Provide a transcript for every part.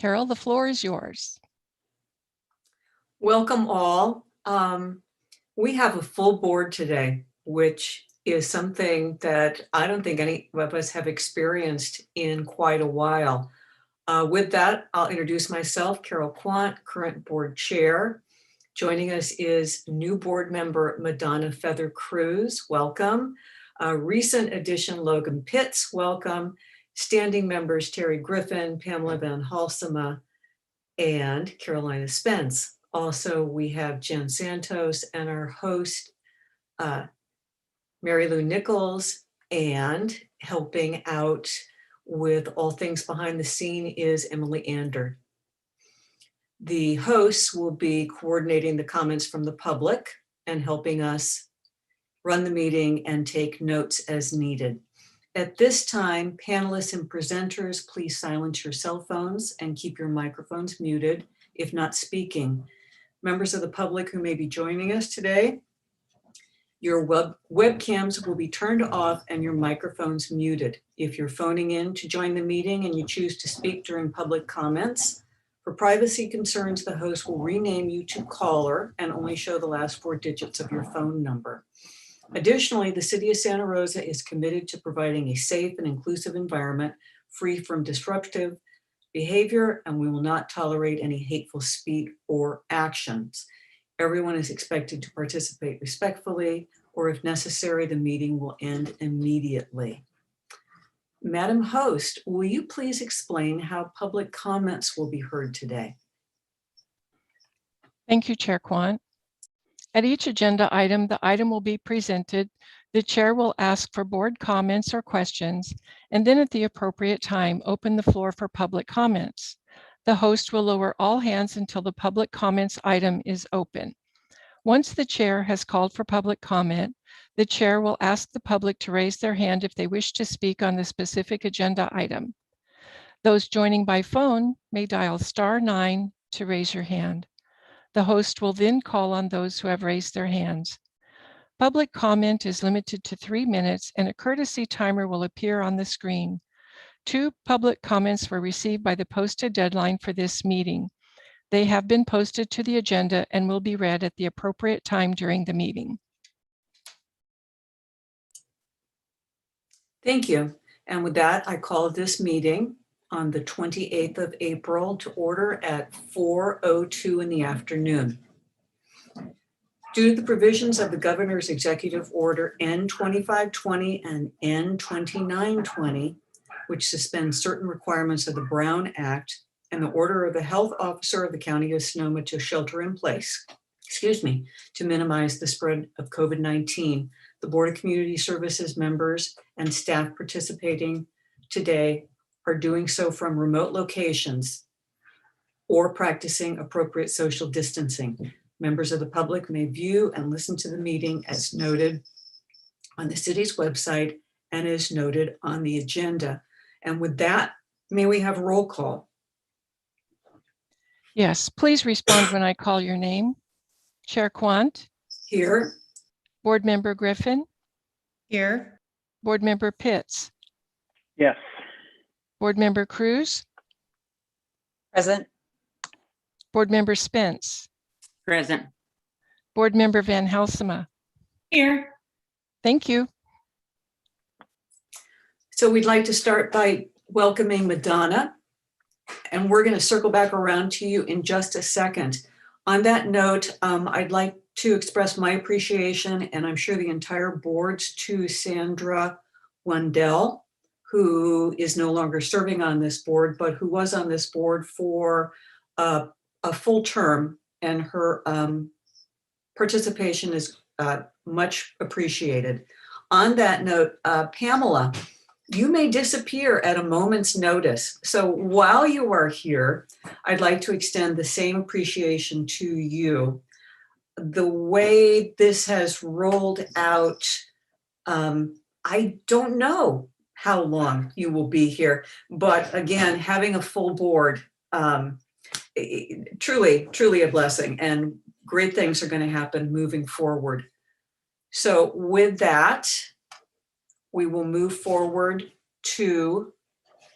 Carol, the floor is yours. Welcome all. We have a full board today, which is something that I don't think any of us have experienced in quite a while. With that, I'll introduce myself, Carol Quant, current board chair. Joining us is new board member Madonna Feather Cruz. Welcome. Recent addition Logan Pitts. Welcome. Standing members Terry Griffin, Pamela Van Halsema, and Carolina Spence. Also, we have Jen Santos and our host, Mary Lou Nichols, and helping out with all things behind the scene is Emily Ander. The hosts will be coordinating the comments from the public and helping us run the meeting and take notes as needed. At this time, panelists and presenters, please silence your cell phones and keep your microphones muted if not speaking. Members of the public who may be joining us today, your webcams will be turned off and your microphones muted. If you're phoning in to join the meeting and you choose to speak during public comments, for privacy concerns, the host will rename you to caller and only show the last 4 digits of your phone number. Additionally, the City of Santa Rosa is committed to providing a safe and inclusive environment free from disruptive behavior, and we will not tolerate any hateful speech or actions. Everyone is expected to participate respectfully, or if necessary, the meeting will end immediately. Madam Host, will you please explain how public comments will be heard today? Thank you, Chair Quant. At each agenda item, the item will be presented. The chair will ask for board comments or questions, and then at the appropriate time, open the floor for public comments. The host will lower all hands until the public comments item is open. Once the chair has called for public comment, the chair will ask the public to raise their hand if they wish to speak on the specific agenda item. Those joining by phone may dial *9 to raise your hand. The host will then call on those who have raised their hands. Public comment is limited to 3 minutes and a courtesy timer will appear on the screen. 2 public comments were received by the posted deadline for this meeting. They have been posted to the agenda and will be read at the appropriate time during the meeting. Thank you. And with that, I call this meeting on the 28th of April to order at 4:02 in the afternoon. Due to the provisions of the Governor's Executive Order N2520 and N2920, which suspends certain requirements of the Brown Act and the order of the health officer of the County of Sonoma to shelter in place, to minimize the spread of COVID-19, the Board of Community Services members and staff participating today are doing so from remote locations or practicing appropriate social distancing. Members of the public may view and listen to the meeting as noted on the city's website and as noted on the agenda. And with that, may we have a roll call? Yes, please respond when I call your name. Chair Quant. Here. Board Member Griffin. Here. Board Member Pitts. Yes. Board Member Cruz. Present. Board Member Spence. Present. Board Member Van Halsema. Here. Thank you. So we'd like to start by welcoming Madonna, and we're going to circle back around to you in just a second. On that note, I'd like to express my appreciation, and I'm sure the entire board's, to Sandra Wendell, who is no longer serving on this board, but who was on this board for a full term, and her participation is much appreciated. On that note, Pamela, you may disappear at a moment's notice. So while you are here, I'd like to extend the same appreciation to you. The way this has rolled out, I don't know how long you will be here, but again, having a full board, truly a blessing, and great things are going to happen moving forward. So with that, we will move forward to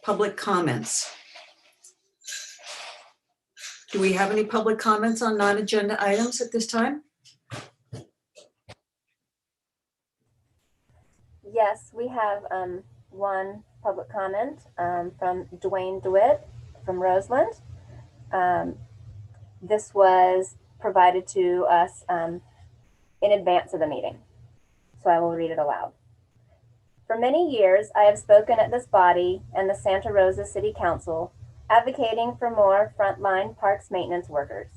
public comments. Do we have any public comments on non-agenda items at this time? Yes, we have one public comment from Dwayne DeWitt from Roseland. This was provided to us in advance of the meeting, so I will read it aloud. For many years, I have spoken at this body and the Santa Rosa City Council advocating for more frontline parks maintenance workers.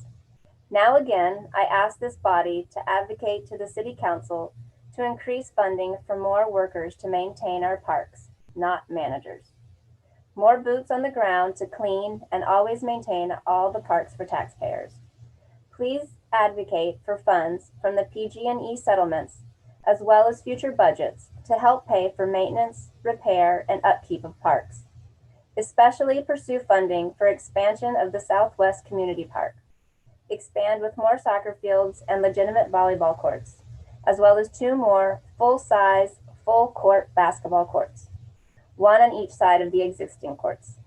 Now again, I ask this body to advocate to the City Council to increase funding for more workers to maintain our parks, not managers. More boots on the ground to clean and always maintain all the parks for taxpayers. Please advocate for funds from the PG&E settlements as well as future budgets to help pay for maintenance, repair, and upkeep of parks. Especially pursue funding for expansion of the Southwest Community Park. Expand with more soccer fields and legitimate volleyball courts, as well as 2 more full-size, full-court basketball courts, 1 on each side of the existing courts.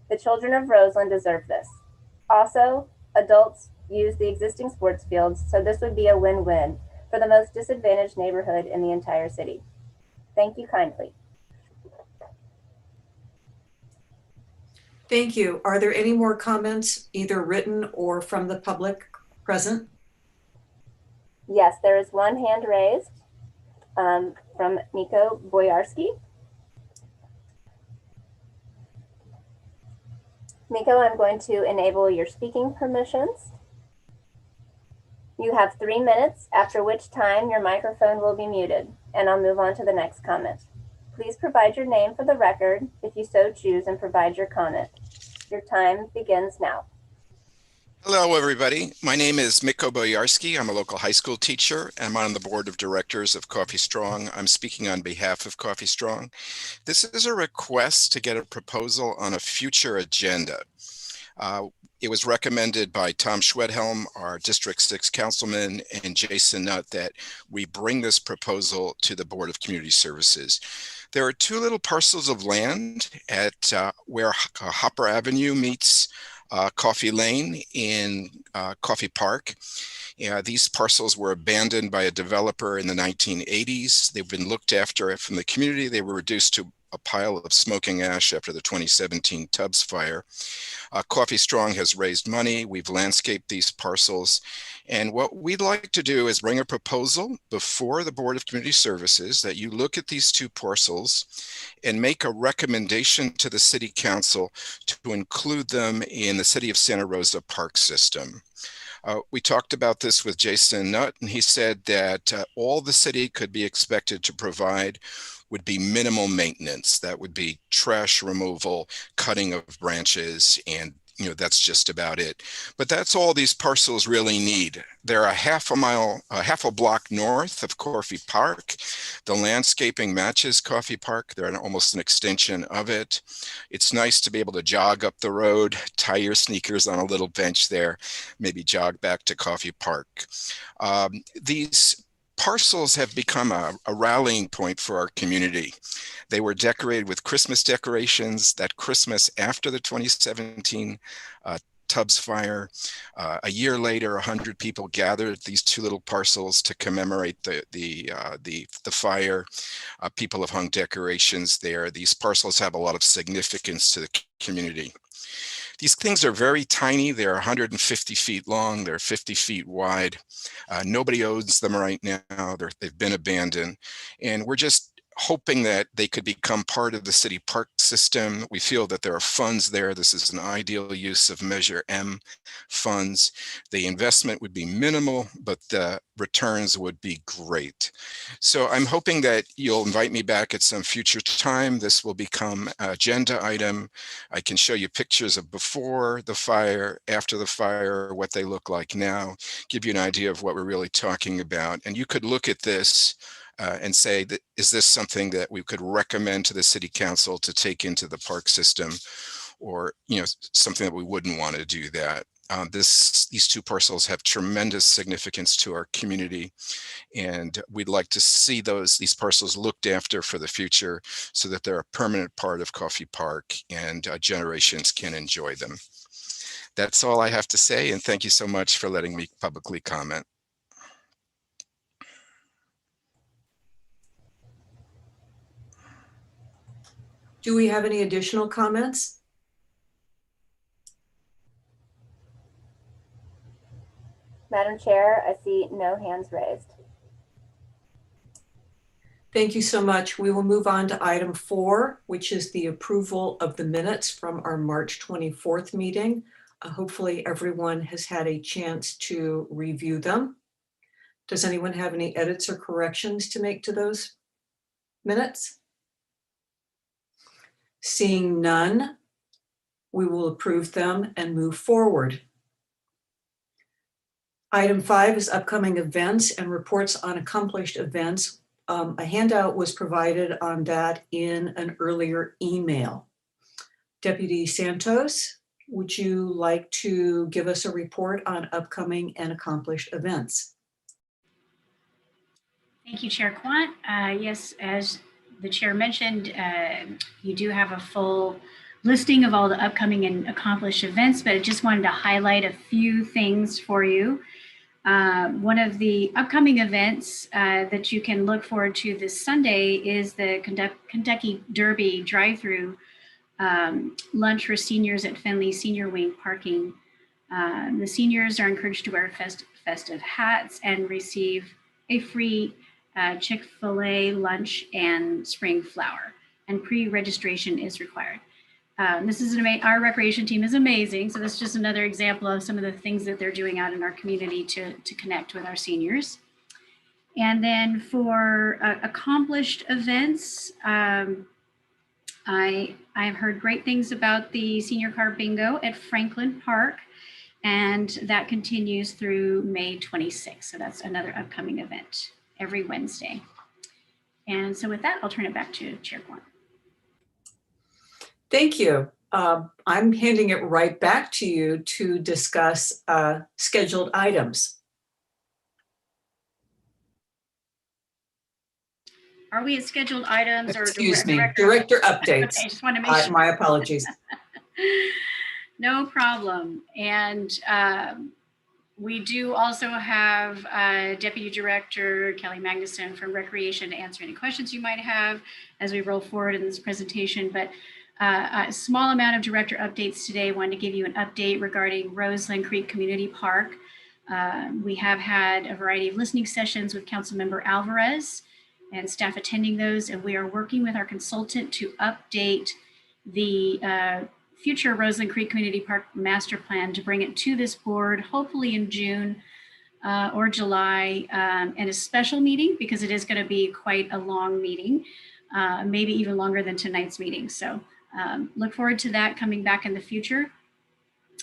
The children of Roseland deserve this. Also, adults use the existing sports fields, so this would be a win-win for the most disadvantaged neighborhood in the entire city. Thank you kindly. Thank you. Are there any more comments, either written or from the public present? Yes, there is one hand raised from Miko Boyarsky. Miko, I'm going to enable your speaking permissions. You have 3 minutes, after which time your microphone will be muted, and I'll move on to the next comment. Please provide your name for the record if you so choose and provide your comment. Your time begins now. Hello, everybody. My name is Miko Boyarsky. I'm a local high school teacher. I'm on the board of directors of Coffee Strong. I'm speaking on behalf of Coffee Strong. This is a request to get a proposal on a future agenda. It was recommended by Tom Schwedhelm, our District 6 councilman, and Jason Nutt that we bring this proposal to the Board of Community Services. There are 2 little parcels of land at where Hopper Avenue meets Coffee Lane in Coffee Park. These parcels were abandoned by a developer in the 1980s. They've been looked after from the community. They were reduced to a pile of smoking ash after the 2017 Tubbs fire. Coffee Strong has raised money. We've landscaped these parcels. And what we'd like to do is bring a proposal before the Board of Community Services that you look at these 2 parcels and make a recommendation to the City Council to include them in the City of Santa Rosa park system. We talked about this with Jason Nutt, and he said that all the city could be expected to provide would be minimal maintenance. That would be trash removal, cutting of branches, and that's just about it. But that's all these parcels really need. They're a half a block north of Coffee Park. The landscaping matches Coffee Park. They're almost an extension of it. It's nice to be able to jog up the road, tie your sneakers on a little bench there, maybe jog back to Coffee Park. These parcels have become a rallying point for our community. They were decorated with Christmas decorations that Christmas after the 2017 Tubbs fire. A year later, 100 people gathered at these 2 little parcels to commemorate the fire. People have hung decorations there. These parcels have a lot of significance to the community. These things are very tiny. They're 150 feet long. They're 50 feet wide. Nobody owns them right now. They've been abandoned. And we're just hoping that they could become part of the city park system. We feel that there are funds there. This is an ideal use of Measure M funds. The investment would be minimal, but the returns would be great. So I'm hoping that you'll invite me back at some future time. This will become an agenda item. I can show you pictures of before the fire, after the fire, what they look like now, give you an idea of what we're really talking about. And you could look at this and say, that is this something that we could recommend to the City Council to take into the park system, or something that we wouldn't want to do that. These 2 parcels have tremendous significance to our community, and we'd like to see these parcels looked after for the future so that they're a permanent part of Coffee Park and generations can enjoy them. That's all I have to say, and thank you so much for letting me publicly comment. Do we have any additional comments? Madam Chair, I see no hands raised. Thank you so much. We will move on to item 4, which is the approval of the minutes from our March 24th meeting. Hopefully everyone has had a chance to review them. Does anyone have any edits or corrections to make to those minutes? Seeing none, we will approve them and move forward. Item 5 is upcoming events and reports on accomplished events. A handout was provided on that in an earlier email. Deputy Santos, would you like to give us a report on upcoming and accomplished events? Thank you, Chair Quant. Yes, as the chair mentioned, you do have a full listing of all the upcoming and accomplished events, but I just wanted to highlight a few things for you. One of the upcoming events that you can look forward to this Sunday is the Kentucky Derby drive-through lunch for seniors at Fenley Senior Wing parking. The seniors are encouraged to wear festive hats and receive a free Chick-fil-A lunch and spring flower, and pre-registration is required. This is our recreation team is amazing. So this is just another example of some of the things that they're doing out in our community to connect with our seniors. And then for accomplished events, I've heard great things about the senior car bingo at Franklin Park, and that continues through May 26th. So that's another upcoming event every Wednesday. And so with that, I'll turn it back to Chair Quant. Thank you. I'm handing it right back to you to discuss scheduled items. Are we at scheduled items or Excuse me, director updates. Okay, I just want to make sure. My apologies. No problem. And we do also have Deputy Director Kelly Magnuson from Recreation to answer any questions you might have as we roll forward in this presentation. But a small amount of director updates today. Wanted to give you an update regarding Roseland Creek Community Park. We have had a variety of listening sessions with Councilmember Alvarez and staff attending those, and we are working with our consultant to update the future Roseland Creek Community Park master plan to bring it to this board, hopefully in June or July, and a special meeting because it is going to be quite a long meeting, maybe even longer than tonight's meeting. So look forward to that coming back in the future.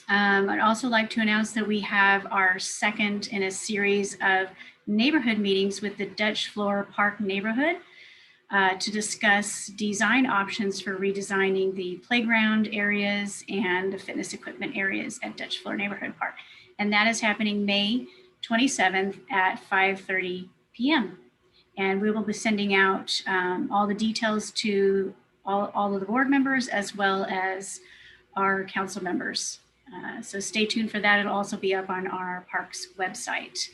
I'd also like to announce that we have our second in a series of neighborhood meetings with the Dutch Floor Park neighborhood to discuss design options for redesigning the playground areas and the fitness equipment areas at Dutch Floor Neighborhood Park. And that is happening May 27th at 5:30 p.m. And we will be sending out all the details to all of the board members as well as our council members. So stay tuned for that. It'll also be up on our parks website.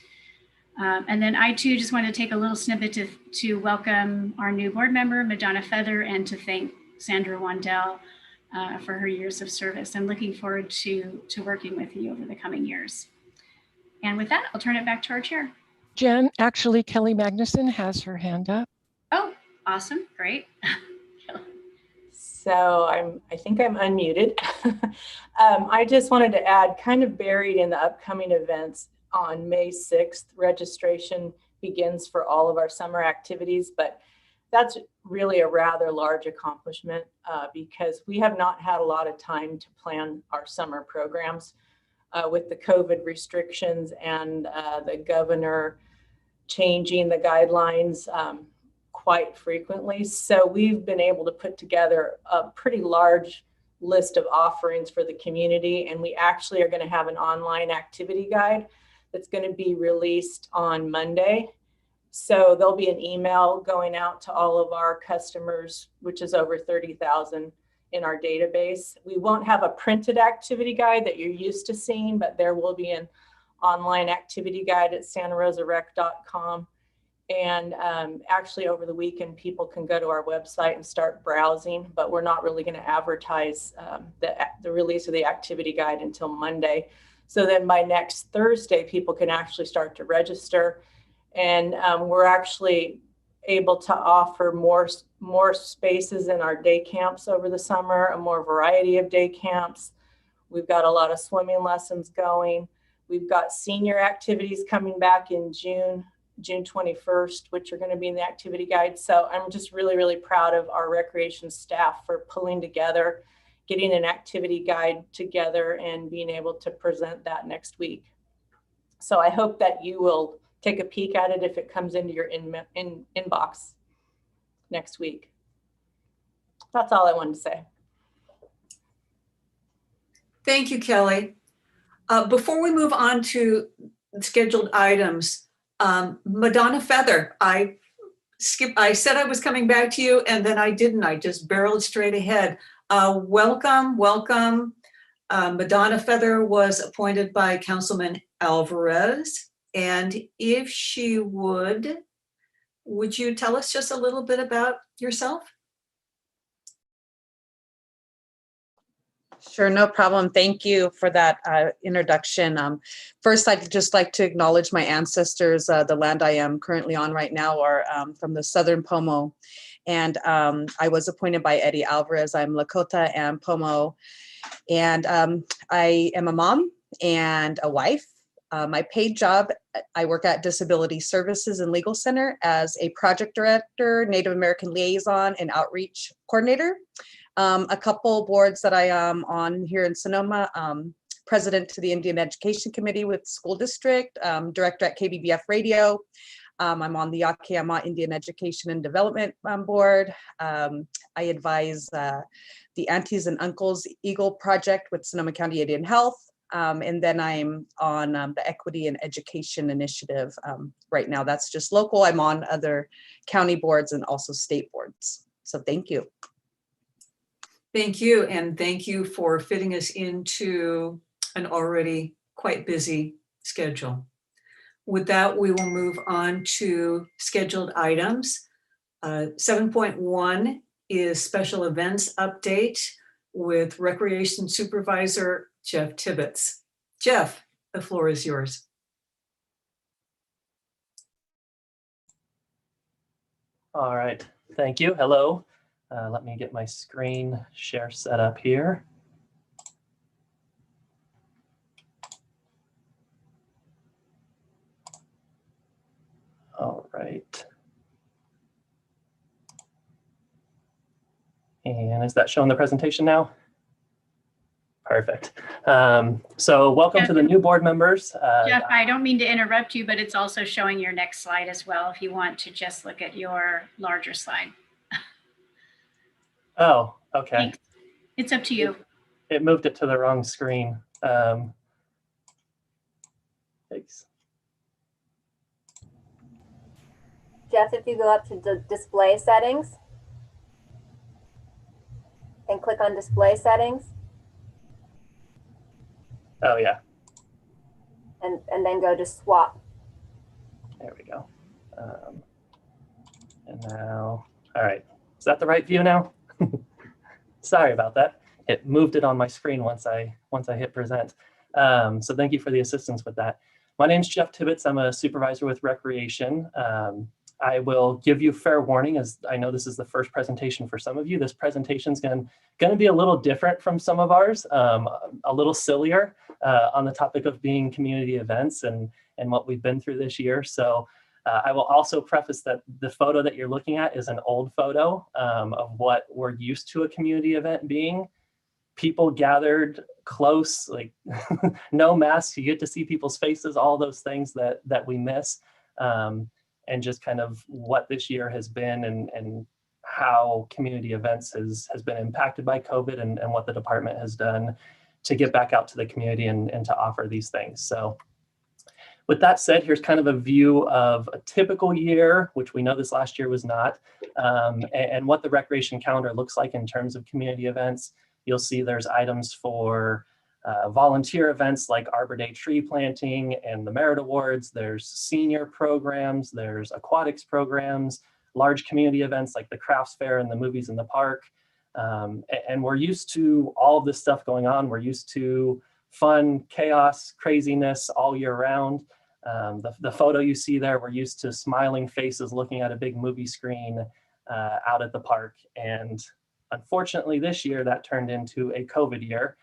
And then I too just wanted to take a little snippet to welcome our new board member, Madonna Feather, and to thank Sandra Wandell for her years of service. I'm looking forward to working with you over the coming years. And with that, I'll turn it back to our chair. Jen, actually, Kelly Magnuson has her hand up. Oh, awesome. Great. So I think I'm unmuted. I just wanted to add, kind of buried in the upcoming events, on May 6th, registration begins for all of our summer activities, but that's really a rather large accomplishment because we have not had a lot of time to plan our summer programs with the COVID restrictions and the governor changing the guidelines quite frequently. So we've been able to put together a pretty large list of offerings for the community, and we actually are going to have an online activity guide that's going to be released on Monday. So there'll be an email going out to all of our customers, which is over 30,000 in our database. We won't have a printed activity guide that you're used to seeing, but there will be an online activity guide at santarosarec.com. And actually over the weekend, people can go to our website and start browsing, but we're not really going to advertise the release of the activity guide until Monday. So then by next Thursday, people can actually start to register. And we're actually able to offer more spaces in our day camps over the summer, a more variety of day camps. We've got a lot of swimming lessons going. We've got senior activities coming back in June 21st, which are going to be in the activity guide. So I'm just really, really proud of our recreation staff for pulling together, getting an activity guide together and being able to present that next week. So I hope that you will take a peek at it if it comes into your inbox next week. That's all I wanted to say. Thank you, Kelly. Before we move on to scheduled items, Madonna Feather, I said I was coming back to you and then I didn't. I just barreled straight ahead. Welcome. Madonna Feather was appointed by Councilman Alvarez. And if she would you tell us just a little bit about yourself? Sure, no problem. Thank you for that introduction. First, I'd just like to acknowledge my ancestors. The land I am currently on right now are from the Southern Pomo. And I was appointed by Eddie Alvarez. I'm Lakota and Pomo. And I am a mom and a wife. My paid job, I work at Disability Services and Legal Center as a project director, Native American liaison, and outreach coordinator. A couple boards that I am on here in Sonoma, president to the Indian Education Committee with School District, director at KBBF Radio. I'm on the Yakima Indian Education and Development Board. I advise the Aunties and Uncles Eagle Project with Sonoma County Indian Health. And then I'm on the Equity and Education Initiative right now. That's just local. I'm on other county boards and also state boards. So thank you. Thank you. And thank you for fitting us into an already quite busy schedule. With that, we will move on to scheduled items. 7.1 is special events update with Recreation Supervisor Jeff Tibbetts. Jeff, the floor is yours. All right, thank you. Hello. Let me get my screen share set up here. All right. And is that showing the presentation now? Perfect. So welcome Jeff, to the new board members. Jeff, I don't mean to interrupt you, but it's also showing your next slide as well, if you want to just look at your larger slide. Oh, okay. Thanks. It's up to you. It moved it to the wrong screen. Thanks. Jeff, if you go up to the display settings and click on display settings. Oh, yeah. And then go to swap. There we go. And now, all right. Is that the right view now? Sorry about that. It moved it on my screen once I hit present. So thank you for the assistance with that. My name's Jeff Tibbetts. I'm a supervisor with Recreation. I will give you fair warning, as I know this is the first presentation for some of you. This presentation is going to be a little different from some of ours, a little sillier on the topic of being community events and what we've been through this year. So I will also preface that the photo that you're looking at is an old photo of what we're used to a community event being. People gathered close, like no masks, you get to see people's faces, all those things that we miss. And just kind of what this year has been and how community events has been impacted by COVID and what the department has done to get back out to the community and to offer these things. So With that said, here's kind of a view of a typical year, which we know this last year was not, and what the recreation calendar looks like in terms of community events. You'll see there's items for volunteer events like Arbor Day tree planting and the Merit Awards. There's senior programs, there's aquatics programs, large community events like the crafts fair and the movies in the park. And we're used to all of this stuff going on. We're used to fun, chaos, craziness all year round. The photo you see there, we're used to smiling faces looking at a big movie screen out at the park. And unfortunately this year that turned into a COVID year.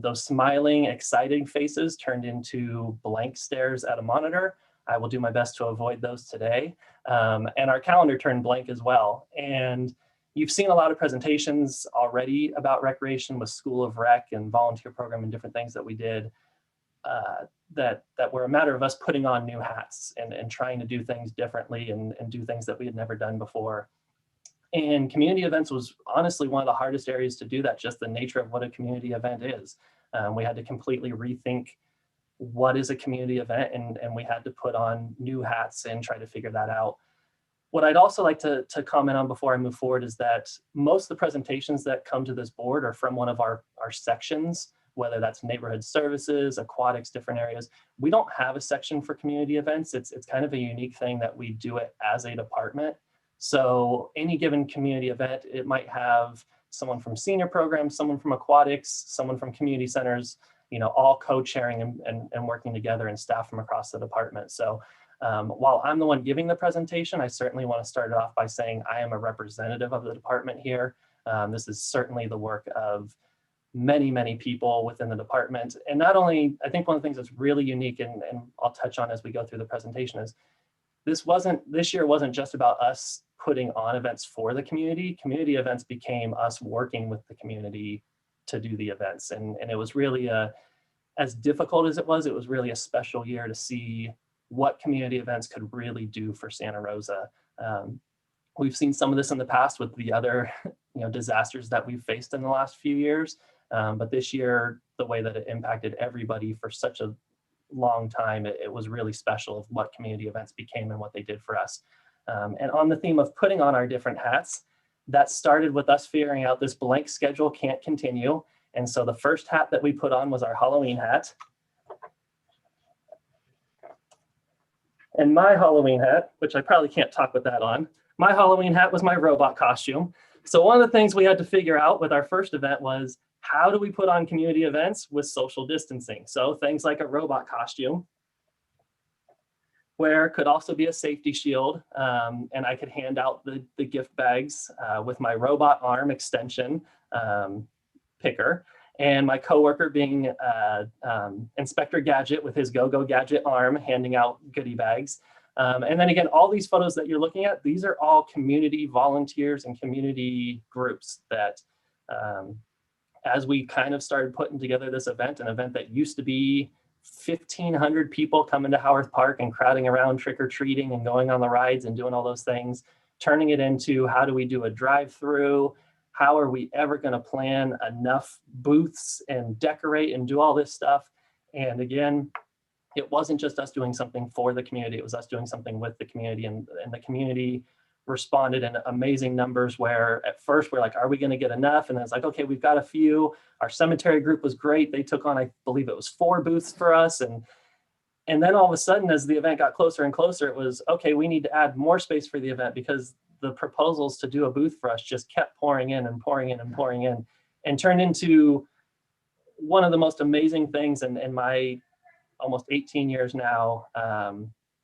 Those smiling, exciting faces turned into blank stares at a monitor. I will do my best to avoid those today. And our calendar turned blank as well. And you've seen a lot of presentations already about recreation with School of Rec and volunteer program and different things that we did that were a matter of us putting on new hats and trying to do things differently and do things that we had never done before. And community events was honestly one of the hardest areas to do that, just the nature of what a community event is. We had to completely rethink what is a community event, and we had to put on new hats and try to figure that out. What I'd also like to comment on before I move forward is that most of the presentations that come to this board are from one of our sections, whether that's neighborhood services, aquatics, different areas. We don't have a section for community events. It's kind of a unique thing that we do it as a department. So any given community event, it might have someone from senior programs, someone from aquatics, someone from community centers, you know, all co-chairing and working together, and staff from across the department. So while I'm the one giving the presentation, I certainly want to start it off by saying I am a representative of the department here. This is certainly the work of many, many people within the department. And not only, I think one of the things that's really unique, and I'll touch on as we go through the presentation, is this year wasn't just about us putting on events for the community. Community events became us working with the community to do the events. And it was really as difficult as it was really a special year to see what community events could really do for Santa Rosa. We've seen some of this in the past with the other disasters that we've faced in the last few years. But this year, the way that it impacted everybody for such a long time, it was really special of what community events became and what they did for us. And on the theme of putting on our different hats, that started with us figuring out this blank schedule can't continue. And so the first hat that we put on was our Halloween hat. And my Halloween hat, which I probably can't talk with that on, my Halloween hat was my robot costume. So one of the things we had to figure out with our first event was, how do we put on community events with social distancing? So things like a robot costume, where could also be a safety shield, and I could hand out the gift bags with my robot arm extension picker, and my coworker being Inspector Gadget with his Go-Go Gadget arm handing out goodie bags. And then again, all these photos that you're looking at, these are all community volunteers and community groups that as we kind of started putting together this event, an event that used to be 1,500 people coming to Howarth Park and crowding around trick-or-treating and going on the rides and doing all those things, turning it into, how do we do a drive-through? How are we ever going to plan enough booths and decorate and do all this stuff? And again, it wasn't just us doing something for the community, it was us doing something with the community, and the community responded in amazing numbers, where at first we're like, are we going to get enough? And then it's like, okay, we've got a few. Our cemetery group was great. They took on, I believe it was 4 booths for us. And then all of a sudden, as the event got closer and closer, it was, okay, we need to add more space for the event, because the proposals to do a booth for us just kept pouring in and pouring in and pouring in, and turned into one of the most amazing things in my almost 18 years now,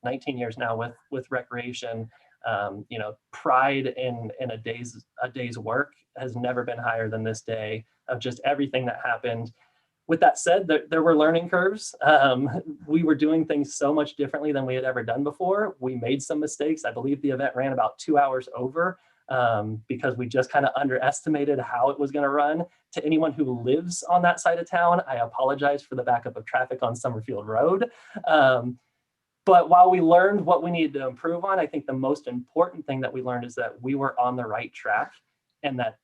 19 years now with recreation. Pride in a day's work has never been higher than this day, of just everything that happened. With that said, there were learning curves. We were doing things so much differently than we had ever done before. We made some mistakes. I believe the event ran about 2 hours over because we just kind of underestimated how it was going to run. To anyone who lives on that side of town, I apologize for the backup of traffic on Summerfield Road. But while we learned what we needed to improve on, I think the most important thing that we learned is that we were on the right track, and that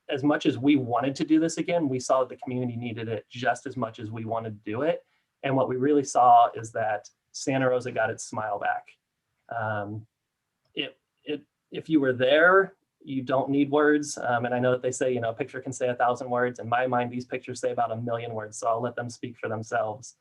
as much as we wanted to do this again, we saw the community needed it just as much as we wanted to do it. And what we really saw is that Santa Rosa got its smile back. If you were there, you don't need words. And I know that they say, a picture can say 1,000 words. In my mind, these pictures say about 1,000,000 words. So I'll let them speak for themselves.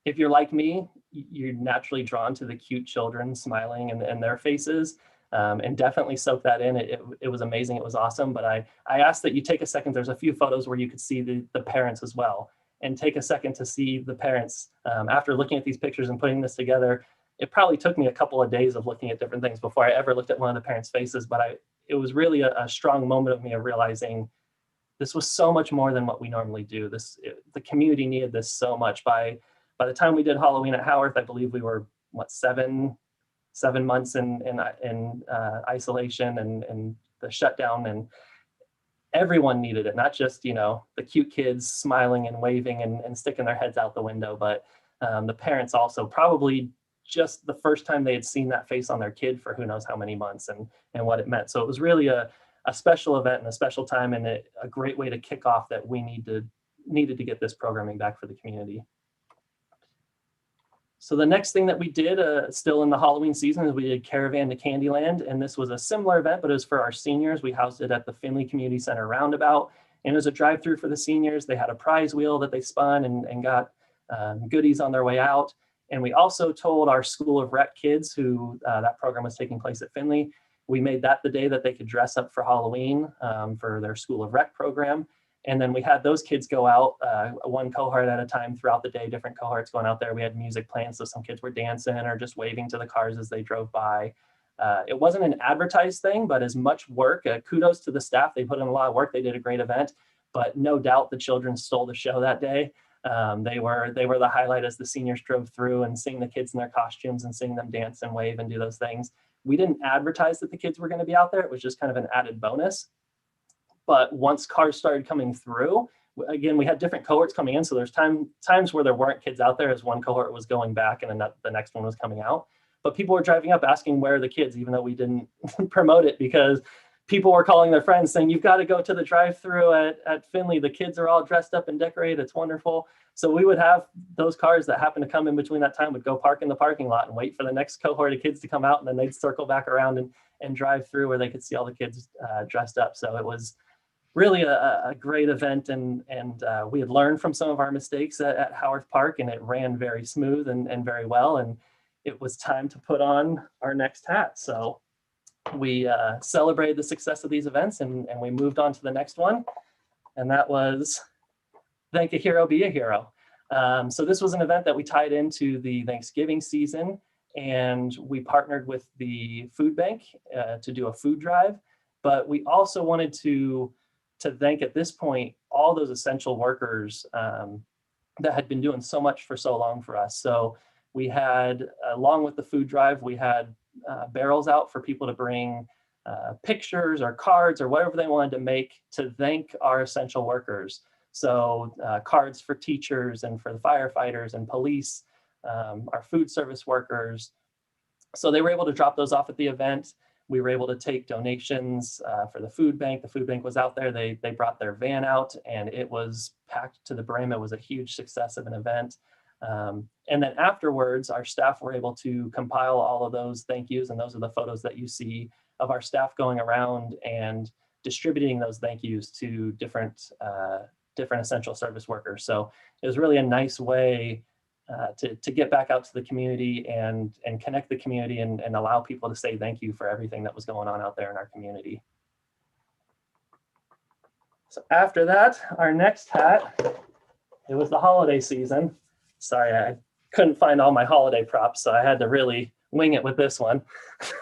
If you're like me, you're naturally drawn to the cute children smiling and their faces, and definitely soak that in. It was amazing. It was awesome. But I asked that you take a second. There's a few photos where you could see the parents as well, and take a second to see the parents. After looking at these pictures and putting this together, it probably took me a couple of days of looking at different things before I ever looked at one of the parents' faces. But it was really a strong moment of me of realizing this was so much more than what we normally do. The community needed this so much. By the time we did Halloween at Howarth, I believe we were, 7 months in isolation and the shutdown, and everyone needed it, not just, the cute kids smiling and waving and sticking their heads out the window, but the parents also, probably just the first time they had seen that face on their kid for who knows how many months, and what it meant. So it was really a special event and a special time, and a great way to kick off that we needed to get this programming back for the community. So the next thing that we did, still in the Halloween season, is we did Caravan to Candyland. And this was a similar event, but it was for our seniors. We housed it at the Findlay Community Center roundabout. And it was a drive-through for the seniors. They had a prize wheel that they spun and got goodies on their way out. And we also told our School of Rec kids, who that program was taking place at Findlay, we made that the day that they could dress up for Halloween for their School of Rec program. And then we had those kids go out one cohort at a time throughout the day, different cohorts going out there. We had music playing, so some kids were dancing or just waving to the cars as they drove by. It wasn't an advertised thing, but as much work. Kudos to the staff. They put in a lot of work. They did a great event, but no doubt the children stole the show that day. They were the highlight as the seniors drove through, and seeing the kids in their costumes and seeing them dance and wave and do those things. We didn't advertise that the kids were going to be out there. It was just kind of an added bonus. But once cars started coming through, again, we had different cohorts coming in. So there's times where there weren't kids out there as one cohort was going back and then the next one was coming out. But people were driving up asking, where are the kids, even though we didn't promote it, because people were calling their friends saying, you've got to go to the drive-through at Findlay. The kids are all dressed up and decorated. It's wonderful. So we would have those cars that happened to come in between that time would go park in the parking lot and wait for the next cohort of kids to come out. And then they'd circle back around and drive through where they could see all the kids dressed up. So it was really a great event, and we had learned from some of our mistakes at Howarth Park, and it ran very smooth and very well, and it was time to put on our next hat. So we celebrated the success of these events, and we moved on to the next one, and that was Thank a Hero, Be a Hero. So this was an event that we tied into the Thanksgiving season, and we partnered with the food bank to do a food drive, but we also wanted to thank at this point all those essential workers that had been doing so much for so long for us. So we had, along with the food drive, we had barrels out for people to bring pictures or cards or whatever they wanted to make to thank our essential workers. So cards for teachers and for the firefighters and police, our food service workers. So they were able to drop those off at the event. We were able to take donations for the food bank. The food bank was out there. They brought their van out, and it was packed to the brim. It was a huge success of an event. And then afterwards, our staff were able to compile all of those thank yous, and those are the photos that you see of our staff going around and distributing those thank yous to different essential service workers. So it was really a nice way to get back out to the community and connect the community and allow people to say thank you for everything that was going on out there in our community. So after that, our next hat, it was the holiday season. Sorry, I couldn't find all my holiday props, so I had to really wing it with this one.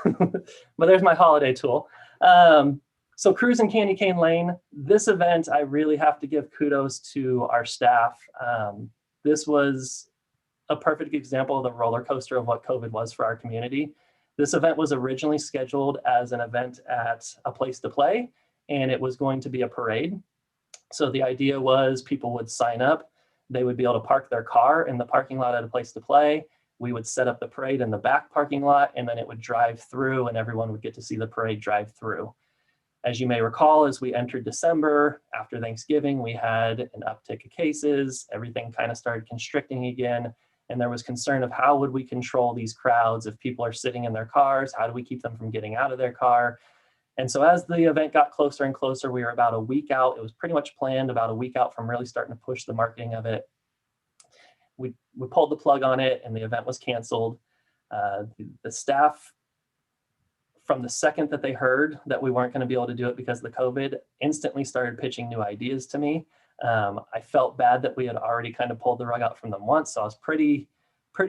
But there's my holiday tool. So Cruise and Candy Cane Lane, this event, I really have to give kudos to our staff. This was a perfect example of the roller coaster of what COVID was for our community. This event was originally scheduled as an event at a place to play, and it was going to be a parade. So the idea was people would sign up, they would be able to park their car in the parking lot at a place to play. We would set up the parade in the back parking lot, and then it would drive through and everyone would get to see the parade drive through. As you may recall, as we entered December, after Thanksgiving, we had an uptick of cases. Everything kind of started constricting again. And there was concern of how would we control these crowds if people are sitting in their cars? How do we keep them from getting out of their car? And so as the event got closer and closer, we were about a week out. It was pretty much planned, about a week out from really starting to push the marketing of it. We pulled the plug on it and the event was canceled. The staff, from the second that they heard that we weren't going to be able to do it because of the COVID, instantly started pitching new ideas to me. I felt bad that we had already kind of pulled the rug out from them once. So I was pretty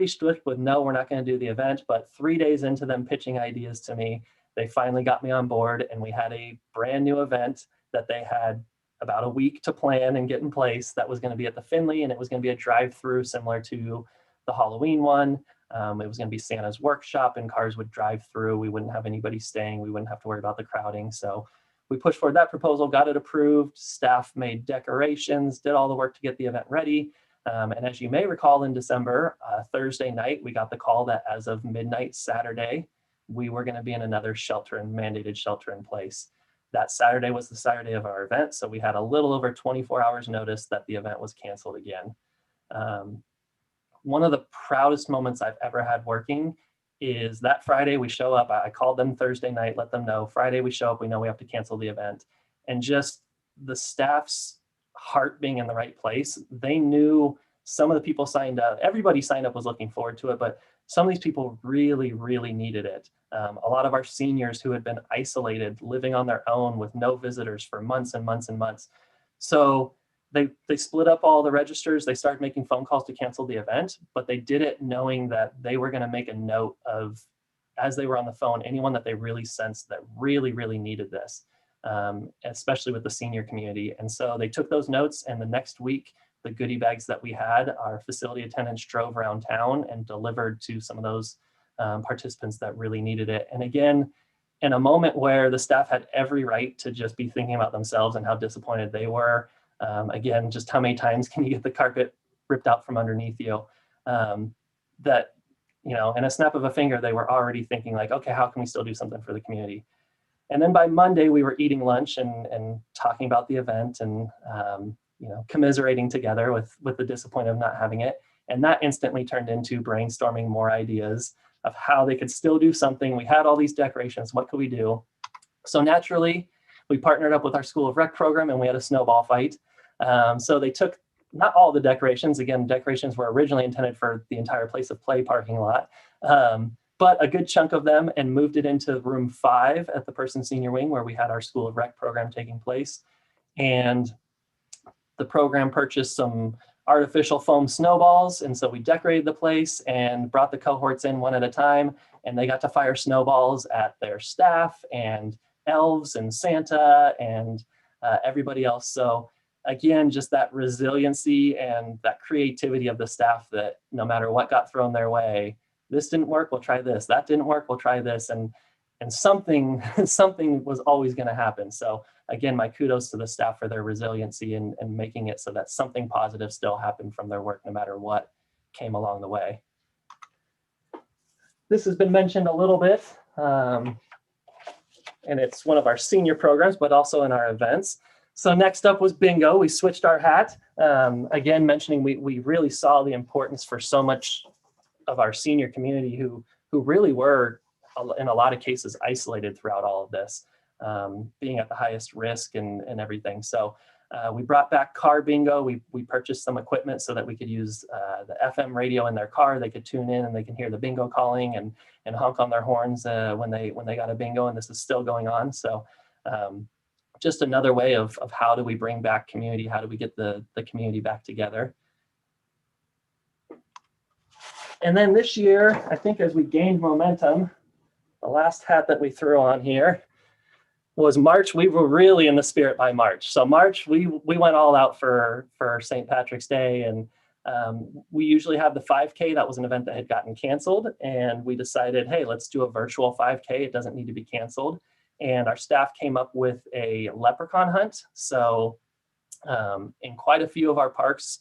strict with, no, we're not going to do the event. But 3 days into them pitching ideas to me, they finally got me on board, and we had a brand new event that they had about a week to plan and get in place that was going to be at the Finley, and it was going to be a drive-through similar to the Halloween one. It was going to be Santa's workshop, and cars would drive through. We wouldn't have anybody staying. We wouldn't have to worry about the crowding. So we pushed forward that proposal, got it approved. Staff made decorations, did all the work to get the event ready. And as you may recall, in December, Thursday night, we got the call that as of midnight Saturday, we were going to be in another mandated shelter in place. That Saturday was the Saturday of our event. So we had a little over 24 hours notice that the event was canceled again. One of the proudest moments I've ever had working is that Friday we show up. I called them Thursday night, let them know. Friday we show up, we know we have to cancel the event. And just the staff's heart being in the right place. They knew some of the people signed up, everybody signed up was looking forward to it, but some of these people really, really needed it. A lot of our seniors who had been isolated, living on their own with no visitors for months and months and months. So they split up all the registers. They started making phone calls to cancel the event, but they did it knowing that they were going to make a note of, as they were on the phone, anyone that they really sensed that really, really needed this, especially with the senior community. And so they took those notes, and the next week, the goodie bags that we had, our facility attendants drove around town and delivered to some of those participants that really needed it. And again, in a moment where the staff had every right to just be thinking about themselves and how disappointed they were. Again, just how many times can you get the carpet ripped out from underneath you? That, you know, in a snap of a finger, they were already thinking like, okay, how can we still do something for the community? And then by Monday, we were eating lunch and talking about the event and, you know, commiserating together with the disappointment of not having it. And that instantly turned into brainstorming more ideas of how they could still do something. We had all these decorations. What could we do? So naturally, we partnered up with our School of Rec program, and we had a snowball fight. So they took not all the decorations. Again, decorations were originally intended for the entire place of play parking lot, but a good chunk of them, and moved it into room 5 at the Person Senior Wing, where we had our School of Rec program taking place. And the program purchased some artificial foam snowballs. And so we decorated the place and brought the cohorts in one at a time, and they got to fire snowballs at their staff and elves and Santa and everybody else. So again, just that resiliency and that creativity of the staff, that no matter what got thrown their way, this didn't work, we'll try this. That didn't work, we'll try this. And something was always going to happen. So again, my kudos to the staff for their resiliency and making it so that something positive still happened from their work, no matter what came along the way. This has been mentioned a little bit, and it's one of our senior programs, but also in our events. So next up was bingo. We switched our hat. Again, mentioning we really saw the importance for so much of our senior community who really were, in a lot of cases, isolated throughout all of this, being at the highest risk and everything. So we brought back car bingo. We purchased some equipment so that we could use the FM radio in their car. They could tune in and they can hear the bingo calling and honk on their horns when they got a bingo, and this is still going on. So just another way of how do we bring back community? How do we get the community back together? And then this year, I think as we gained momentum, the last hat that we threw on here was March. We were really in the spirit by March. So March, we went all out for St. Patrick's Day, and we usually have the 5K. That was an event that had gotten canceled, and we decided, hey, let's do a virtual 5K. It doesn't need to be canceled. And our staff came up with a leprechaun hunt. So in quite a few of our parks,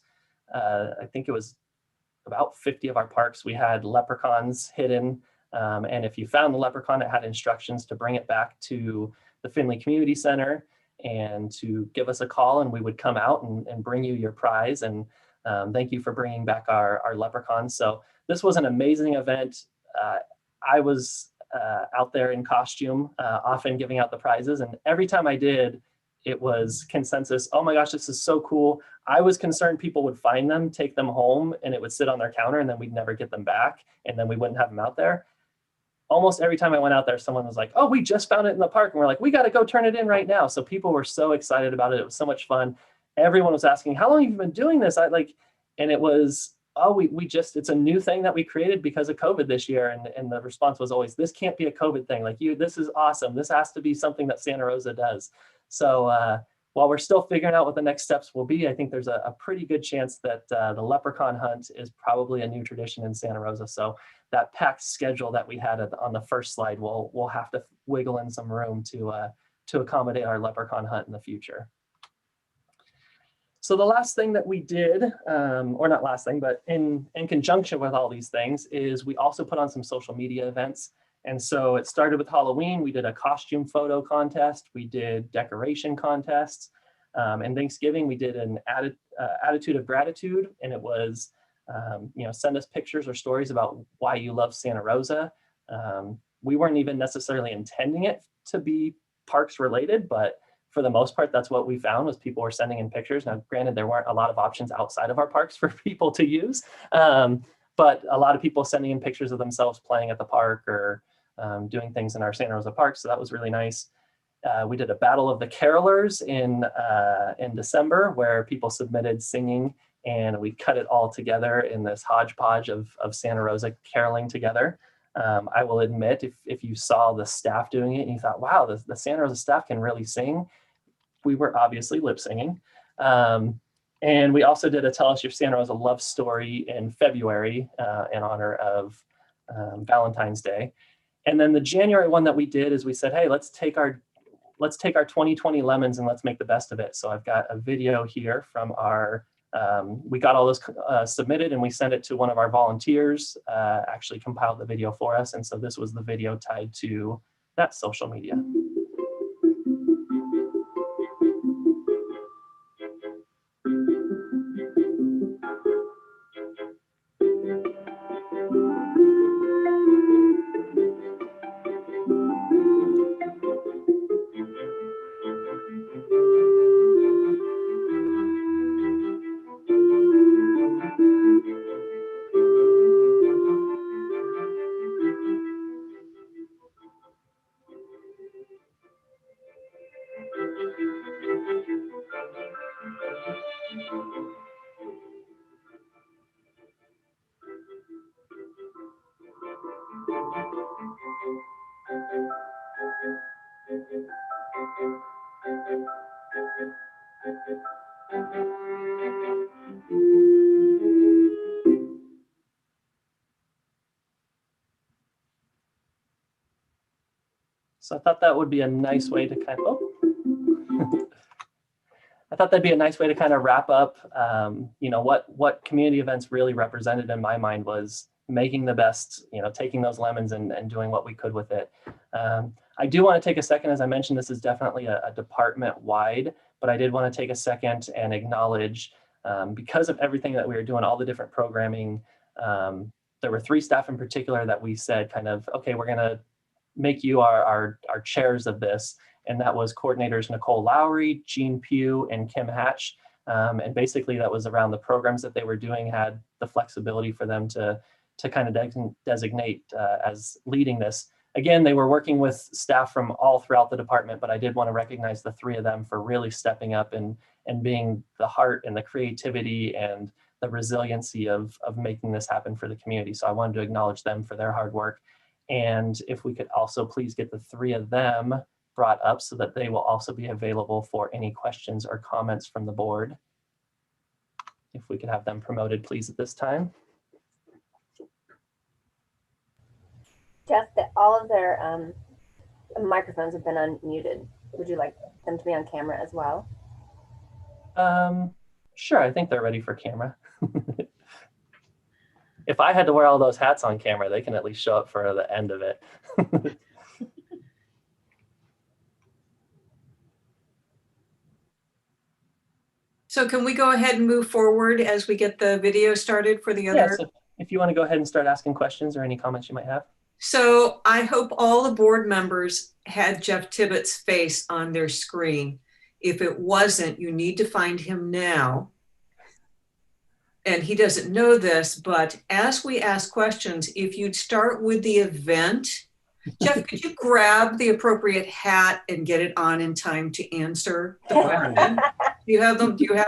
I think it was about 50 of our parks, we had leprechauns hidden. And if you found the leprechaun, it had instructions to bring it back to the Finley Community Center and to give us a call, and we would come out and bring you your prize. And Thank you for bringing back our leprechauns. So this was an amazing event. I was out there in costume, often giving out the prizes. And every time I did, it was consensus. Oh my gosh, this is so cool. I was concerned people would find them, take them home, and it would sit on their counter, and then we'd never get them back. And then we wouldn't have them out there. Almost every time I went out there, someone was like, oh, we just found it in the park. And we're like, we got to go turn it in right now. So people were so excited about it. It was so much fun. Everyone was asking, how long have you been doing this? And it was, oh, we just, it's a new thing that we created because of COVID this year. And the response was always, this can't be a COVID thing. Like this is awesome. This has to be something that Santa Rosa does. So while we're still figuring out what the next steps will be, I think there's a pretty good chance that the leprechaun hunt is probably a new tradition in Santa Rosa. So that packed schedule that we had on the first slide, we'll have to wiggle in some room to accommodate our leprechaun hunt in the future. So the last thing that we did, or not last thing, but in conjunction with all these things, is we also put on some social media events. And so it started with Halloween. We did a costume photo contest. We did decoration contests. And Thanksgiving, we did an attitude of gratitude. And it was, send us pictures or stories about why you love Santa Rosa. We weren't even necessarily intending it to be parks related, but for the most part, that's what we found was people were sending in pictures. Now, granted, there weren't a lot of options outside of our parks for people to use, but a lot of people sending in pictures of themselves playing at the park or doing things in our Santa Rosa park. So that was really nice. We did a battle of the carolers in December where people submitted singing, and we cut it all together in this hodgepodge of Santa Rosa caroling together. I will admit, if you saw the staff doing it and you thought, wow, the Santa Rosa staff can really sing, we were obviously lip singing. And we also did a Tell Us Your Santa Rosa love story in February in honor of Valentine's Day. And then the January one that we did is we said, hey, let's take our 2020 lemons and let's make the best of it. So I've got a video here from our, we got all those submitted and we sent it to one of our volunteers, actually compiled the video for us. And so this was the video tied to that social media. So I thought that would be a nice way to kind of, I thought that'd be a nice way to kind of wrap up, what community events really represented in my mind was making the best, taking those lemons and doing what we could with it. I do want to take a second, as I mentioned, this is definitely a department-wide, but I did want to take a second and acknowledge, because of everything that we were doing, all the different programming, there were 3 staff in particular that we said kind of, okay, we're going to make you our chairs of this. And that was coordinators Nicole Lowry, Jean Pugh, and Kim Hatch. And basically that was around the programs that they were doing, had the flexibility for them to kind of designate as leading this. Again, they were working with staff from all throughout the department, but I did want to recognize the 3 of them for really stepping up and being the heart and the creativity and the resiliency of making this happen for the community. So I wanted to acknowledge them for their hard work. And if we could also please get the 3 of them brought up so that they will also be available for any questions or comments from the board. If we could have them promoted, please, at this time. Jeff, all of their microphones have been unmuted. Would you like them to be on camera as well? Sure, I think they're ready for camera. If I had to wear all those hats on camera, they can at least show up for the end of it. So can we go ahead and move forward as we get the video started for the other? Yes, if you want to go ahead and start asking questions or any comments you might have. So I hope all the board members had Jeff Tibbetts' face on their screen. If it wasn't, you need to find him now. And he doesn't know this, but as we ask questions, if you'd start with the event, Jeff, could you grab the appropriate hat and get it on in time to answer the question? Do you have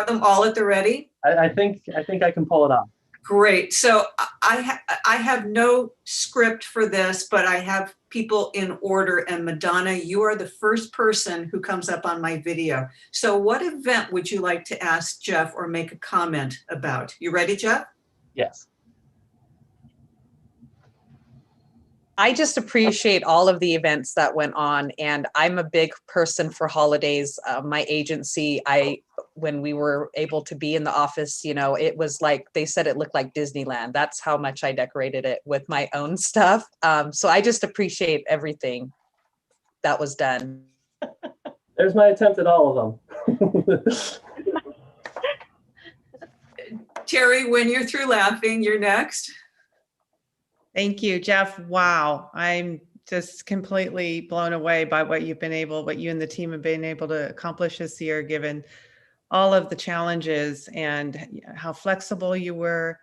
them all at the ready? I think I can pull it off. Great. So I have no script for this, but I have people in order. And Madonna, you are the first person who comes up on my video. So what event would you like to ask Jeff or make a comment about? You ready, Jeff? Yes. I just appreciate all of the events that went on, and I'm a big person for holidays. My agency, when we were able to be in the office, you know, it was like, they said it looked like Disneyland. That's how much I decorated it with my own stuff. So I just appreciate everything that was done. There's my attempt at all of them. Terry, when you're through laughing, you're next. Thank you, Jeff. Wow. I'm just completely blown away by what you and the team have been able to accomplish this year, given all of the challenges and how flexible you were.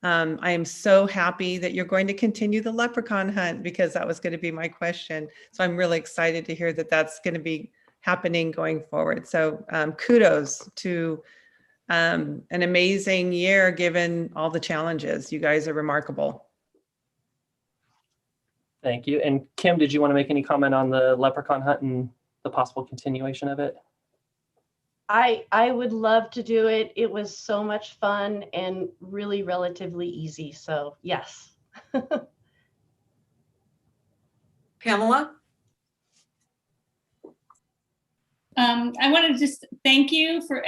I am so happy that you're going to continue the leprechaun hunt, because that was going to be my question. So I'm really excited to hear that that's going to be happening going forward. So kudos to an amazing year, given all the challenges. You guys are remarkable. Thank you. And Kim, did you want to make any comment on the leprechaun hunt and the possible continuation of it? I would love to do it. It was so much fun and really relatively easy. So yes. Pamela? I want to just thank you for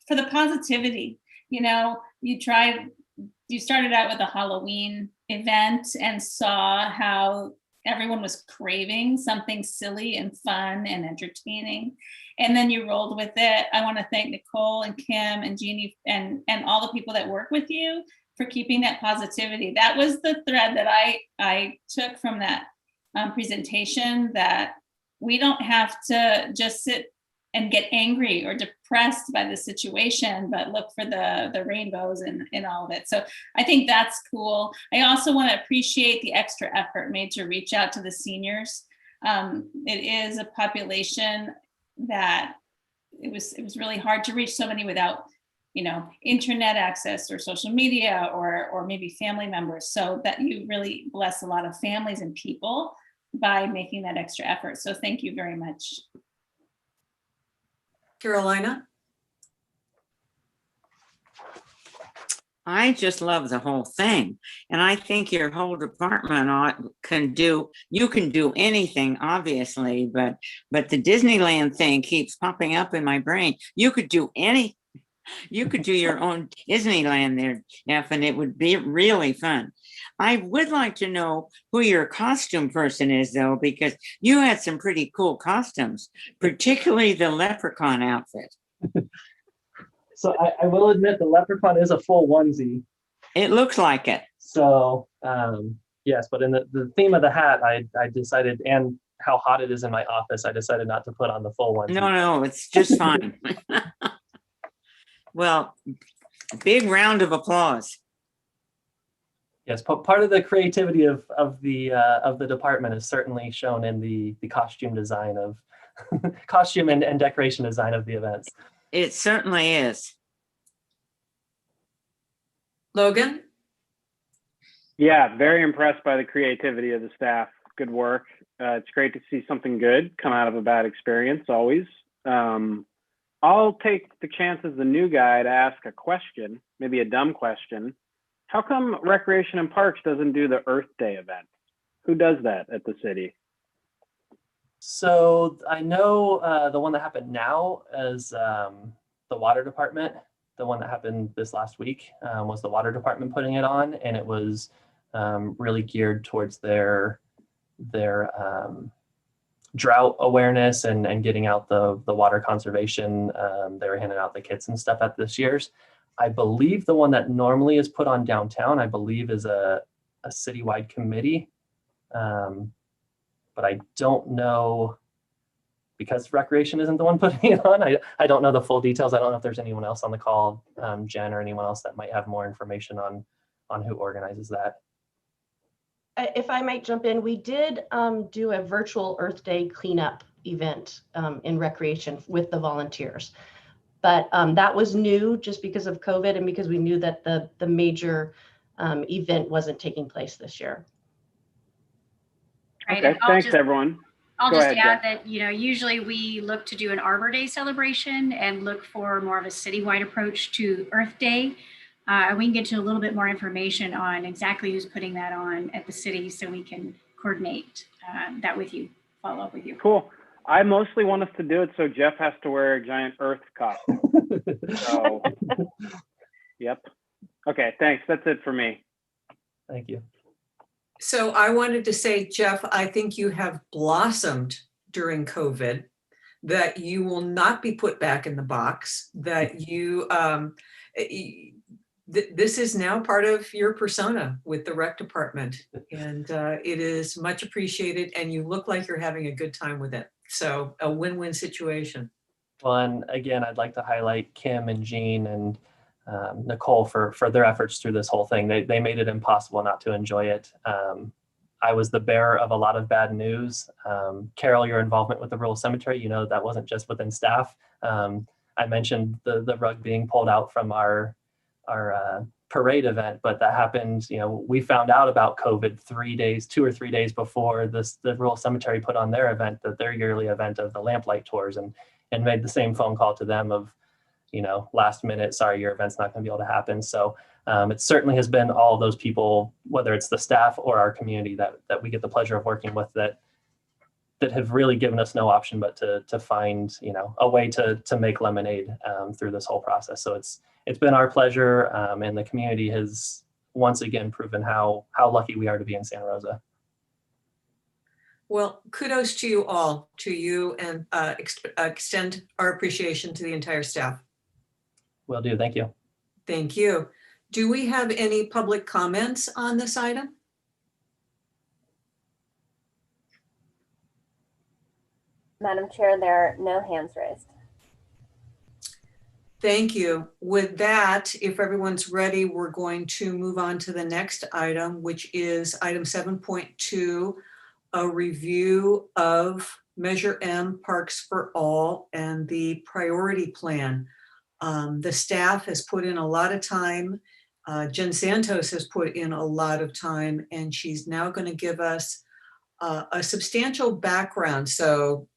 for the positivity. You know, you started out with a Halloween event and saw how everyone was craving something silly and fun and entertaining. And then you rolled with it. I want to thank Nicole and Kim and Jeannie and all the people that work with you for keeping that positivity. That was the thread that I took from that presentation, that we don't have to just sit and get angry or depressed by the situation, but look for the rainbows in all of it. So I think that's cool. I also want to appreciate the extra effort made to reach out to the seniors. It is a population that it was really hard to reach so many without, you know, internet access or social media or maybe family members. So that you really bless a lot of families and people by making that extra effort. So thank you very much. Carolina? I just love the whole thing. And I think your whole department you can do anything, obviously, but the Disneyland thing keeps popping up in my brain. You could do your own Disneyland there, Jeff, and it would be really fun. I would like to know who your costume person is, though, because you had some pretty cool costumes, particularly the leprechaun outfit. So I will admit the leprechaun is a full onesie. It looks like it. So yes, but in the theme of the hat, I decided, and how hot it is in my office, I decided not to put on the full onesie. No, it's just fine. Well, big round of applause. Yes, part of the creativity of the department is certainly shown in the costume design of costume and decoration design of the events. It certainly is. Logan? Yeah, very impressed by the creativity of the staff. Good work. It's great to see something good come out of a bad experience, always. I'll take the chance as the new guy to ask a question, maybe a dumb question. How come Recreation and Parks doesn't do the Earth Day event? Who does that at the city? So I know the one that happened now is the water department. The one that happened this last week was the water department putting it on, and it was really geared towards their drought awareness and getting out the water conservation. They were handing out the kits and stuff at this year's. I believe the one that normally is put on downtown, I believe is a citywide committee. But I don't know, because Recreation isn't the one putting it on. I don't know the full details. I don't know if there's anyone else on the call, Jen, or anyone else that might have more information on who organizes that. If I might jump in, we did do a virtual Earth Day cleanup event in Recreation with the volunteers. But that was new just because of COVID and because we knew that the major event wasn't taking place this year. Right, Okay, thanks everyone. I'll Go just ahead, add Jen. that, usually we look to do an Arbor Day celebration and look for more of a citywide approach to Earth Day. We can get to a little bit more information on exactly who's putting that on at the city so we can coordinate that with you, follow up with you. Cool. I mostly want us to do it so Jeff has to wear a giant Earth costume. So, yep. Okay, thanks. That's it for me. Thank you. So I wanted to say, Jeff, I think you have blossomed during COVID, that you will not be put back in the box, that you, this is now part of your persona with the rec department, and it is much appreciated, and you look like you're having a good time with it. So a win-win situation. Well, and again, I'd like to highlight Kim and Jean and Nicole for their efforts through this whole thing. They made it impossible not to enjoy it. I was the bearer of a lot of bad news. Carol, your involvement with the rural cemetery, that wasn't just within staff. I mentioned the rug being pulled out from our parade event, but that happened, we found out about COVID 2 or 3 days before the rural cemetery put on their event, their yearly event of the lamplight tours, and made the same phone call to them of, last minute, sorry, your event's not going to be able to happen. So it certainly has been all of those people, whether it's the staff or our community that we get the pleasure of working with, that have really given us no option but to find, a way to make lemonade through this whole process. So it's been our pleasure, and the community has once again proven how lucky we are to be in Santa Rosa. Well, kudos to you all, to you, and extend our appreciation to the entire staff. Will do. Thank you. Thank you. Do we have any public comments on this item? Madam Chair, there are no hands raised. Thank you. With that, if everyone's ready, we're going to move on to the next item, which is item 7.2, a review of Measure M Parks for All and the priority plan. The staff has put in a lot of time. Jen Santos has put in a lot of time, and she's now going to give us a substantial background. So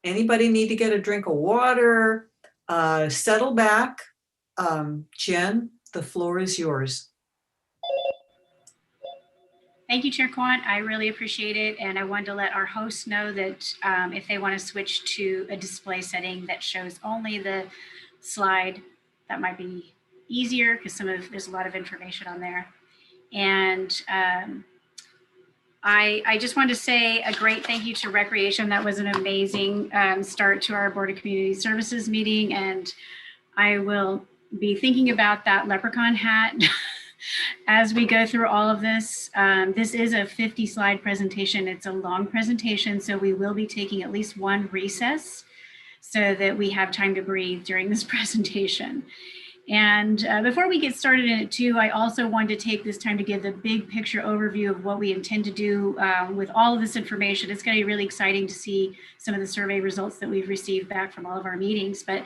anybody need to get a drink of water, settle back. Jen, the floor is yours. Thank you, Chair Quant. I really appreciate it. And I wanted to let our hosts know that if they want to switch to a display setting that shows only the slide, that might be easier because there's a lot of information on there. And I just wanted to say a great thank you to Recreation. That was an amazing start to our Board of Community Services meeting. And I will be thinking about that leprechaun hat as we go through all of this. This is a 50 slide presentation. It's a long presentation, so we will be taking at least one recess so that we have time to breathe during this presentation. And before we get started in it too, I also wanted to take this time to give the big picture overview of what we intend to do with all of this information. It's going to be really exciting to see some of the survey results that we've received back from all of our meetings. But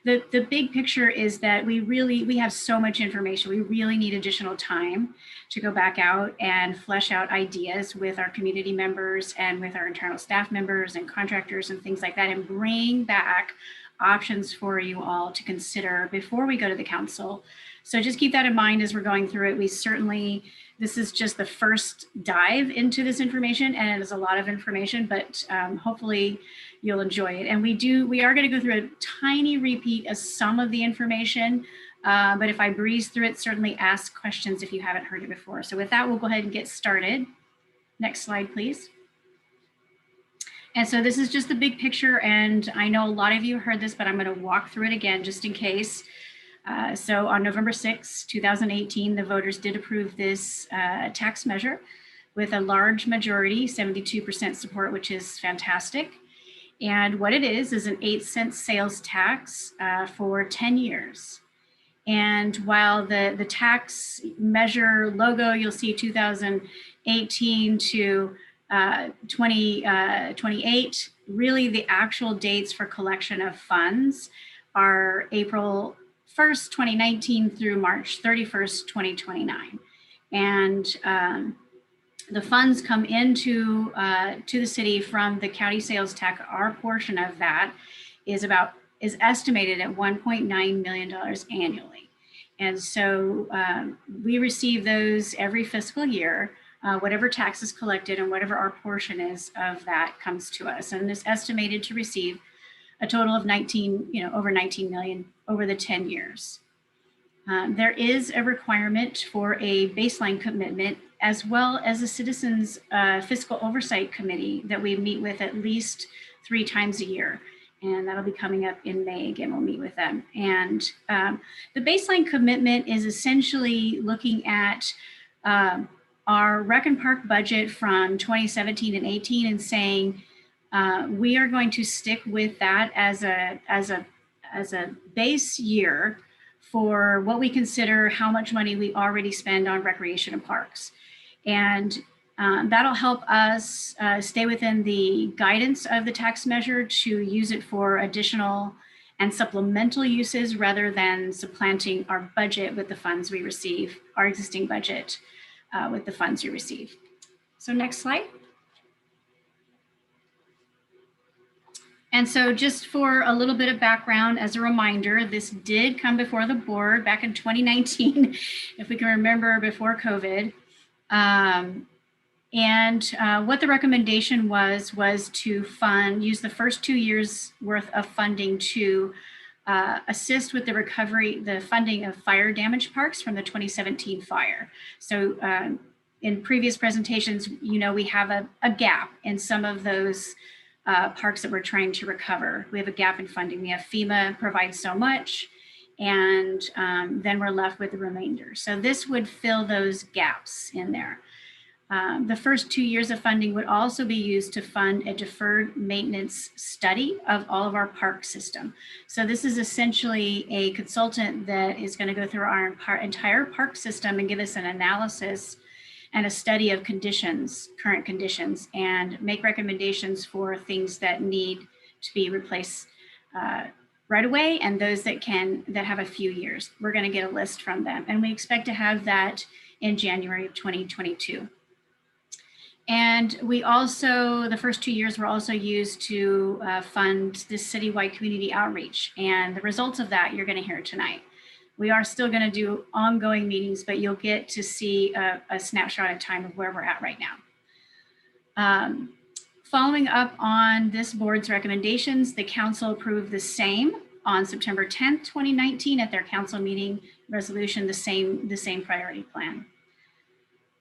the big picture is that we have so much information. We really need additional time to go back out and flesh out ideas with our community members and with our internal staff members and contractors and things like that, and bring back options for you all to consider before we go to the council. So just keep that in mind as we're going through it. This is just the first dive into this information, and it is a lot of information, but hopefully you'll enjoy it. And we are going to go through a tiny repeat of some of the information, but if I breeze through it, certainly ask questions if you haven't heard it before. So with that, we'll go ahead and get started. Next slide, please. And so this is just the big picture, and I know a lot of you heard this, but I'm going to walk through it again just in case. So on November 6, 2018, the voters did approve this tax measure with a large majority, 72% support, which is fantastic. And what it is an 8-cent sales tax for 10 years. And while the tax measure logo, you'll see 2018 to 2028, really the actual dates for collection of funds are April 1st, 2019 through March 31st, 2029. And the funds come into to the city from the county sales tax. Our portion of that is estimated at $1.9 million annually. And so we receive those every fiscal year, whatever tax is collected and whatever our portion is of that comes to us. And it's estimated to receive a total of over 19 million over the 10 years. There is a requirement for a baseline commitment, as well as a citizens fiscal oversight committee that we meet with at least 3 times a year. And that'll be coming up in May. Again, we'll meet with them. And the baseline commitment is essentially looking at our Rec and Park budget from 2017 and 18 and saying, we are going to stick with that as a base year for what we consider how much money we already spend on recreation and parks. And that'll help us stay within the guidance of the tax measure to use it for additional and supplemental uses rather than supplanting our budget with the funds we receive, our existing budget with the funds we receive. So next slide. And so just for a little bit of background, as a reminder, this did come before the board back in 2019, if we can remember, before COVID. What the recommendation was to use the first 2 years worth of funding to assist with the funding of fire damaged parks from the 2017 fire. So in previous presentations, we have a gap in some of those parks that we're trying to recover. We have a gap in funding. We have FEMA provides so much, and then we're left with the remainder. So this would fill those gaps in there. The first 2 years of funding would also be used to fund a deferred maintenance study of all of our park system. So this is essentially a consultant that is going to go through our entire park system and give us an analysis and a study of current conditions, and make recommendations for things that need to be replaced right away, and those that have a few years. We're going to get a list from them, and we expect to have that in January of 2022. And we also, the first 2 years were also used to fund this citywide community outreach, and the results of that you're going to hear tonight. We are still going to do ongoing meetings, but you'll get to see a snapshot in time of where we're at right now. Following up on this board's recommendations, the council approved the same on September 10th, 2019 at their council meeting resolution, the same priority plan.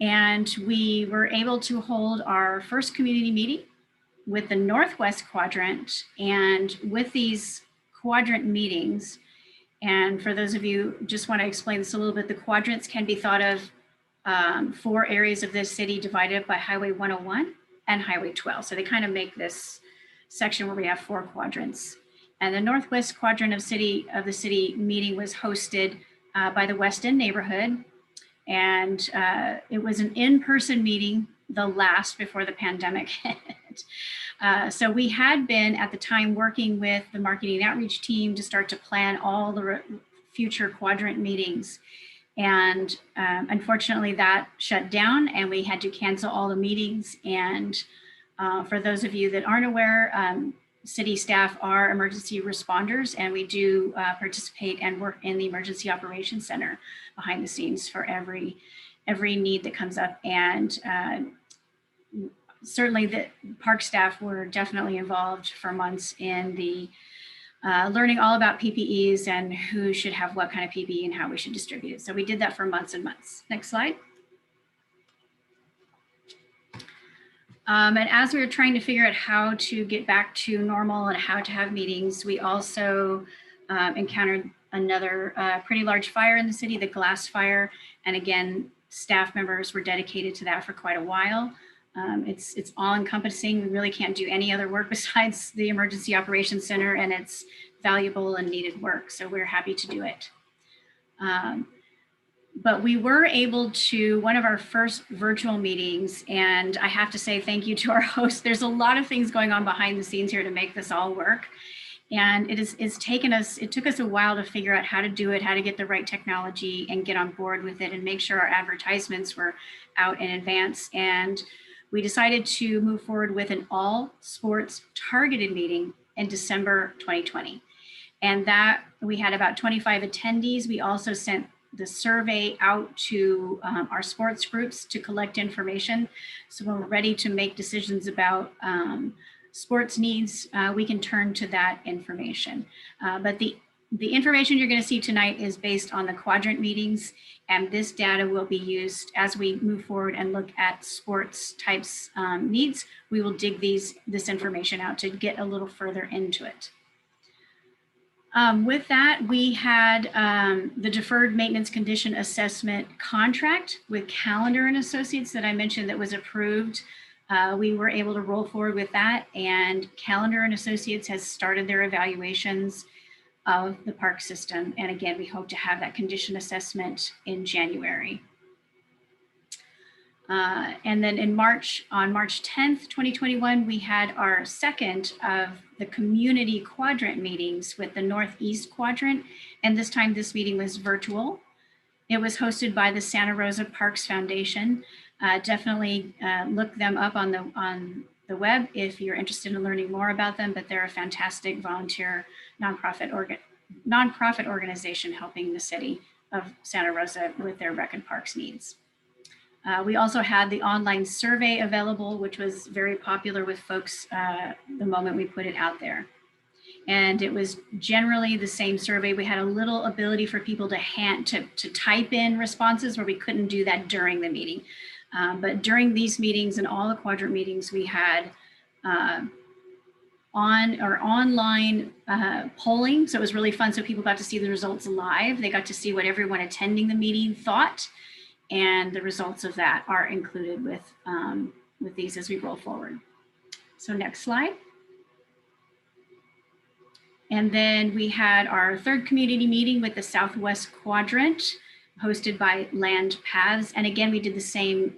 And we were able to hold our first community meeting with the Northwest Quadrant. And with these quadrant meetings, and for those of you, just want to explain this a little bit, the quadrants can be thought of 4 areas of this city divided by Highway 101 and Highway 12. So they kind of make this section where we have 4 quadrants. And the Northwest Quadrant of the city meeting was hosted by the West End neighborhood. And it was an in-person meeting, the last before the pandemic hit. So we had been at the time working with the marketing outreach team to start to plan all the future quadrant meetings. And unfortunately that shut down and we had to cancel all the meetings. And for those of you that aren't aware, city staff are emergency responders, and we do participate and work in the Emergency Operations Center behind the scenes for every need that comes up. And certainly the park staff were definitely involved for months in the learning all about PPEs and who should have what kind of PPE and how we should distribute it. So we did that for months and months. Next slide. And as we were trying to figure out how to get back to normal and how to have meetings, we also encountered another pretty large fire in the city, the glass fire. And again, staff members were dedicated to that for quite a while. It's all encompassing. We really can't do any other work besides the Emergency Operations Center, and it's valuable and needed work. So we're happy to do it. But we were able to, one of our first virtual meetings, and I have to say thank you to our host. There's a lot of things going on behind the scenes here to make this all work. And it took us a while to figure out how to do it, how to get the right technology and get on board with it and make sure our advertisements were out in advance. And we decided to move forward with an all sports targeted meeting in December 2020. And that we had about 25 attendees. We also sent the survey out to our sports groups to collect information. So when we're ready to make decisions about sports needs, we can turn to that information. But the information you're going to see tonight is based on the Quadrant meetings, and this data will be used as we move forward and look at sports types needs. We will dig this information out to get a little further into it. With that, we had the Deferred Maintenance Condition Assessment contract with Calendar and Associates that I mentioned that was approved. We were able to roll forward with that, and Calendar and Associates has started their evaluations of the park system. And again, we hope to have that condition assessment in January. And then on March 10th, 2021, we had our second of the community quadrant meetings with the Northeast Quadrant. And this time this meeting was virtual. It was hosted by the Santa Rosa Parks Foundation. Definitely look them up on the web if you're interested in learning more about them, but they're a fantastic volunteer nonprofit organization helping the city of Santa Rosa with their rec and parks needs. We also had the online survey available, which was very popular with folks the moment we put it out there. And it was generally the same survey. We had a little ability for people to type in responses where we couldn't do that during the meeting. But during these meetings and all the Quadrant meetings, we had online polling. So it was really fun. So people got to see the results live. They got to see what everyone attending the meeting thought. And the results of that are included with these as we roll forward. So next slide. And then we had our third community meeting with the Southwest Quadrant hosted by Land Paths. And again, we did the same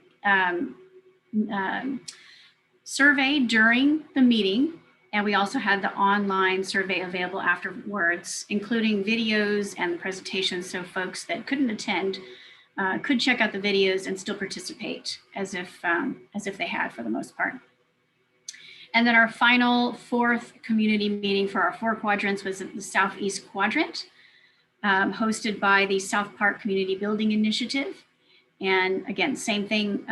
survey during the meeting. And we also had the online survey available afterwards, including videos and the presentations. So folks that couldn't attend could check out the videos and still participate as if they had for the most part. And then our final fourth community meeting for our 4 quadrants was the Southeast Quadrant, hosted by the South Park Community Building Initiative. And again, same thing,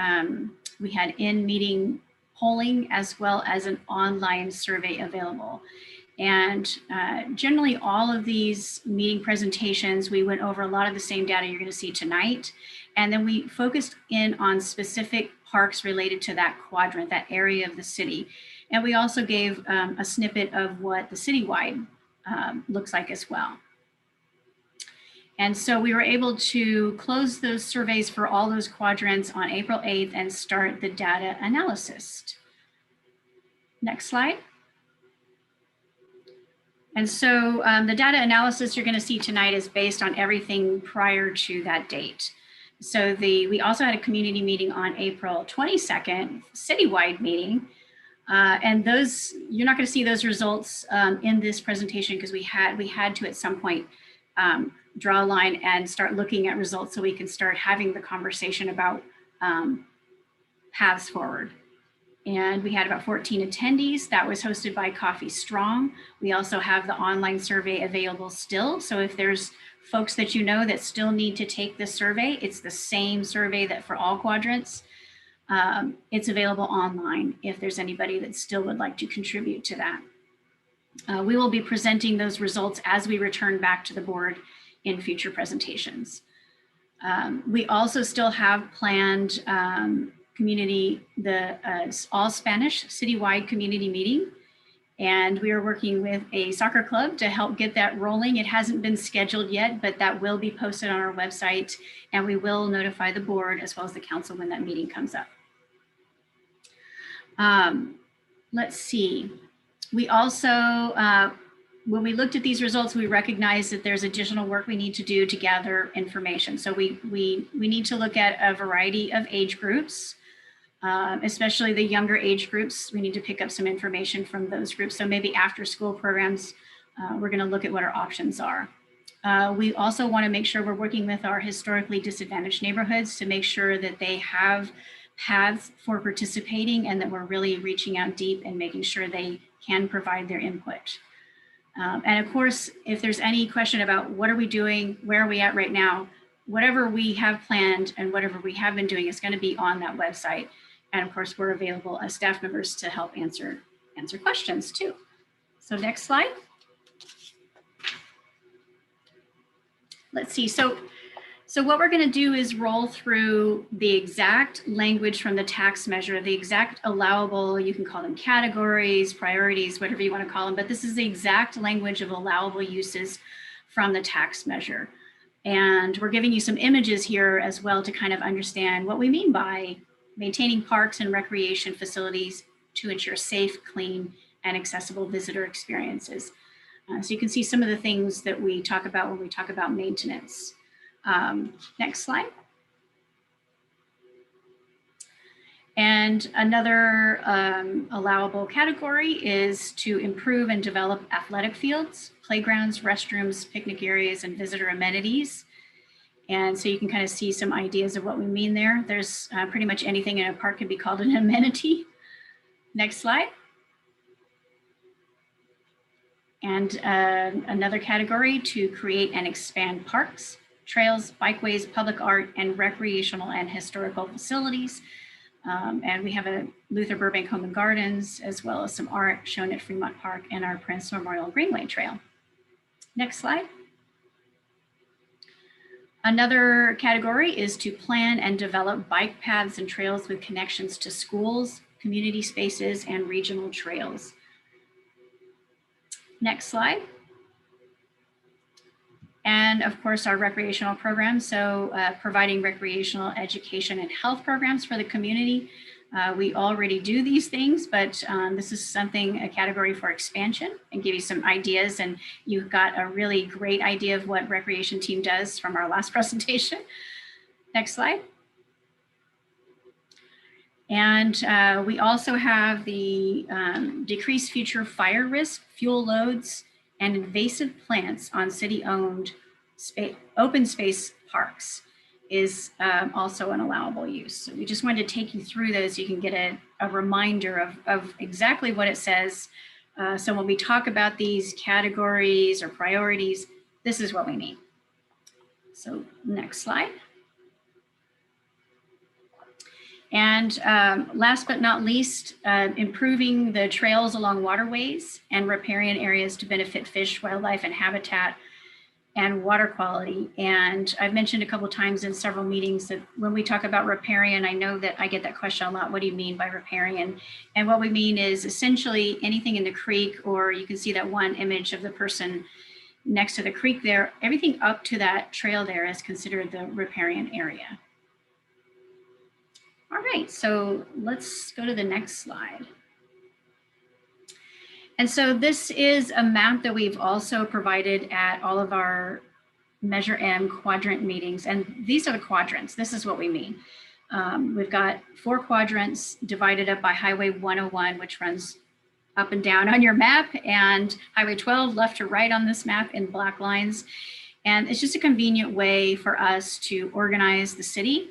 we had in-meeting polling as well as an online survey available. And generally all of these meeting presentations, we went over a lot of the same data you're going to see tonight. And then we focused in on specific parks related to that quadrant, that area of the city. And we also gave a snippet of what the citywide looks like as well. And so we were able to close those surveys for all those quadrants on April 8th and start the data analysis. Next slide. And so the data analysis you're going to see tonight is based on everything prior to that date. So we also had a community meeting on April 22nd, citywide meeting. And those, you're not going to see those results in this presentation because we had to at some point draw a line and start looking at results so we can start having the conversation about paths forward. And we had about 14 attendees. That was hosted by Coffee Strong. We also have the online survey available still. So if there's folks that you know that still need to take this survey, it's the same survey that for all quadrants. It's available online if there's anybody that still would like to contribute to that. We will be presenting those results as we return back to the board in future presentations. We also still have planned all Spanish citywide community meeting. And we are working with a soccer club to help get that rolling. It hasn't been scheduled yet, but that will be posted on our website, and we will notify the board as well as the council when that meeting comes up. Let's see. We also, when we looked at these results, we recognized that there's additional work we need to do to gather information. So we need to look at a variety of age groups. Especially the younger age groups. We need to pick up some information from those groups. So maybe after school programs, we're going to look at what our options are. We also want to make sure we're working with our historically disadvantaged neighborhoods to make sure that they have paths for participating and that we're really reaching out deep and making sure they can provide their input. And of course, if there's any question about what are we doing, where are we at right now, whatever we have planned and whatever we have been doing is going to be on that website. And of course, we're available as staff members to help answer questions too. So next slide. Let's see. So what we're going to do is roll through the exact language from the tax measure, the exact allowable, you can call them categories, priorities, whatever you want to call them, but this is the exact language of allowable uses from the tax measure. And we're giving you some images here as well to kind of understand what we mean by maintaining parks and recreation facilities to ensure safe, clean, and accessible visitor experiences. So you can see some of the things that we talk about when we talk about maintenance. Next slide. And another allowable category is to improve and develop athletic fields, playgrounds, restrooms, picnic areas, and visitor amenities. And so you can kind of see some ideas of what we mean there. There's pretty much anything in a park can be called an amenity. Next slide. And another category to create and expand parks, trails, bikeways, public art, and recreational and historical facilities. And we have a Luther Burbank Home and Gardens, as well as some art shown at Fremont Park and our Prince Memorial Greenway Trail. Next slide. Another category is to plan and develop bike paths and trails with connections to schools, community spaces, and regional trails. Next slide. And of course, our recreational programs. So providing recreational education and health programs for the community. We already do these things, but this is something, a category for expansion, and give you some ideas. And you've got a really great idea of what recreation team does from our last presentation. Next slide. And we also have the decreased future fire risk, fuel loads, and invasive plants on city-owned open space parks is also an allowable use. So we just wanted to take you through those so you can get a reminder of exactly what it says. So when we talk about these categories or priorities, this is what we mean. So next slide. And last but not least, improving the trails along waterways and riparian areas to benefit fish, wildlife, and habitat and water quality. And I've mentioned a couple of times in several meetings that when we talk about riparian, I know that I get that question a lot. What do you mean by riparian? And what we mean is essentially anything in the creek, or you can see that one image of the person next to the creek there, everything up to that trail there is considered the riparian area. All right, so let's go to the next slide. And so this is a map that we've also provided at all of our Measure M quadrant meetings. And these are the quadrants. This is what we mean. We've got 4 quadrants divided up by Highway 101, which runs up and down on your map, and Highway 12 left to right on this map in black lines. And it's just a convenient way for us to organize the city.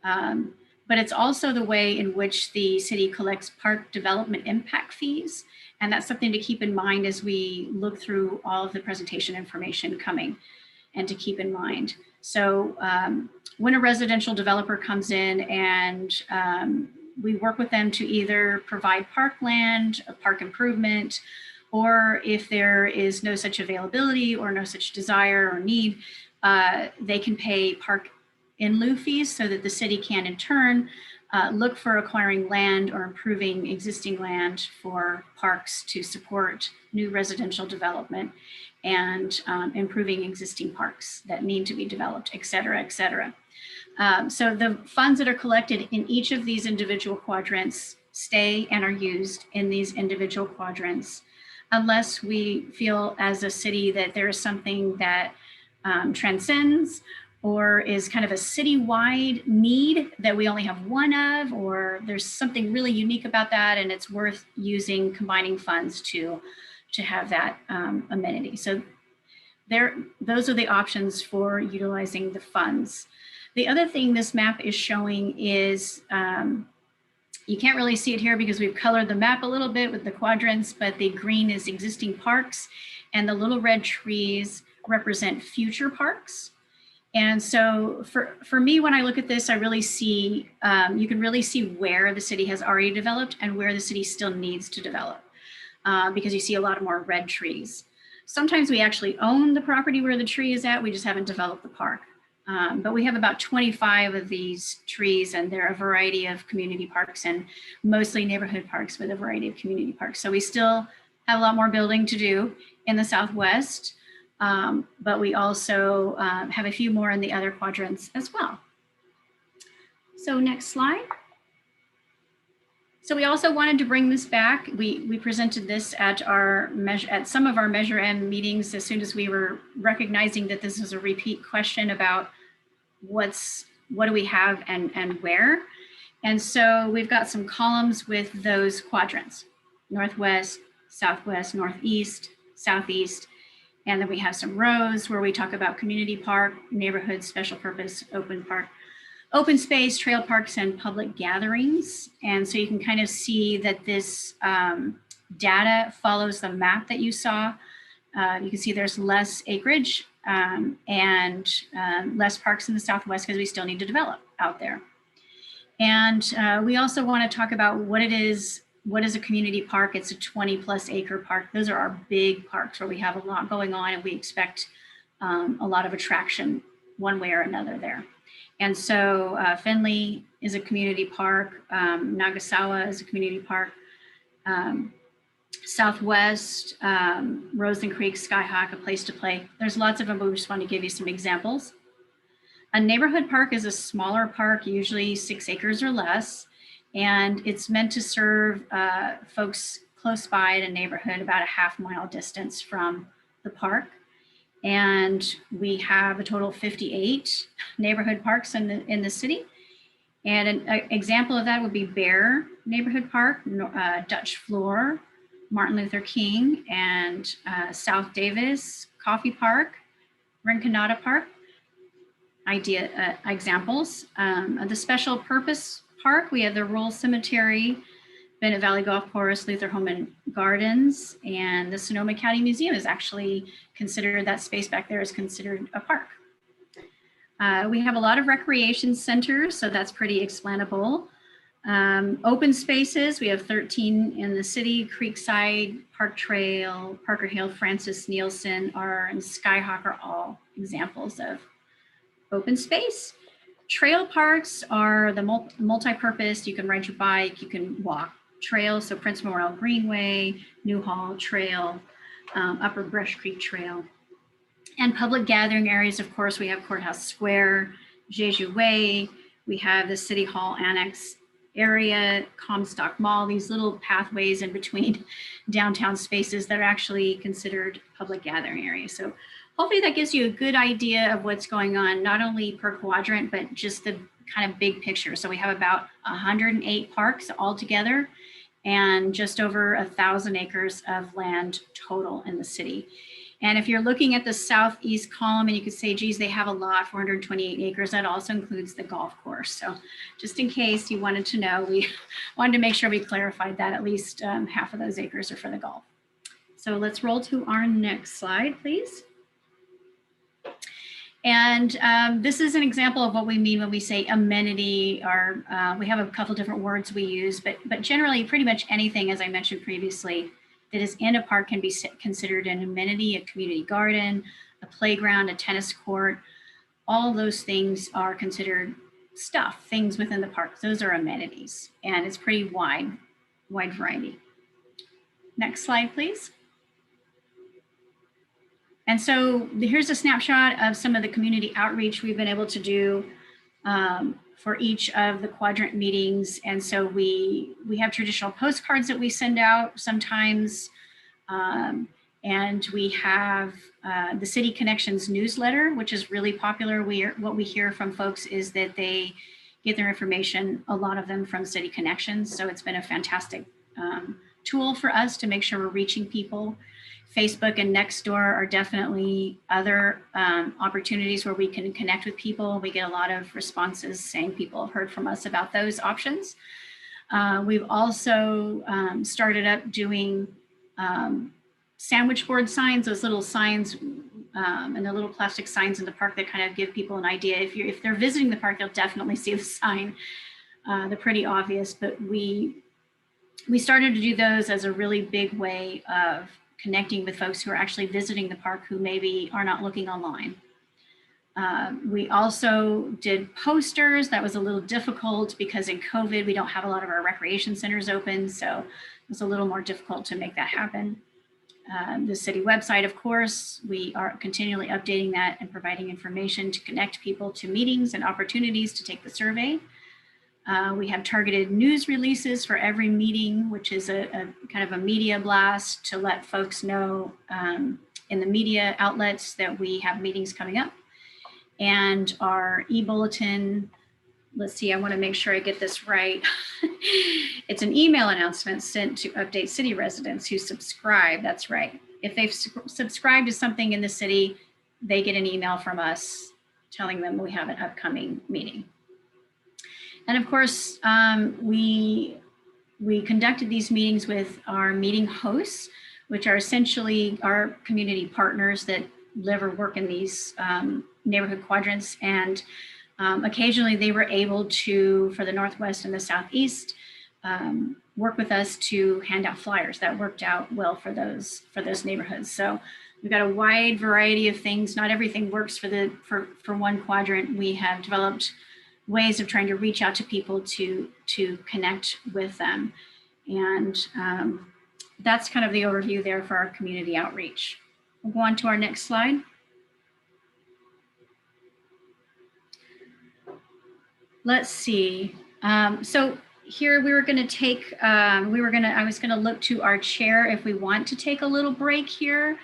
But it's also the way in which the city collects park development impact fees. And that's something to keep in mind as we look through all of the presentation information coming, and to keep in mind. So when a residential developer comes in and we work with them to either provide parkland, a park improvement, or if there is no such availability or no such desire or need, they can pay park in lieu fees so that the city can in turn look for acquiring land or improving existing land for parks to support new residential development and improving existing parks that need to be developed, et cetera, et cetera. So the funds that are collected in each of these individual quadrants stay and are used in these individual quadrants, unless we feel as a city that there is something that transcends or is kind of a citywide need that we only have one of, or there's something really unique about that and it's worth using combining funds to have that amenity. So those are the options for utilizing the funds. The other thing this map is showing is, you can't really see it here because we've colored the map a little bit with the quadrants, but the green is existing parks and the little red trees represent future parks. And so for me, when I look at this, I really see, you can really see where the city has already developed and where the city still needs to develop, because you see a lot more red trees. Sometimes we actually own the property where the tree is at, we just haven't developed the park. But we have about 25 of these trees, and they're a variety of community parks and mostly neighborhood parks with a variety of community parks. So we still have a lot more building to do in the Southwest. But we also have a few more in the other quadrants as well. So next slide. So we also wanted to bring this back. We presented this at some of our Measure M meetings as soon as we were recognizing that this was a repeat question about what do we have and where. And so we've got some columns with those quadrants: Northwest, Southwest, Northeast, Southeast. And then we have some rows where we talk about community park, neighborhood, special purpose, open park, open space, trail parks, and public gatherings. And so you can kind of see that this data follows the map that you saw. You can see there's less acreage and less parks in the Southwest because we still need to develop out there. And we also want to talk about what it is. What is a community park? It's a 20+ acre park. Those are our big parks where we have a lot going on and we expect a lot of attraction one way or another there. And so Findlay is a community park. Nagasawa is a community park. Southwest, Rosen Creek, Skyhawk, a place to play. There's lots of them, but we just want to give you some examples. A neighborhood park is a smaller park, usually 6 acres or less. And it's meant to serve folks close by in a neighborhood about a half-mile distance from the park. And we have a total of 58 neighborhood parks in the city. And an example of that would be Bear Neighborhood Park, Dutch Floor, Martin Luther King, and South Davis Coffee Park, Rinconada Park. Examples. The special purpose park, we have the Rural Cemetery, Bennett Valley Golf Course, Luther Home and Gardens, and the Sonoma County Museum is actually considered, that space back there is considered a park. We have a lot of recreation centers, so that's pretty explainable. Open spaces, we have 13 in the city: Creekside, Park Trail, Parker Hill, Francis Nielsen, and Skyhawk are all examples of open space. Trail parks are the multi-purpose. You can ride your bike, you can walk trails. So Prince Memorial Greenway, Newhall Trail, Upper Brush Creek Trail. And public gathering areas, of course, we have Courthouse Square, Jeju Way, we have the City Hall Annex area, Comstock Mall, these little pathways in between downtown spaces that are actually considered public gathering areas. So hopefully that gives you a good idea of what's going on, not only per quadrant, but just the kind of big picture. So we have about 108 parks altogether and just over 1,000 acres of land total in the city. And if you're looking at the southeast column and you could say, geez, they have a lot, 428 acres, that also includes the golf course. So just in case you wanted to know, we wanted to make sure we clarified that at least half of those acres are for the golf. So let's roll to our next slide, please. And this is an example of what we mean when we say amenity, or we have a couple different words we use, but generally pretty much anything, as I mentioned previously, that is in a park can be considered an amenity: a community garden, a playground, a tennis court. All those things are considered stuff, things within the park. Those are amenities, and it's pretty wide variety. Next slide, please. And so here's a snapshot of some of the community outreach we've been able to do for each of the quadrant meetings. And so we have traditional postcards that we send out sometimes. And we have the City Connections newsletter, which is really popular. What we hear from folks is that they get their information, a lot of them from City Connections. So it's been a fantastic tool for us to make sure we're reaching people. Facebook and Nextdoor are definitely other opportunities where we can connect with people. We get a lot of responses saying people have heard from us about those options. We've also started up doing sandwich board signs, those little signs and the little plastic signs in the park that kind of give people an idea. If they're visiting the park, they'll definitely see the sign. They're pretty obvious, but we started to do those as a really big way of connecting with folks who are actually visiting the park who maybe are not looking online. We also did posters. That was a little difficult because in COVID, we don't have a lot of our recreation centers open. So it was a little more difficult to make that happen. The city website, of course, we are continually updating that and providing information to connect people to meetings and opportunities to take the survey. We have targeted news releases for every meeting, which is a kind of a media blast to let folks know in the media outlets that we have meetings coming up. And our E-Bulletin, let's see, I want to make sure I get this right. It's an email announcement sent to update city residents who subscribe. That's right. If they've subscribed to something in the city, they get an email from us telling them we have an upcoming meeting. And of course, we conducted these meetings with our meeting hosts, which are essentially our community partners that live or work in these neighborhood quadrants. And occasionally they were able to, for the Northwest and the Southeast, work with us to hand out flyers. That worked out well for those neighborhoods. So we've got a wide variety of things. Not everything works for one quadrant. We have developed ways of trying to reach out to people to connect with them. And that's kind of the overview there for our community outreach. We'll go on to our next slide. Let's see. So here we were going to take, I was going to look to our chair if we want to take a little break here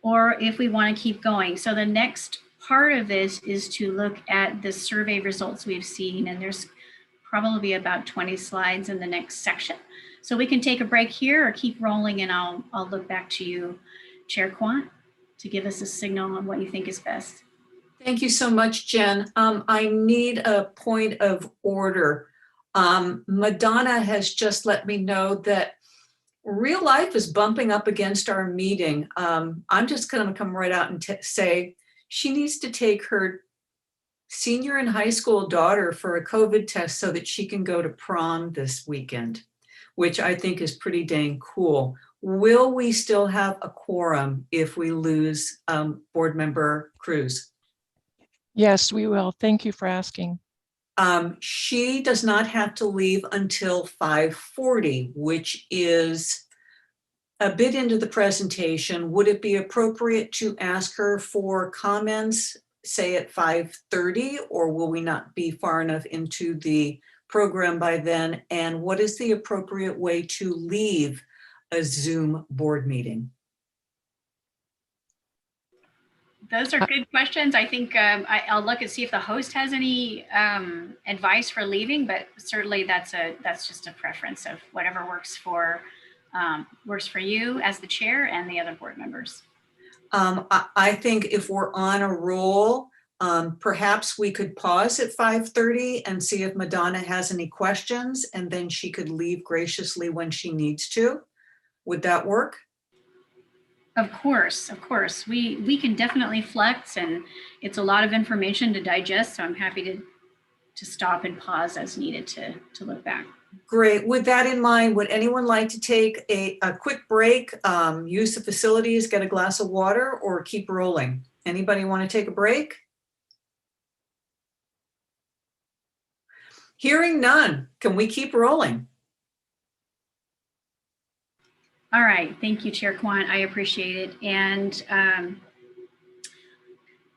or if we want to keep going. So the next part of this is to look at the survey results we've seen, and there's probably about 20 slides in the next section. So we can take a break here or keep rolling, and I'll look back to you, Chair Quant, to give us a signal on what you think is best. Thank you so much, Jen. I need a point of order. Madonna has just let me know that real life is bumping up against our meeting. I'm just going to come right out and say she needs to take her senior in high school daughter for a COVID test so that she can go to prom this weekend, which I think is pretty dang cool. Will we still have a quorum if we lose board member Cruz? Yes, we will. Thank you for asking. She does not have to leave until 5:40, which is a bit into the presentation. Would it be appropriate to ask her for comments, say at 5:30, or will we not be far enough into the program by then? And what is the appropriate way to leave a Zoom board meeting? Those are good questions. I think I'll look and see if the host has any advice for leaving, but certainly that's just a preference of whatever works for you as the chair and the other board members. I think if we're on a roll, perhaps we could pause at 5:30 and see if Madonna has any questions, and then she could leave graciously when she needs to. Would that work? Of course. We can definitely flex, and it's a lot of information to digest, so I'm happy to stop and pause as needed to look back. Great. With that in mind, would anyone like to take a quick break, use the facilities, get a glass of water, or keep rolling? Anybody want to take a break? Hearing none, can we keep rolling? All right, thank you, Chair Kwan. I appreciate it. And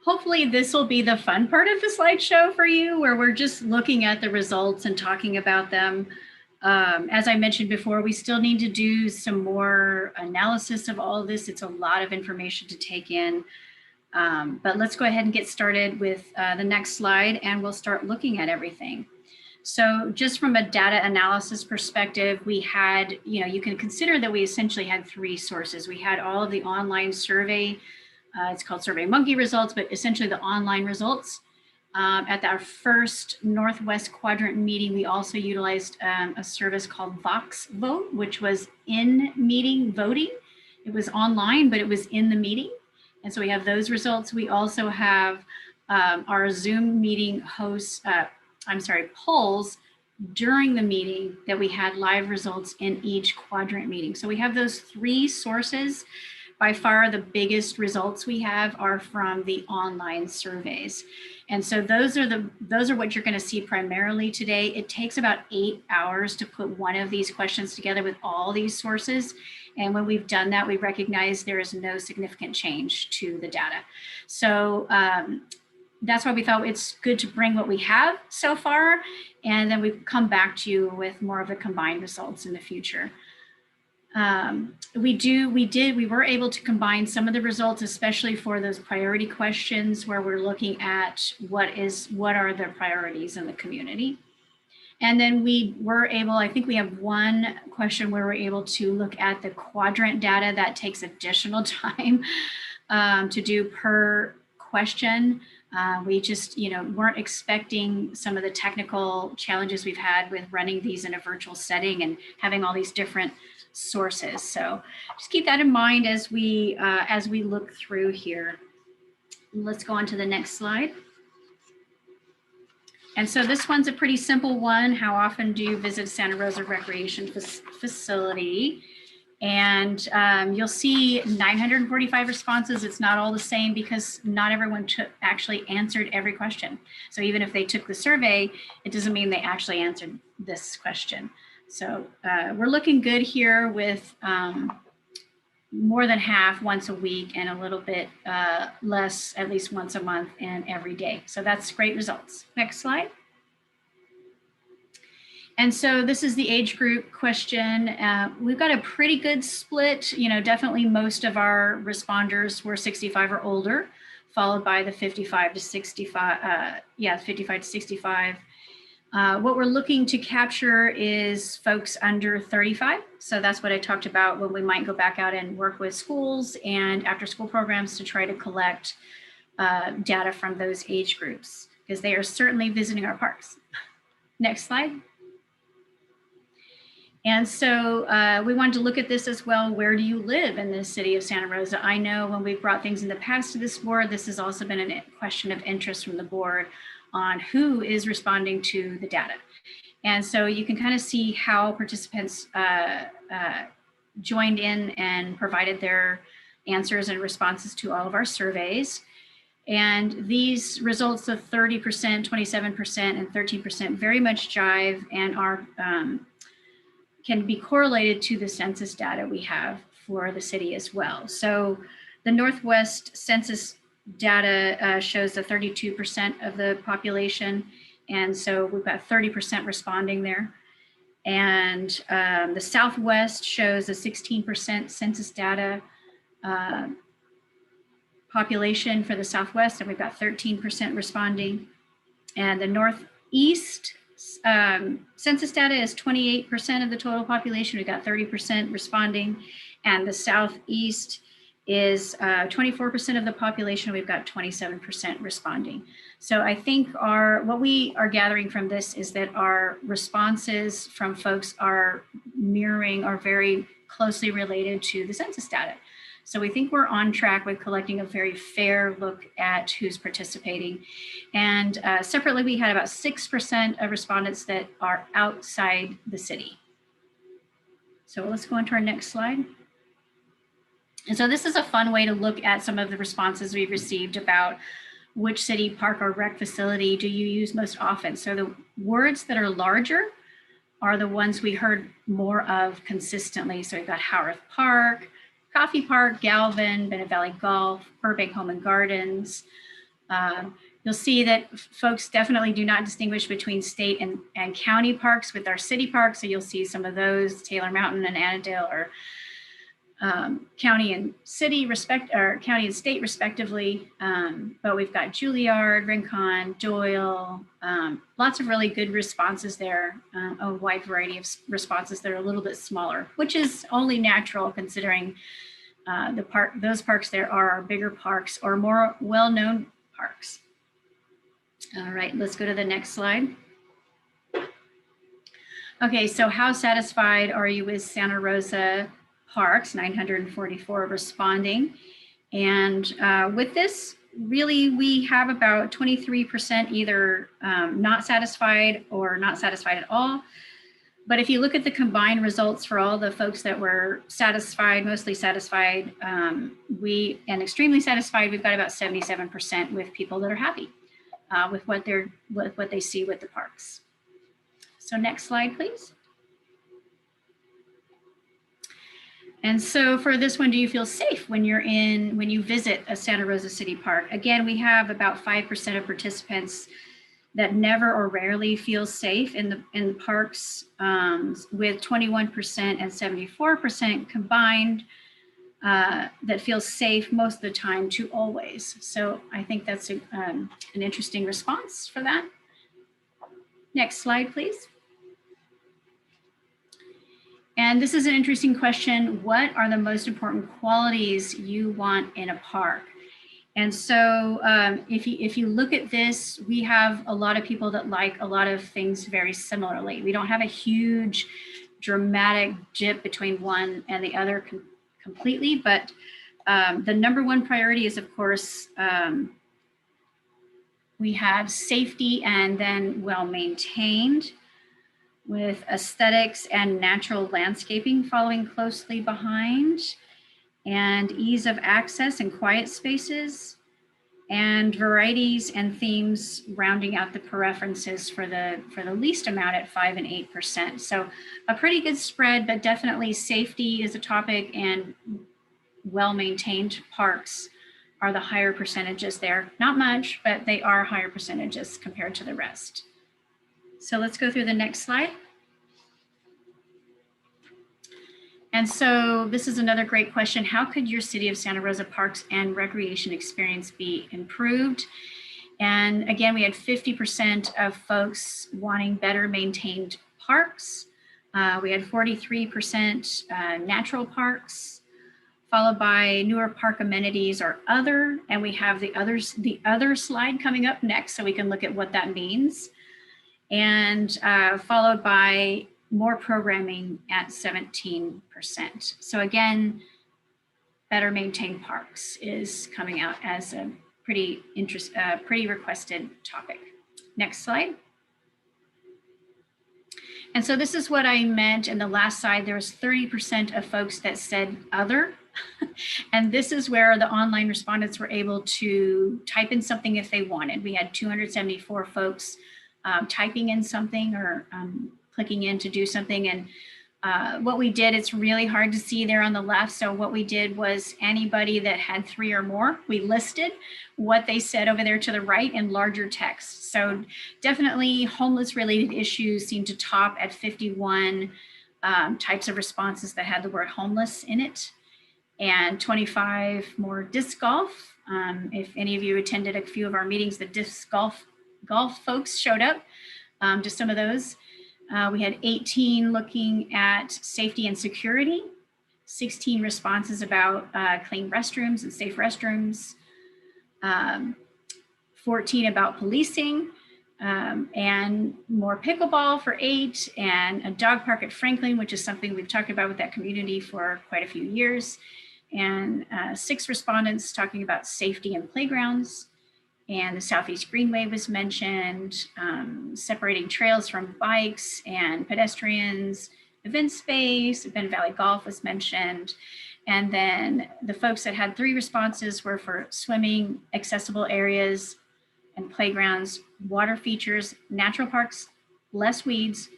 hopefully this will be the fun part of the slideshow for you, where we're just looking at the results and talking about them. As I mentioned before, we still need to do some more analysis of all of this. It's a lot of information to take in. But let's go ahead and get started with the next slide, and we'll start looking at everything. So just from a data analysis perspective, we had, you can consider that we essentially had 3 sources. We had all of the online survey, it's called SurveyMonkey results, but essentially the online results. At our first Northwest Quadrant meeting, we also utilized a service called Vox Vote, which was in-meeting voting. It was online, but it was in the meeting. And so we have those results. We also have our Zoom meeting hosts, polls during the meeting that we had live results in each quadrant meeting. So we have those 3 sources. By far the biggest results we have are from the online surveys. And so those are what you're going to see primarily today. It takes about 8 hours to put one of these questions together with all these sources. And when we've done that, we recognize there is no significant change to the data. So that's why we thought it's good to bring what we have so far, and then we come back to you with more of the combined results in the future. We were able to combine some of the results, especially for those priority questions where we're looking at what are the priorities in the community. And then we were able, I think we have one question where we're able to look at the quadrant data. That takes additional time to do per question. We just, weren't expecting some of the technical challenges we've had with running these in a virtual setting and having all these different sources. So just keep that in mind as we look through here. Let's go on to the next slide. And so this one's a pretty simple one. How often do you visit Santa Rosa Recreation Facility? And you'll see 945 responses. It's not all the same because not everyone actually answered every question. So even if they took the survey, it doesn't mean they actually answered this question. So we're looking good here with more than half once a week and a little bit less at least once a month and every day. So that's great results. Next slide. And so this is the age group question. We've got a pretty good split. Definitely most of our responders were 65 or older, followed by the 55 to 65. 55 to 65. What we're looking to capture is folks under 35. So that's what I talked about when we might go back out and work with schools and after school programs to try to collect data from those age groups, because they are certainly visiting our parks. Next slide. And so we wanted to look at this as well. Where do you live in the city of Santa Rosa? I know when we've brought things in the past to this board, this has also been a question of interest from the board on who is responding to the data. And so you can kind of see how participants joined in and provided their answers and responses to all of our surveys. And these results of 30%, 27%, and 13% very much jive and are can be correlated to the census data we have for the city as well. So the Northwest census data shows the 32% of the population. And so we've got 30% responding there. And the Southwest shows a 16% census data population for the Southwest, and we've got 13% responding. And the Northeast census data is 28% of the total population. We've got 30% responding. And the Southeast is 24% of the population. We've got 27% responding. So I think what we are gathering from this is that our responses from folks are mirroring or very closely related to the census data. So we think we're on track with collecting a very fair look at who's participating. And separately, we had about 6% of respondents that are outside the city. So let's go on to our next slide. And so this is a fun way to look at some of the responses we've received about which city park or rec facility do you use most often? So the words that are larger are the ones we heard more of consistently. So we've got Howarth Park, Coffee Park, Galvin, Bennett Valley Golf, Burbank Home and Gardens. You'll see that folks definitely do not distinguish between state and county parks with our city parks. So you'll see some of those, Taylor Mountain and Annandale, or county and city county and state respectively. But we've got Juilliard, Rincon, Doyle, lots of really good responses there, a wide variety of responses that are a little bit smaller, which is only natural considering those parks there are our bigger parks or more well-known parks. All right, let's go to the next slide. Okay, so how satisfied are you with Santa Rosa parks? 944 responding. And with this, really, we have about 23% either not satisfied or not satisfied at all. But if you look at the combined results for all the folks that were satisfied, mostly satisfied, and extremely satisfied, we've got about 77% with people that are happy with what they see with the parks. So next slide, please. And so for this one, do you feel safe when you visit a Santa Rosa City Park? Again, we have about 5% of participants that never or rarely feel safe in the parks, with 21% and 74% combined that feel safe most of the time to always. So I think that's an interesting response for that. Next slide, please. And this is an interesting question. What are the most important qualities you want in a park? And so if you look at this, we have a lot of people that like a lot of things very similarly. We don't have a huge dramatic dip between one and the other completely, but the number one priority is, of course, we have safety and then well-maintained, with aesthetics and natural landscaping following closely behind, and ease of access and quiet spaces, and varieties and themes rounding out the preferences for the least amount at 5% and 8%. So a pretty good spread, but definitely safety is a topic, and well-maintained parks are the higher percentages there. Not much, but they are higher percentages compared to the rest. So let's go through the next slide. And so this is another great question. How could your City of Santa Rosa parks and recreation experience be improved? And again, we had 50% of folks wanting better maintained parks. We had 43% natural parks, followed by newer park amenities or other. And we have the other slide coming up next, so we can look at what that means. And followed by more programming at 17%. So again, better maintained parks is coming out as a pretty requested topic. Next slide. And so this is what I meant in the last slide. There was 30% of folks that said other. And this is where the online respondents were able to type in something if they wanted. We had 274 folks typing in something or clicking in to do something. And what we did, it's really hard to see there on the left. So what we did was anybody that had 3 or more, we listed what they said over there to the right in larger text. So definitely homeless related issues seem to top at 51 types of responses that had the word homeless in it, and 25 more disc golf. If any of you attended a few of our meetings, the disc golf folks showed up to some of those. We had 18 looking at safety and security, 16 responses about clean restrooms and safe restrooms, 14 about policing, and more pickleball for 8, and a dog park at Franklin, which is something we've talked about with that community for quite a few years, and 6 respondents talking about safety and playgrounds. And the Southeast Greenway was mentioned, separating trails from bikes and pedestrians, event space, Ben Valley Golf was mentioned. And then the folks that had 3 responses were for swimming, accessible areas, and playgrounds, water features, natural parks, less weeds,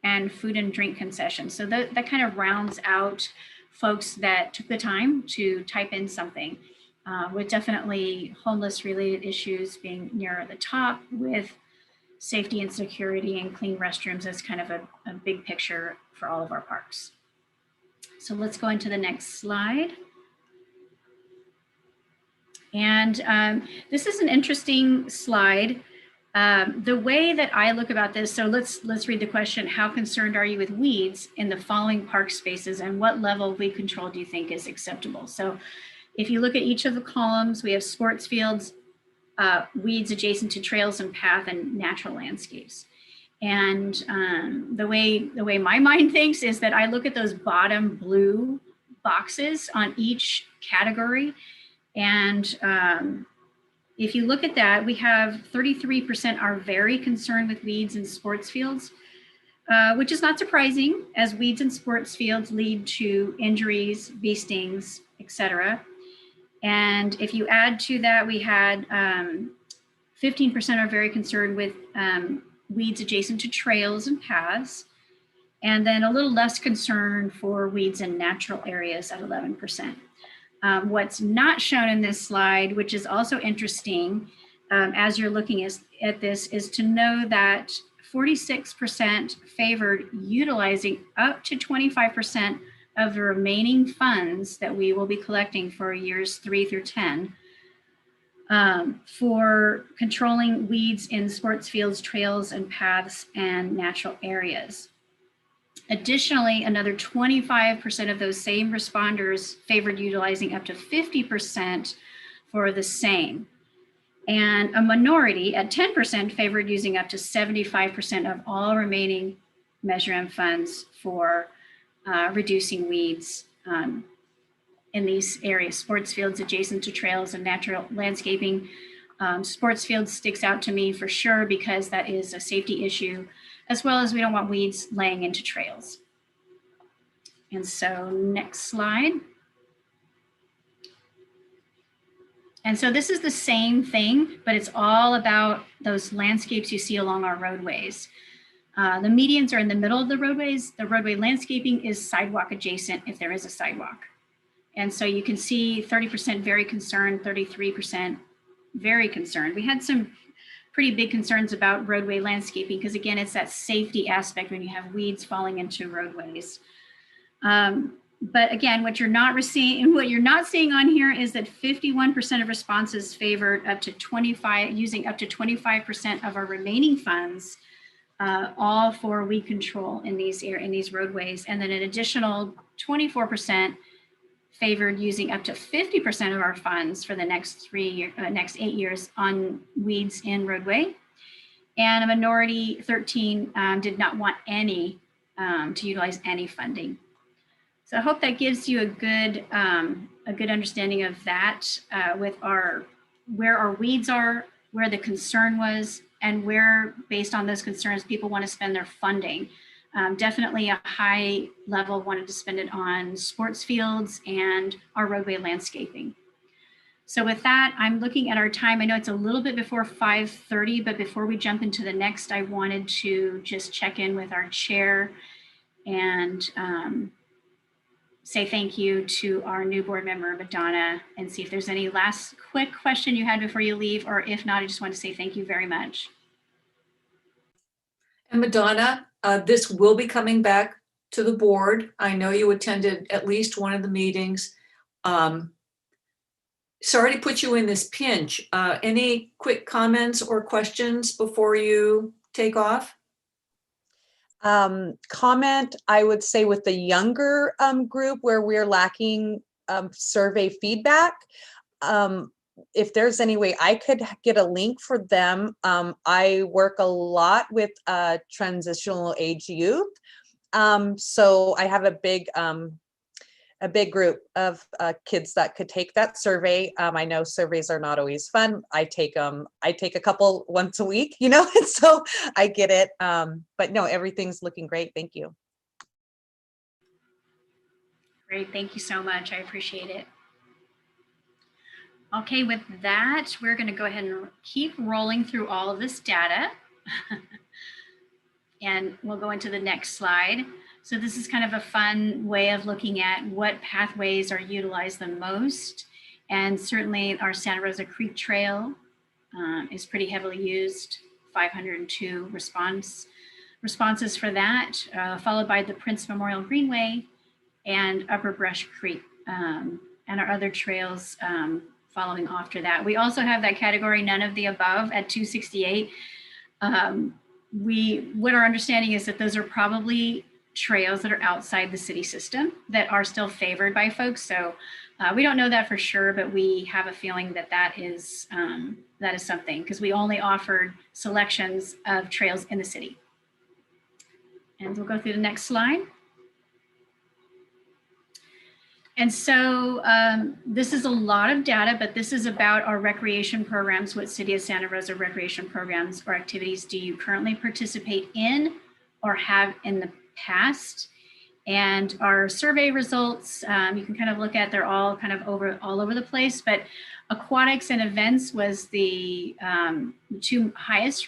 and food and drink concessions. So that kind of rounds out folks that took the time to type in something, with definitely homeless related issues being near the top, with safety and security and clean restrooms as kind of a big picture for all of our parks. So let's go into the next slide. And this is an interesting slide. The way that I look about this, so let's read the question. How concerned are you with weeds in the following park spaces, and what level of weed control do you think is acceptable? So if you look at each of the columns, we have sports fields, weeds adjacent to trails and path, and natural landscapes. And the way my mind thinks is that I look at those bottom blue boxes on each category. And if you look at that, we have 33% are very concerned with weeds in sports fields, which is not surprising, as weeds in sports fields lead to injuries, bee stings, etc. And if you add to that, we had 15% are very concerned with weeds adjacent to trails and paths, and then a little less concern for weeds in natural areas at 11%. What's not shown in this slide, which is also interesting as you're looking at this, is to know that 46% favored utilizing up to 25% of the remaining funds that we will be collecting for years 3 through 10 for controlling weeds in sports fields, trails and paths, and natural areas. Additionally, another 25% of those same responders favored utilizing up to 50% for the same. And a minority at 10% favored using up to 75% of all remaining Measure M funds for reducing weeds in these areas, sports fields adjacent to trails and natural landscaping. Sports fields sticks out to me for sure because that is a safety issue, as well as we don't want weeds laying into trails. And so next slide. And so this is the same thing, but it's all about those landscapes you see along our roadways. The medians are in the middle of the roadways. The roadway landscaping is sidewalk adjacent if there is a sidewalk. And so you can see 30% very concerned, 33% very concerned. We had some pretty big concerns about roadway landscaping because, again, it's that safety aspect when you have weeds falling into roadways. But again, what you're not seeing on here is that 51% of responses favored using up to 25% of our remaining funds, all for weed control in these roadways, and then an additional 24% favored using up to 50% of our funds for the next 8 years on weeds in roadway, and a minority 13 did not want any to utilize any funding. So I hope that gives you a good understanding of that with where our weeds are, where the concern was, and where, based on those concerns, people want to spend their funding. Definitely a high level wanted to spend it on sports fields and our roadway landscaping. So with that, I'm looking at our time. I know it's a little bit before 5:30, but before we jump into the next, I wanted to just check in with our chair and say thank you to our new board member, Madonna, and see if there's any last quick question you had before you leave, or if not, I just want to say thank you very much. And Madonna, this will be coming back to the board. I know you attended at least one of the meetings. Sorry to put you in this pinch. Any quick comments or questions before you take off? Comment, I would say, with the younger group where we're lacking survey feedback. If there's any way I could get a link for them. I work a lot with transitional age youth. So I have a big group of kids that could take that survey. I know surveys are not always fun. I take a couple once a week, so I get it. But no, everything's looking great. Thank you. Great, thank you so much. I appreciate it. Okay, with that, we're going to go ahead and keep rolling through all of this data. And we'll go into the next slide. So this is kind of a fun way of looking at what pathways are utilized the most. And certainly our Santa Rosa Creek Trail is pretty heavily used, 502 responses for that, followed by the Prince Memorial Greenway and Upper Brush Creek, and our other trails following after that. We also have that category, none of the above, at 268. What our understanding is that those are probably trails that are outside the city system that are still favored by folks. So we don't know that for sure, but we have a feeling that that is something, because we only offered selections of trails in the city. And we'll go through the next slide. And so this is a lot of data, but this is about our recreation programs. What City of Santa Rosa recreation programs or activities do you currently participate in or have in the past? And our survey results, you can kind of look at, they're all kind of all over the place, but aquatics and events was the two highest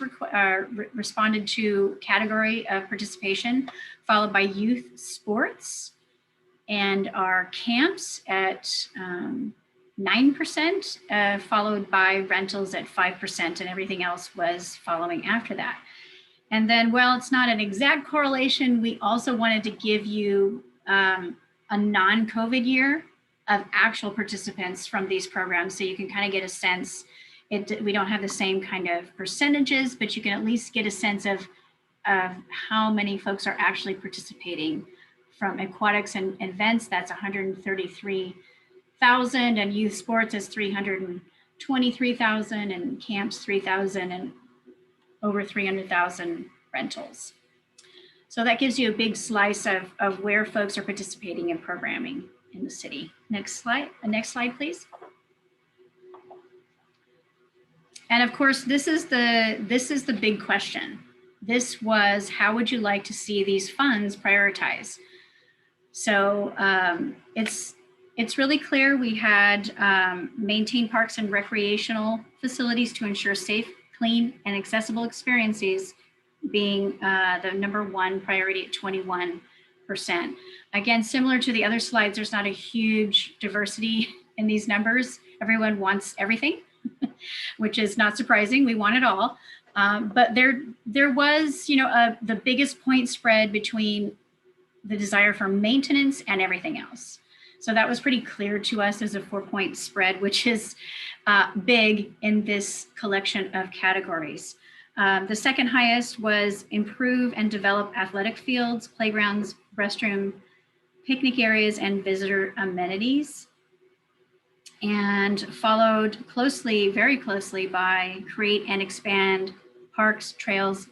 responded to category of participation, followed by youth sports. And our camps at 9%, followed by rentals at 5%, and everything else was following after that. And then, well, it's not an exact correlation. We also wanted to give you a non-COVID year of actual participants from these programs, so you can kind of get a sense. We don't have the same kind of percentages, but you can at least get a sense of how many folks are actually participating. From aquatics and events, that's 133,000, and youth sports is 323,000, and camps 3,000, and over 300,000 rentals. So that gives you a big slice of where folks are participating in programming in the city. Next slide, please. And of course, this is the big question. This was, how would you like to see these funds prioritized? So it's really clear. We had maintain parks and recreational facilities to ensure safe, clean, and accessible experiences being the #1 priority at 21%. Again, similar to the other slides, there's not a huge diversity in these numbers. Everyone wants everything, which is not surprising. We want it all. But there was, the biggest point spread between the desire for maintenance and everything else. So that was pretty clear to us as a 4-point spread, which is big in this collection of categories. The second highest was improve and develop athletic fields, playgrounds, restroom, picnic areas, and visitor amenities. And followed closely, very closely, by create and expand parks, trails,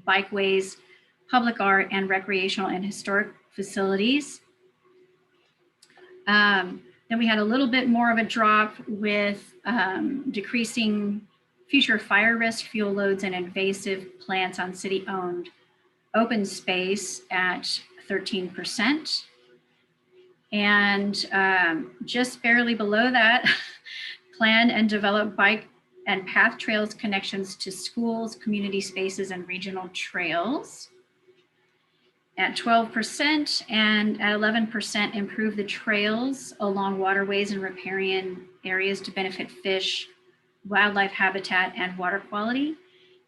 bikeways, public art, and recreational and historic facilities. Then we had a little bit more of a drop with decreasing future fire risk, fuel loads, and invasive plants on city-owned open space at 13%. And just barely below that, plan and develop bike and path trails connections to schools, community spaces, and regional trails at 12%, and at 11% improve the trails along waterways and riparian areas to benefit fish, wildlife habitat, and water quality.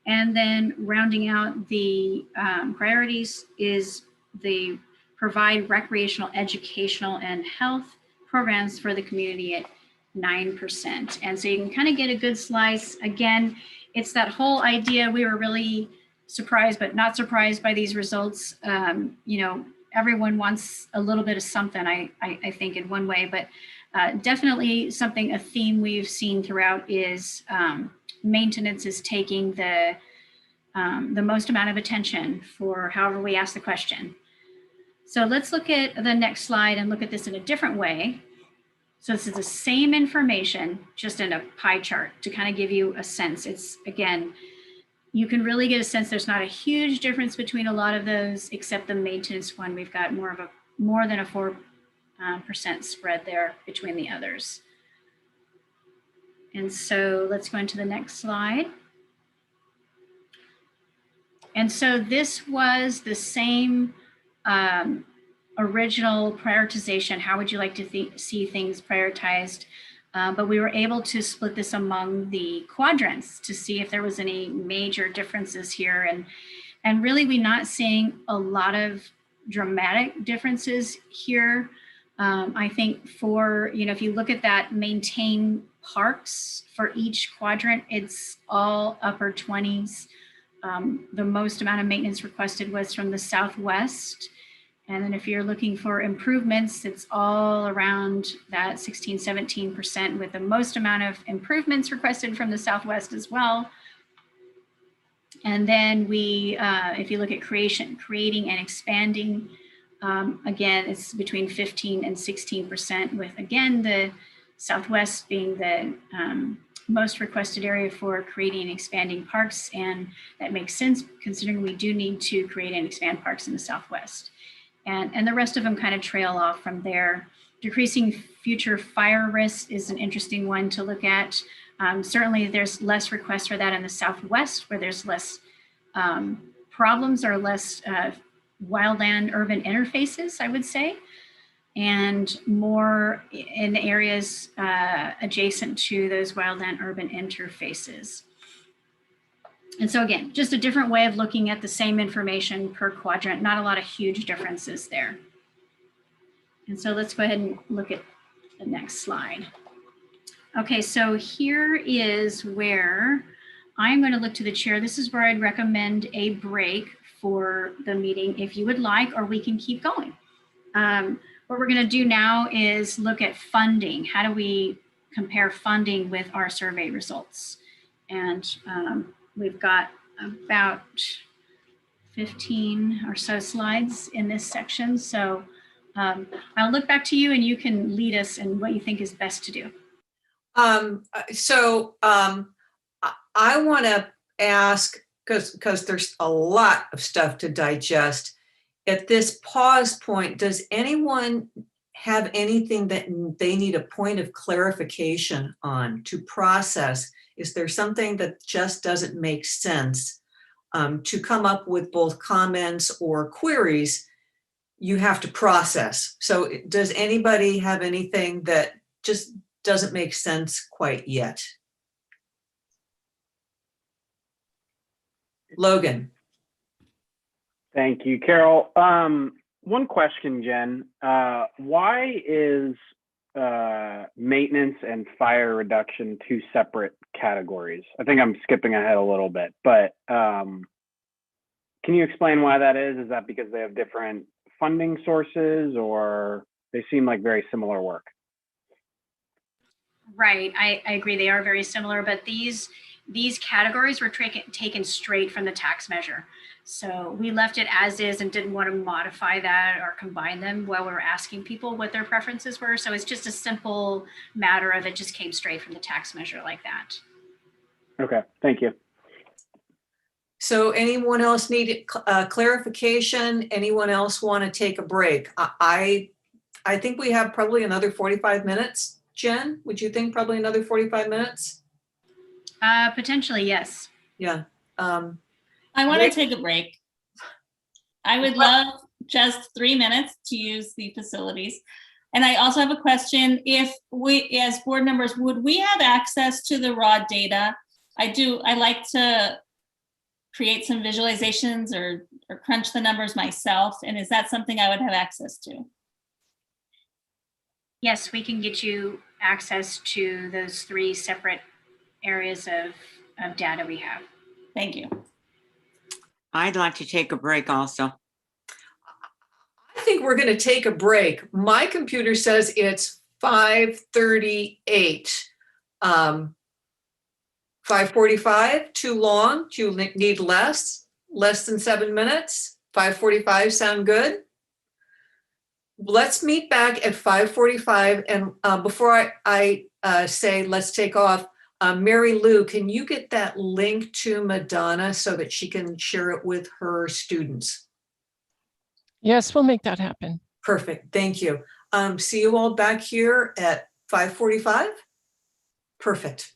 And then rounding out the priorities is the provide recreational, educational, and health programs for the community at 9%. And so you can kind of get a good slice. Again, it's that whole idea. We were really surprised, but not surprised by these results. Everyone wants a little bit of something, I think, in one way, but definitely something, a theme we've seen throughout is maintenance is taking the most amount of attention for however we ask the question. So let's look at the next slide and look at this in a different way. So this is the same information, just in a pie chart to kind of give you a sense. It's, again, you can really get a sense there's not a huge difference between a lot of those, except the maintenance one. We've got more than a 4% spread there between the others. And so let's go into the next slide. And so this was the same original prioritization. How would you like to see things prioritized? But we were able to split this among the quadrants to see if there was any major differences here. And really, we're not seeing a lot of dramatic differences here. I think for, if you look at that maintain parks for each quadrant, it's all upper 20s. The most amount of maintenance requested was from the Southwest. And then if you're looking for improvements, it's all around that 16, 17%, with the most amount of improvements requested from the Southwest as well. And then if you look at creating and expanding, again, it's between 15 and 16%, with, again, the Southwest being the most requested area for creating and expanding parks. And that makes sense considering we do need to create and expand parks in the Southwest. And the rest of them kind of trail off from there. Decreasing future fire risk is an interesting one to look at. Certainly there's less requests for that in the Southwest, where there's less problems or less wildland urban interfaces, I would say, and more in areas adjacent to those wildland urban interfaces. And so again, just a different way of looking at the same information per quadrant, not a lot of huge differences there. And so let's go ahead and look at the next slide. Okay, so here is where I'm going to look to the chair. This is where I'd recommend a break for the meeting if you would like, or we can keep going. What we're going to do now is look at funding. How do we compare funding with our survey results? And we've got about 15 or so slides in this section. So I'll look back to you and you can lead us in what you think is best to do. I want to ask, because there's a lot of stuff to digest. At this pause point, does anyone have anything that they need a point of clarification on to process? Is there something that just doesn't make sense? To come up with both comments or queries, you have to process. So does anybody have anything that just doesn't make sense quite yet? Logan. Thank you, Carol. One question, Jen. Why is maintenance and fire reduction two separate categories? I think I'm skipping ahead a little bit, but can you explain why that is? Is that because they have different funding sources, or they seem like very similar work? Right, I agree. They are very similar, but these categories were taken straight from the tax measure. So we left it as is and didn't want to modify that or combine them while we were asking people what their preferences were. So it's just a simple matter of it just came straight from the tax measure like that. Okay, thank you. So anyone else need clarification? Anyone else want to take a break? I think we have probably another 45 minutes. Jen, would you think probably another 45 minutes? Potentially, yes. Yeah. I want to take a break. I would love just 3 minutes to use the facilities. And I also have a question. If we, as board members, would we have access to the raw data? I like to create some visualizations or crunch the numbers myself. And is that something I would have access to? Yes, we can get you access to those 3 separate areas of data we have. Thank you. I'd like to take a break also. I think we're going to take a break. My computer says it's 5:38. 5:45, too long? Do you need less than 7 minutes? 5:45 sound good? Let's meet back at 5:45. And before I say let's take off, Mary Lou, can you get that link to Madonna so that she can share it with her students? Yes, we'll make that happen. Perfect, thank you. See you all back here at 5:45? Perfect.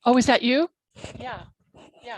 Oh, is that you? Yeah, yeah.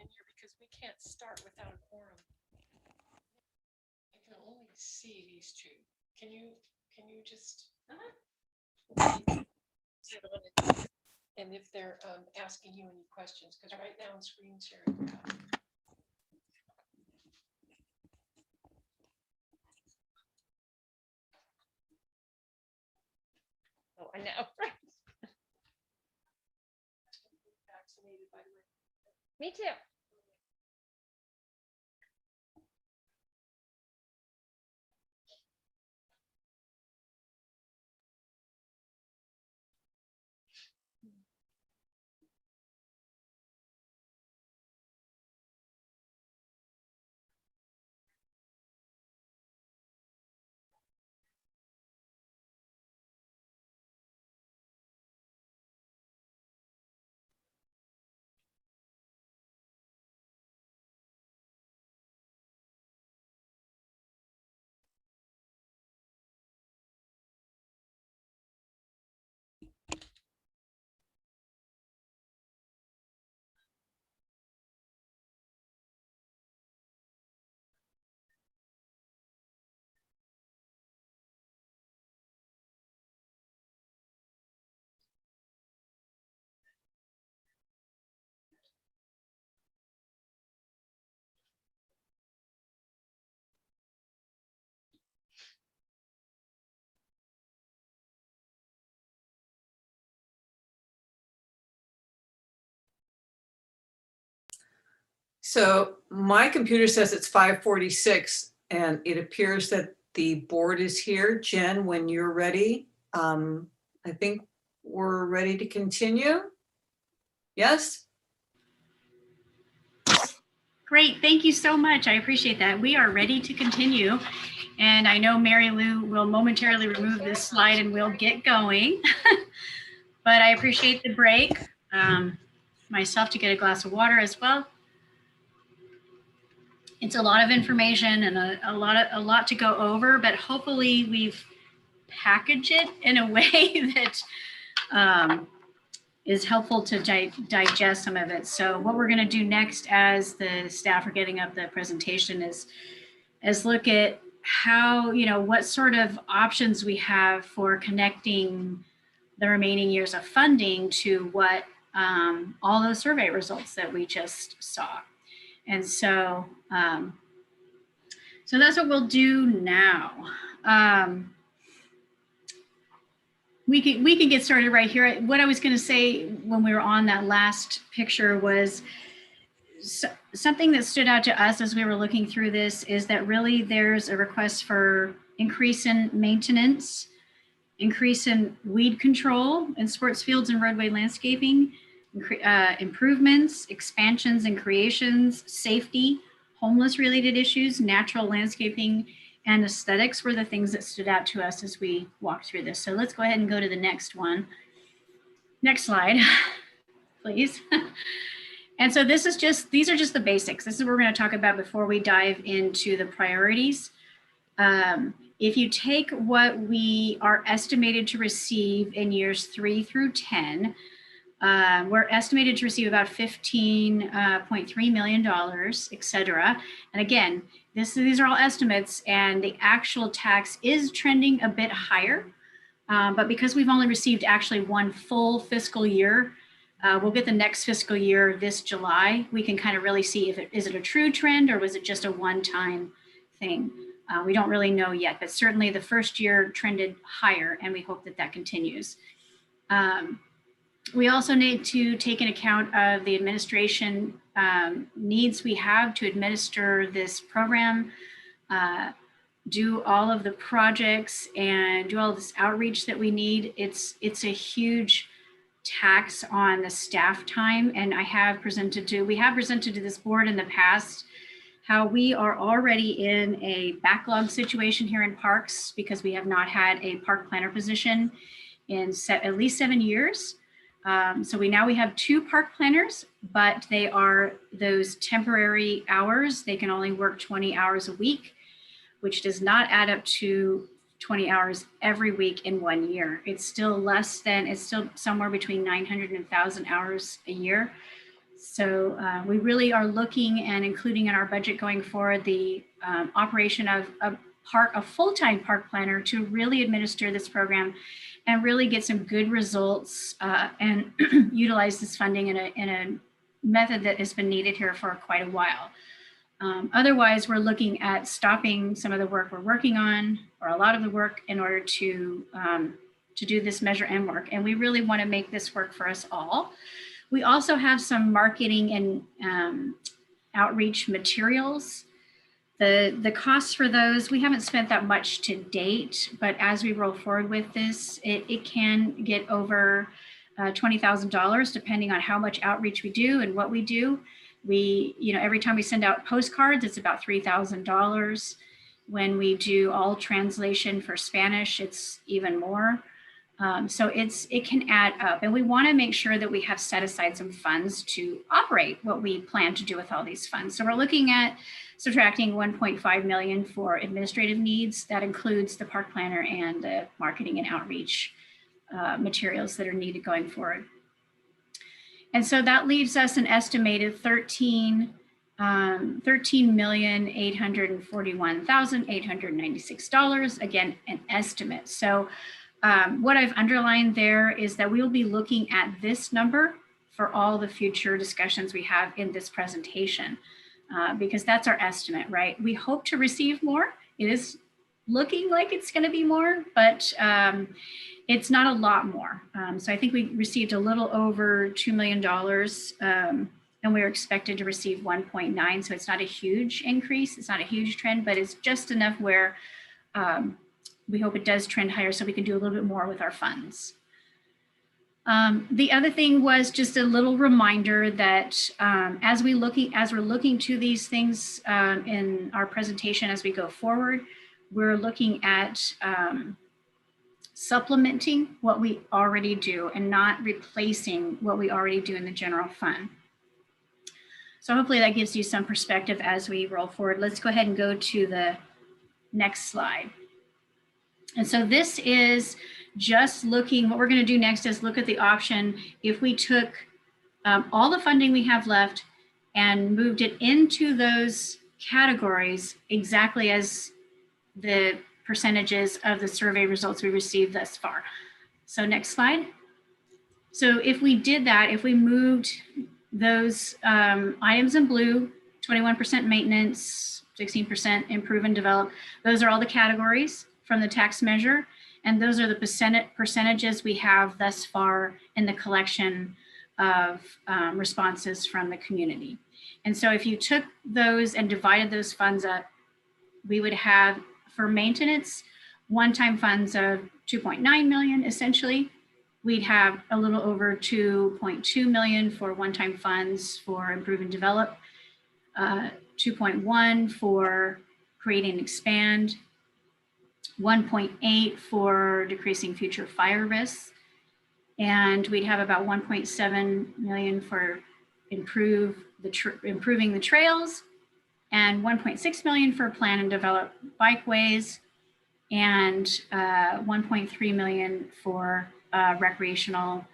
In here because we can't start without a quorum. I can only see these two. Can you just? And if they're asking you any questions, because right now on screen sharing. Oh, I know. Vaccinated, by the way. Me too. So my computer says it's 5:46 and it appears that the board is here. Jen, when you're ready, I think we're ready to continue. Yes? Great, thank you so much. I appreciate that. We are ready to continue. And I know Mary Lou will momentarily remove this slide and we'll get going. But I appreciate the break. Myself to get a glass of water as well. It's a lot of information and a lot to go over, but hopefully we've packaged it in a way that is helpful to digest some of it. So what we're going to do next, as the staff are getting up the presentation, is look at how, what sort of options we have for connecting the remaining years of funding to what all those survey results that we just saw. And so, so that's what we'll do now. We can get started right here. What I was going to say when we were on that last picture was something that stood out to us as we were looking through this is that really there's a request for increase in maintenance, increase in weed control in sports fields and roadway landscaping, improvements, expansions and creations, safety, homeless related issues, natural landscaping, and aesthetics were the things that stood out to us as we walked through this. So let's go ahead and go to the next one. Next slide, please. And so these are just the basics. This is what we're going to talk about before we dive into the priorities. If you take what we are estimated to receive in years 3 through 10, we're estimated to receive about $15.3 million, et cetera. And again, these are all estimates, and the actual tax is trending a bit higher. But because we've only received actually one full fiscal year, we'll get the next fiscal year this July. We can kind of really see if is it a true trend or was it just a one-time thing. We don't really know yet, but certainly the first year trended higher, and we hope that that continues. We also need to take into account of the administration needs we have to administer this program, do all of the projects and do all of this outreach that we need. It's a huge tax on the staff time. And we have presented to this board in the past how we are already in a backlog situation here in parks because we have not had a park planner position in at least 7 years. So we have 2 park planners, but they are those temporary hours. They can only work 20 hours a week, which does not add up to 20 hours every week in 1 year. It's still somewhere between 900 and 1,000 hours a year. So we really are looking and including in our budget going forward the operation of a full-time park planner to really administer this program and really get some good results and utilize this funding in a method that has been needed here for quite a while. Otherwise, we're looking at stopping some of the work we're working on, or a lot of the work, in order to do this Measure M work. And we really want to make this work for us all. We also have some marketing and outreach materials. The costs for those, we haven't spent that much to date, but as we roll forward with this, it can get over $20,000 depending on how much outreach we do and what we do. Every time we send out postcards, it's about $3,000. When we do all translation for Spanish, it's even more. So it can add up, and we want to make sure that we have set aside some funds to operate what we plan to do with all these funds. So we're looking at subtracting $1.5 million for administrative needs. That includes the park planner and the marketing and outreach materials that are needed going forward. And so that leaves us an estimated $13,841,896. Again, an estimate. So what I've underlined there is that we will be looking at this number for all the future discussions we have in this presentation, because that's our estimate, right? We hope to receive more. It is looking like it's going to be more, but it's not a lot more. So I think we received a little over $2 million and we're expected to receive 1.9. So it's not a huge increase. It's not a huge trend, but it's just enough where we hope it does trend higher so we can do a little bit more with our funds. The other thing was just a little reminder that as we're looking to these things in our presentation as we go forward, we're looking at supplementing what we already do and not replacing what we already do in the general fund. So hopefully that gives you some perspective as we roll forward. Let's go ahead and go to the next slide. And so this is just looking, what we're going to do next is look at the option if we took all the funding we have left and moved it into those categories exactly as the percentages of the survey results we received thus far. So next slide. So if we did that, if we moved those items in blue, 21% maintenance, 16% improve and develop, those are all the categories from the tax measure. And those are the percentages we have thus far in the collection of responses from the community. And so if you took those and divided those funds up, we would have for maintenance, one-time funds of 2.9 million, essentially. We'd have a little over 2.2 million for one-time funds for improve and develop, 2.1 for create and expand, 1.8 for decreasing future fire risks, and we'd have about 1.7 million for improving the trails, and 1.6 million for plan and develop bikeways, and 1.3 million for recreational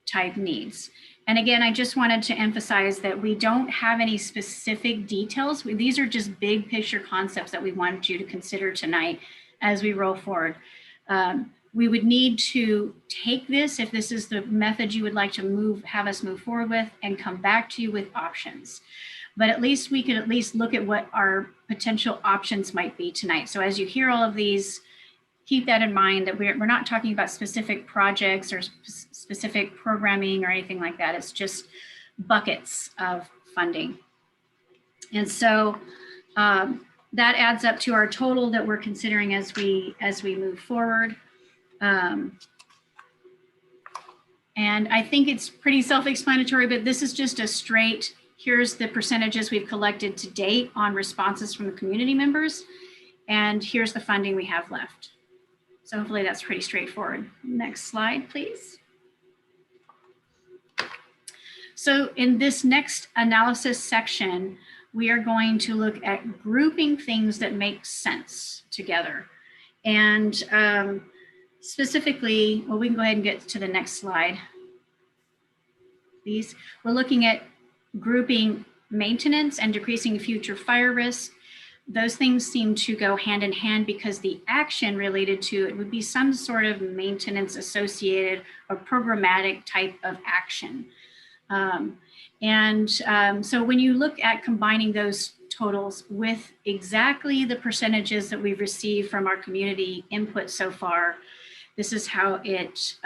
type needs. And again, I just wanted to emphasize that we don't have any specific details. These are just big picture concepts that we wanted you to consider tonight as we roll forward. We would need to take this, if this is the method you would like to have us move forward with, and come back to you with options. But at least we could at least look at what our potential options might be tonight. So as you hear all of these, keep that in mind that we're not talking about specific projects or specific programming or anything like that. It's just buckets of funding. And so that adds up to our total that we're considering as we move forward. And I think it's pretty self-explanatory, but this is just a straight, here's the percentages we've collected to date on responses from the community members, and here's the funding we have left. So hopefully that's pretty straightforward. Next slide, please. So in this next analysis section, we are going to look at grouping things that make sense together. And specifically, well, we can go ahead and get to the next slide. Please. We're looking at grouping maintenance and decreasing future fire risk. Those things seem to go hand in hand because the action related to it would be some sort of maintenance associated or programmatic type of action. So when you look at combining those totals with exactly the percentages that we've received from our community input so far, this is how it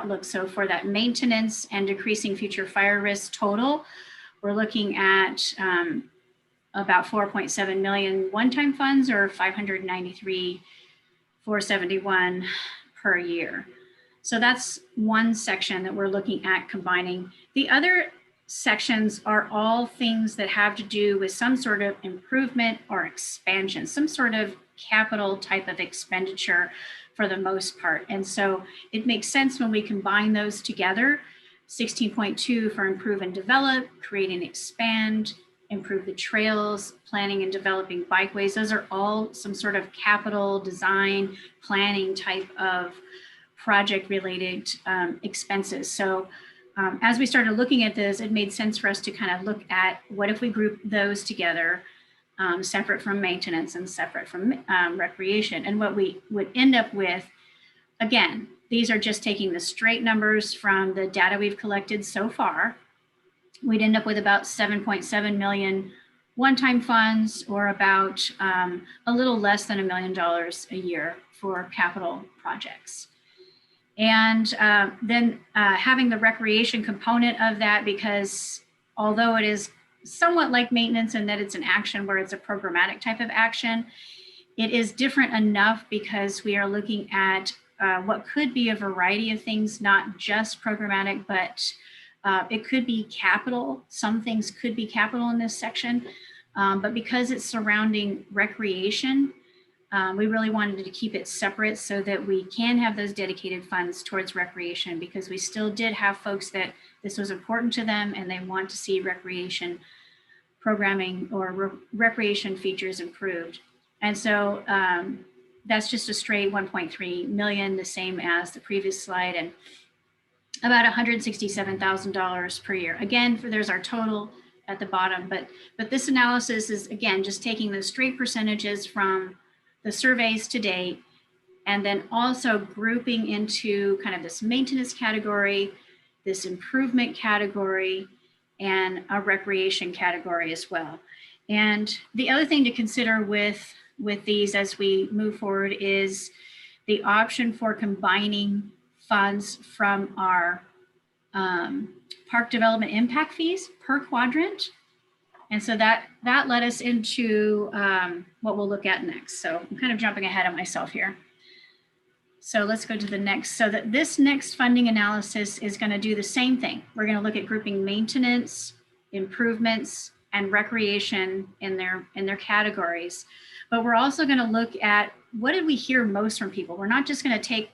looks. So for that maintenance and decreasing future fire risk total, we're looking at about 4.7 million one-time funds, or 593,471 per year. So that's one section that we're looking at combining. The other sections are all things that have to do with some sort of improvement or expansion, some sort of capital type of expenditure for the most part. And so it makes sense when we combine those together. 16.2 for improve and develop, create and expand, improve the trails, planning and developing bikeways. Those are all some sort of capital design planning type of project related expenses. So as we started looking at this, it made sense for us to kind of look at what if we group those together, separate from maintenance and separate from recreation. And what we would end up with, again, these are just taking the straight numbers from the data we've collected so far. We'd end up with about 7.7 million one-time funds, or about a little less than $1 million a year for capital projects. And then having the recreation component of that, because although it is somewhat like maintenance in that it's an action where it's a programmatic type of action, it is different enough because we are looking at what could be a variety of things, not just programmatic, but it could be capital. Some things could be capital in this section, but because it's surrounding recreation, we really wanted to keep it separate so that we can have those dedicated funds towards recreation, because we still did have folks that this was important to them and they want to see recreation programming or recreation features improved. And so that's just a straight 1.3 million, the same as the previous slide, and about $167,000 per year. Again, there's our total at the bottom, but this analysis is, again, just taking the straight percentages from the surveys to date, and then also grouping into kind of this maintenance category, this improvement category, and a recreation category as well. And the other thing to consider with these as we move forward is the option for combining funds from our park development impact fees per quadrant. And so that led us into what we'll look at next. So I'm kind of jumping ahead of myself here. So let's go to the next. So that this next funding analysis is going to do the same thing. We're going to look at grouping maintenance, improvements, and recreation in their categories. But we're also going to look at what did we hear most from people. We're not just going to take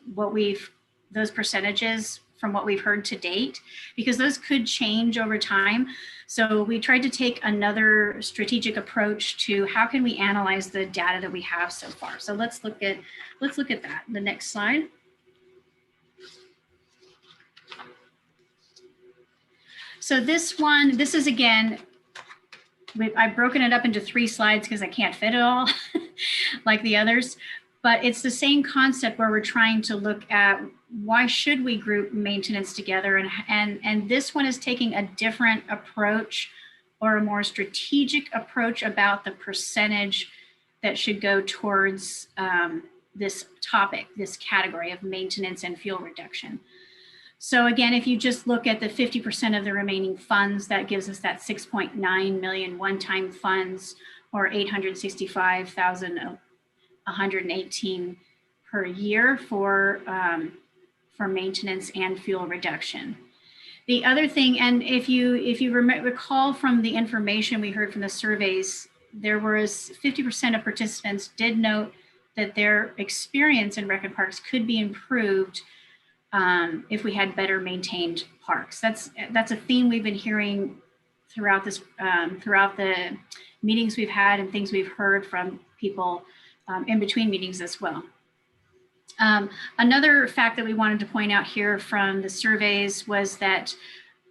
those percentages from what we've heard to date, because those could change over time. So we tried to take another strategic approach to how can we analyze the data that we have so far. So let's look at that. The next slide. So this is again, I've broken it up into 3 slides because I can't fit it all like the others, but it's the same concept where we're trying to look at why should we group maintenance together, and this one is taking a different approach, or a more strategic approach about the percentage that should go towards this topic, this category of maintenance and fuel reduction. So again, if you just look at the 50% of the remaining funds, that gives us that 6.9 million one-time funds, or 865,118 per year for maintenance and fuel reduction. The other thing, and if you recall from the information we heard from the surveys, there was 50% of participants did note that their experience in rec and parks could be improved if we had better maintained parks. That's a theme we've been hearing throughout this throughout the meetings we've had and things we've heard from people in between meetings as well. Another fact that we wanted to point out here from the surveys was that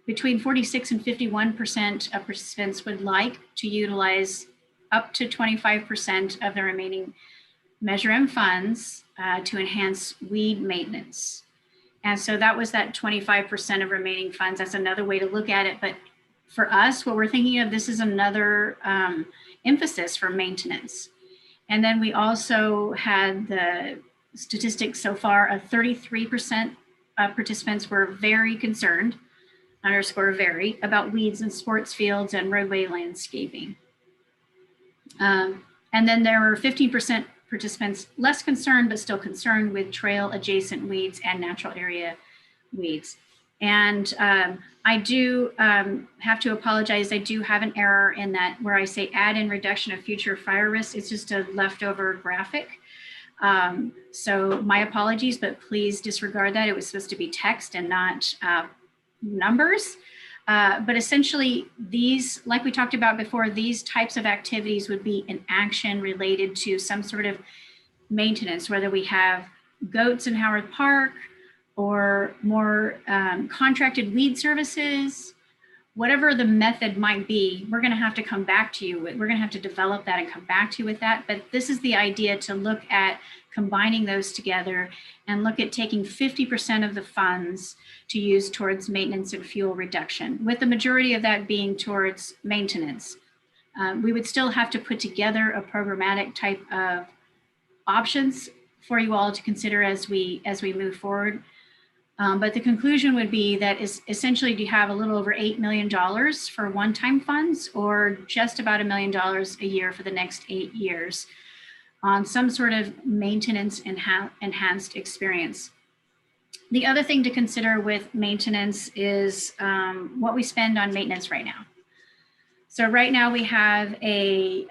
between 46 and 51% of participants would like to utilize up to 25% of the remaining Measure M funds to enhance weed maintenance. And so that was that 25% of remaining funds. That's another way to look at it. But for us, what we're thinking of, this is another emphasis for maintenance. And then we also had the statistics so far of 33% of participants were very concerned, underscore very, about weeds in sports fields and roadway landscaping. And then there were 15% participants less concerned, but still concerned with trail adjacent weeds and natural area weeds. And I do have to apologize. I do have an error in that where I say add in reduction of future fire risks. It's just a leftover graphic. So my apologies, but please disregard that. It was supposed to be text and not numbers. But essentially these, like we talked about before, these types of activities would be an action related to some sort of maintenance, whether we have goats in Howard Park or more contracted weed services, whatever the method might be, we're going to have to come back to you with. We're going to have to develop that and come back to you with that. But this is the idea, to look at combining those together and look at taking 50% of the funds to use towards maintenance and fuel reduction, with the majority of that being towards maintenance. We would still have to put together a programmatic type of options for you all to consider as we move forward. But the conclusion would be that is essentially you have a little over $8 million for one-time funds, or just about $1 million a year for the next 8 years on some sort of maintenance enhanced experience. The other thing to consider with maintenance is what we spend on maintenance right now. So right now we have a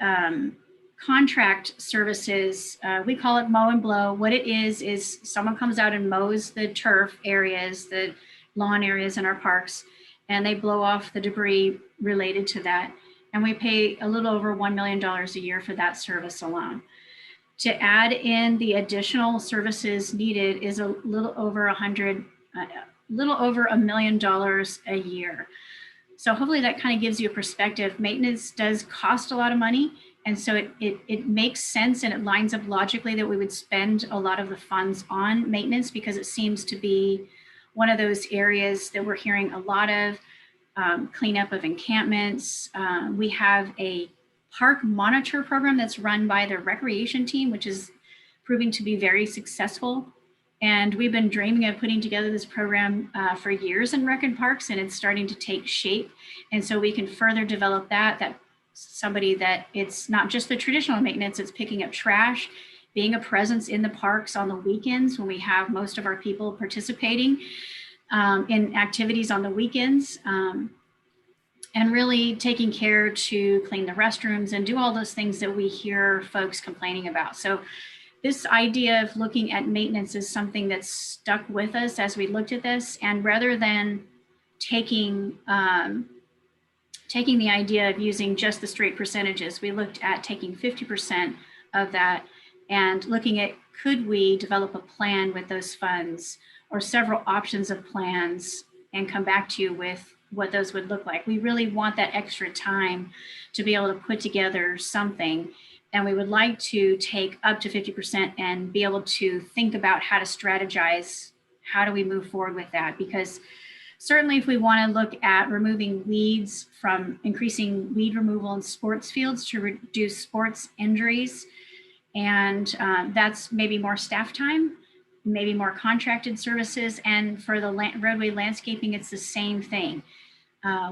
contract services, we call it mow and blow. What it is someone comes out and mows the turf areas, the lawn areas in our parks, and they blow off the debris related to that. And we pay a little over $1 million a year for that service alone. To add in the additional services needed is a little over $1 million a year. So hopefully that kind of gives you a perspective. Maintenance does cost a lot of money. And so it makes sense and it lines up logically that we would spend a lot of the funds on maintenance, because it seems to be one of those areas that we're hearing a lot of cleanup of encampments. We have a park monitor program that's run by the recreation team, which is proving to be very successful. And we've been dreaming of putting together this program for years in rec and parks, and it's starting to take shape. And so we can further develop that somebody that it's not just the traditional maintenance, it's picking up trash, being a presence in the parks on the weekends when we have most of our people participating in activities on the weekends, and really taking care to clean the restrooms and do all those things that we hear folks complaining about. So this idea of looking at maintenance is something that's stuck with us as we looked at this. And rather than taking the idea of using just the straight percentages, we looked at taking 50% of that and looking at, could we develop a plan with those funds or several options of plans and come back to you with what those would look like. We really want that extra time to be able to put together something. And we would like to take up to 50% and be able to think about how to strategize, how do we move forward with that? Because certainly if we want to look at removing weeds, from increasing weed removal in sports fields to reduce sports injuries, and that's maybe more staff time, maybe more contracted services. And for the roadway landscaping, it's the same thing.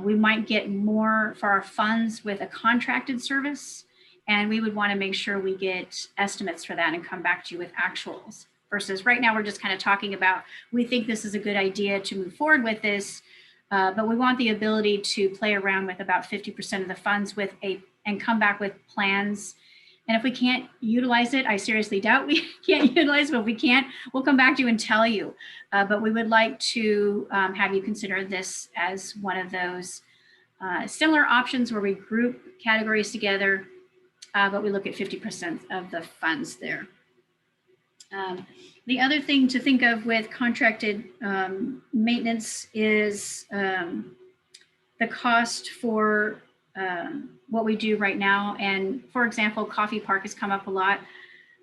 We might get more for our funds with a contracted service, and we would want to make sure we get estimates for that and come back to you with actuals. Versus right now, we're just kind of talking about, we think this is a good idea to move forward with this, but we want the ability to play around with about 50% of the funds and come back with plans. And if we can't utilize it, I seriously doubt we can't utilize it, but if we can't, we'll come back to you and tell you. But we would like to have you consider this as one of those similar options where we group categories together, but we look at 50% of the funds there. The other thing to think of with contracted maintenance is the cost for what we do right now. And for example, Coffee Park has come up a lot.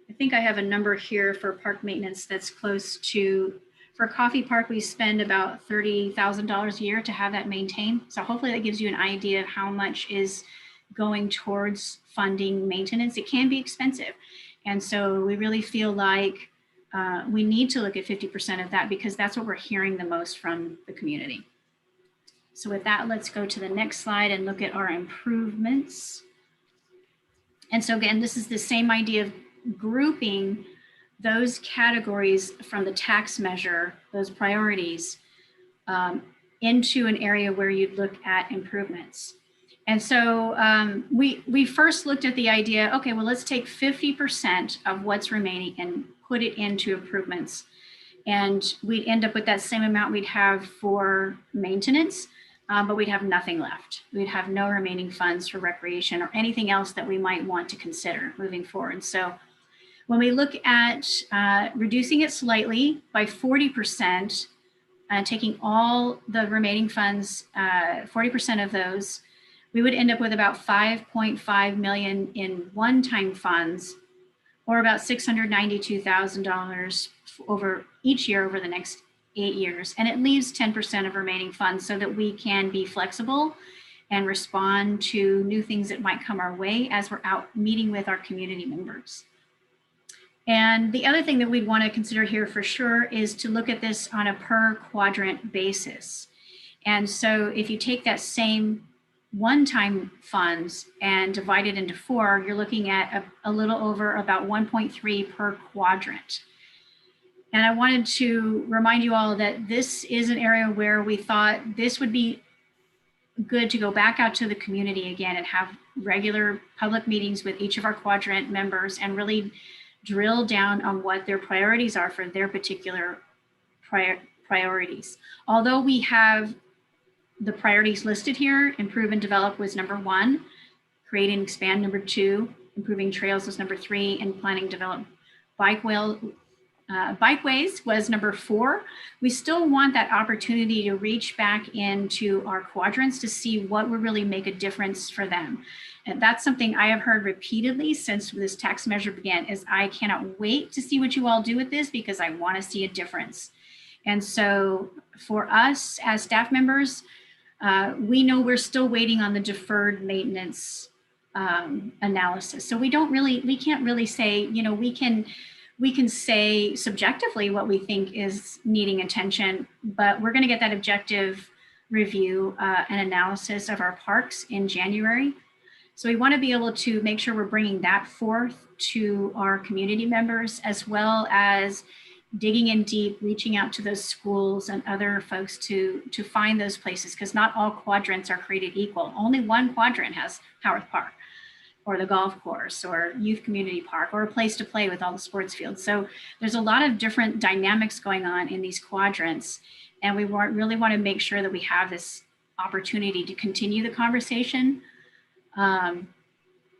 I think I have a number here for park maintenance that's close to, for Coffee Park, we spend about $30,000 a year to have that maintained. So hopefully that gives you an idea of how much is going towards funding maintenance. It can be expensive. And so we really feel like we need to look at 50% of that, because that's what we're hearing the most from the community. So with that, let's go to the next slide and look at our improvements. And so again, this is the same idea of grouping those categories from the tax measure, those priorities, into an area where you'd look at improvements. And so we first looked at the idea, okay, well, let's take 50% of what's remaining and put it into improvements. And we'd end up with that same amount we'd have for maintenance, but we'd have nothing left. We'd have no remaining funds for recreation or anything else that we might want to consider moving forward. So when we look at reducing it slightly by 40%, taking all the remaining funds, 40% of those, we would end up with about $5.5 million in one-time funds, or about $692,000 over each year over the next 8 years. And it leaves 10% of remaining funds so that we can be flexible and respond to new things that might come our way as we're out meeting with our community members. And the other thing that we'd want to consider here for sure is to look at this on a per quadrant basis. And so if you take that same one-time funds and divide it into 4, you're looking at a little over about 1.3 per quadrant. And I wanted to remind you all that this is an area where we thought this would be good to go back out to the community again and have regular public meetings with each of our quadrant members and really drill down on what their priorities are for their particular priorities. Although we have the priorities listed here, improve and develop was number 1, create and expand number 2, improving trails was number 3, and planning develop bikeways was number 4. We still want that opportunity to reach back into our quadrants to see what would really make a difference for them. And that's something I have heard repeatedly since this tax measure began, is I cannot wait to see what you all do with this because I want to see a difference. And so for us as staff members, we know we're still waiting on the deferred maintenance analysis. So we can't really say, you know, we can say subjectively what we think is needing attention, but we're going to get that objective review and analysis of our parks in January. So we want to be able to make sure we're bringing that forth to our community members, as well as digging in deep, reaching out to those schools and other folks to find those places, because not all quadrants are created equal. Only one quadrant has Howarth Park or the golf course or youth community park or a place to play with all the sports fields. So there's a lot of different dynamics going on in these quadrants. And we really want to make sure that we have this opportunity to continue the conversation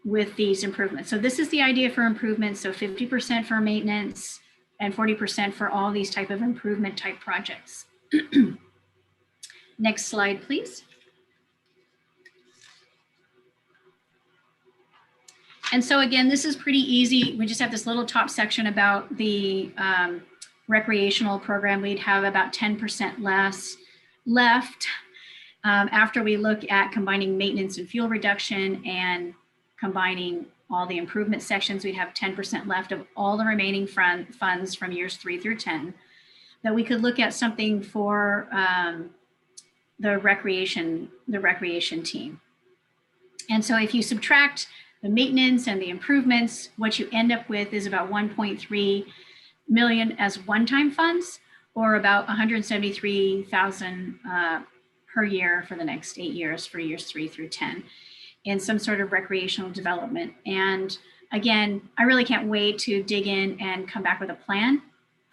with these improvements. So this is the idea for improvements. So 50% for maintenance and 40% for all these type of improvement type projects. Next slide, please. And so again, this is pretty easy. We just have this little top section about the recreational program. We'd have about 10% less left after we look at combining maintenance and fuel reduction and combining all the improvement sections. We'd have 10% left of all the remaining funds from years 3 through 10 that we could look at something for the recreation team. And so if you subtract the maintenance and the improvements, what you end up with is about 1.3 million as one-time funds, or about 173,000 per year for the next 8 years for years 3 through 10 in some sort of recreational development. And again, I really can't wait to dig in and come back with a plan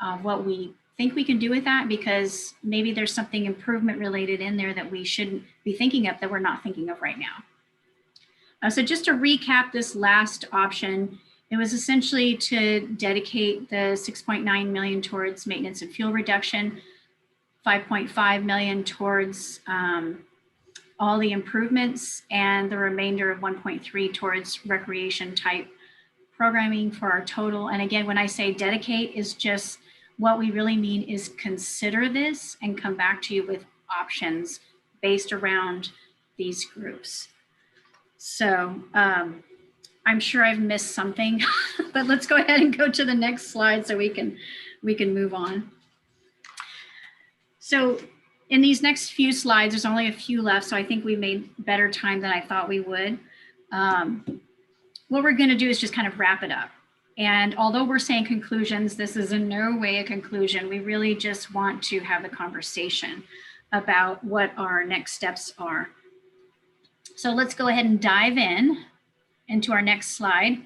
of what we think we can do with that, because maybe there's something improvement related in there that we shouldn't be thinking of that we're not thinking of right now. So just to recap this last option, it was essentially to dedicate the 6.9 million towards maintenance and fuel reduction, 5.5 million towards all the improvements, and the remainder of 1.3 towards recreation type programming for our total. And again, when I say dedicate, is just what we really mean is consider this and come back to you with options based around these groups. So I'm sure I've missed something, but let's go ahead and go to the next slide so we can move on. So in these next few slides, there's only a few left, so I think we made better time than I thought we would. What we're going to do is just kind of wrap it up. And although we're saying conclusions, this is in no way a conclusion. We really just want to have a conversation about what our next steps are. So let's go ahead and dive into our next slide.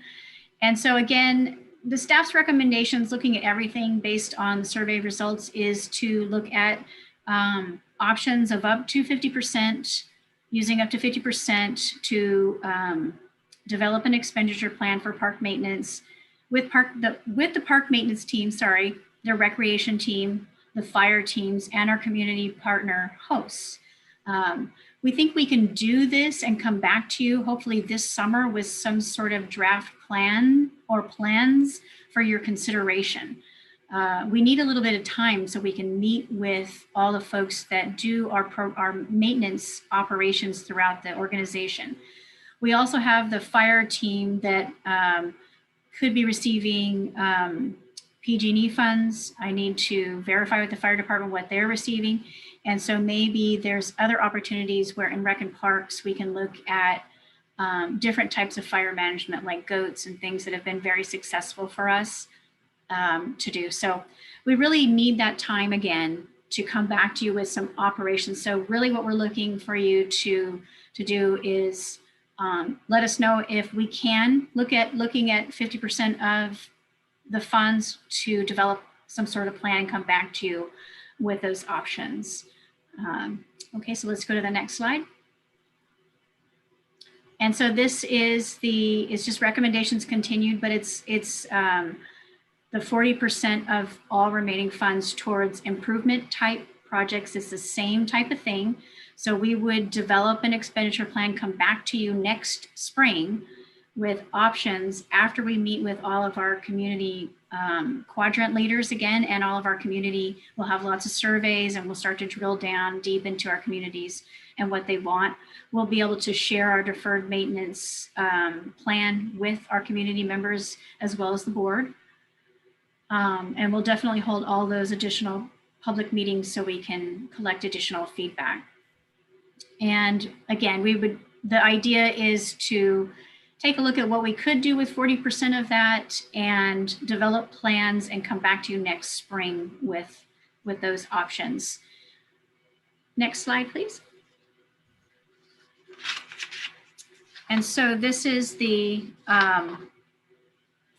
And so again, the staff's recommendations, looking at everything based on the survey results, is to look at options of up to 50%, using up to 50% to develop an expenditure plan for park maintenance with the park maintenance team, the recreation team, the fire teams, and our community partner hosts. We think we can do this and come back to you hopefully this summer with some sort of draft plan or plans for your consideration. We need a little bit of time so we can meet with all the folks that do our maintenance operations throughout the organization. We also have the fire team that could be receiving PG&E funds. I need to verify with the fire department what they're receiving. And so maybe there's other opportunities where in Rec and Parks, we can look at different types of fire management like goats and things that have been very successful for us to do. So we really need that time again to come back to you with some operations. So really what we're looking for you to do is let us know if we can looking at 50% of the funds to develop some sort of plan and come back to you with those options. Okay, so let's go to the next slide. And so this is it's just recommendations continued, but it's the 40% of all remaining funds towards improvement type projects. It's the same type of thing. So we would develop an expenditure plan, come back to you next spring with options after we meet with all of our community quadrant leaders again, and all of our community. We'll have lots of surveys and we'll start to drill down deep into our communities and what they want. We'll be able to share our deferred maintenance plan with our community members as well as the board. And we'll definitely hold all those additional public meetings so we can collect additional feedback. And again, the idea is to take a look at what we could do with 40% of that and develop plans and come back to you next spring with those options. Next slide, please. And so this is the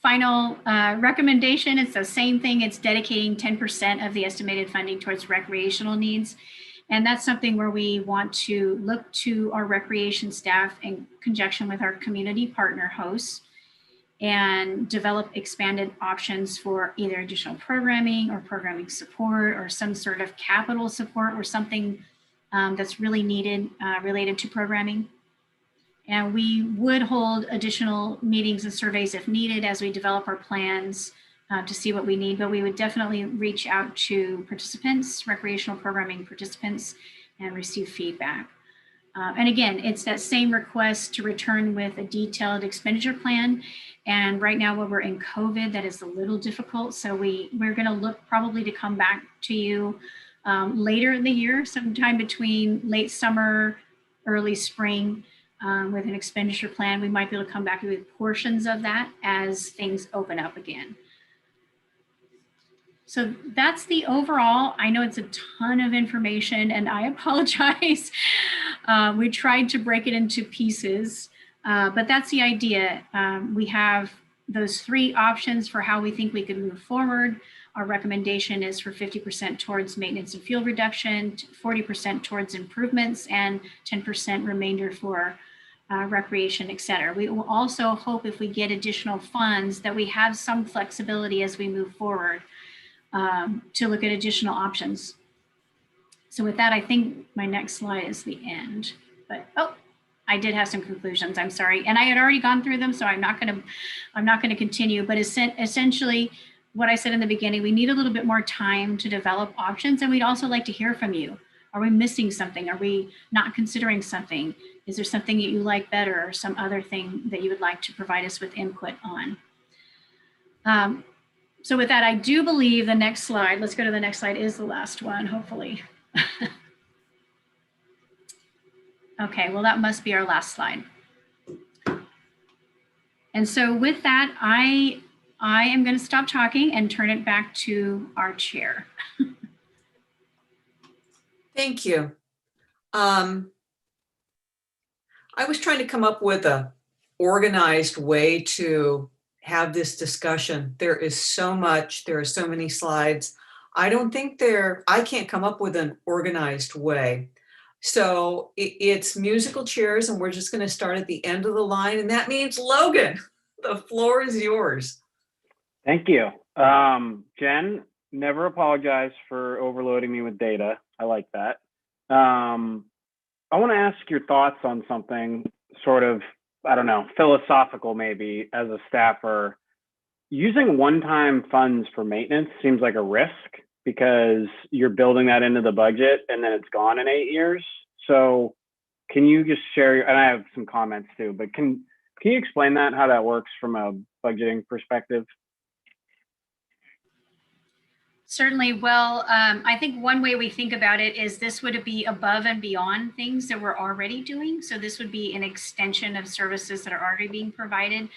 final recommendation. It's the same thing. It's dedicating 10% of the estimated funding towards recreational needs. And that's something where we want to look to our recreation staff in conjunction with our community partner hosts and develop expanded options for either additional programming or programming support or some sort of capital support or something that's really needed related to programming. And we would hold additional meetings and surveys if needed as we develop our plans to see what we need, but we would definitely reach out to participants, recreational programming participants, and receive feedback. And again, it's that same request to return with a detailed expenditure plan. And right now, when we're in COVID, that is a little difficult. So we're going to look probably to come back to you later in the year, sometime between late summer, early spring, with an expenditure plan. We might be able to come back with portions of that as things open up again. So that's the overall. I know it's a ton of information and I apologize. We tried to break it into pieces, but that's the idea. We have those three options for how we think we could move forward. Our recommendation is for 50% towards maintenance and fuel reduction, 40% towards improvements, and 10% remainder for recreation, et cetera. We will also hope if we get additional funds that we have some flexibility as we move forward to look at additional options. So with that, I think my next slide is the end, but I did have some conclusions, I'm sorry. And I had already gone through them, so I'm not gonna continue, but essentially what I said in the beginning, we need a little bit more time to develop options, and we'd also like to hear from you. Are we missing something? Are we not considering something? Is there something that you like better or some other thing that you would like to provide us with input on? So with that, I do believe the next slide, let's go to the next slide, is the last one, hopefully. Okay, well, that must be our last slide. And so with that, I am going to stop talking and turn it back to our chair. Thank you. I was trying to come up with a organized way to have this discussion. There is so much, there are so many slides. I can't come up with an organized way. So it's musical chairs, and we're just going to start at the end of the line. And that means Logan, the floor is yours. Thank you. Jen, never apologize for overloading me with data. I like that. I want to ask your thoughts on something sort of, I don't know, philosophical maybe as a staffer. Using one-time funds for maintenance seems like a risk because you're building that into the budget and then it's gone in 8 years. So can you just share, and I have some comments too, but can Can you explain that, how that works from a budgeting perspective? Certainly. Well, I think one way we think about it is this would be above and beyond things that we're already doing. So this would be an extension of services that are already being provided.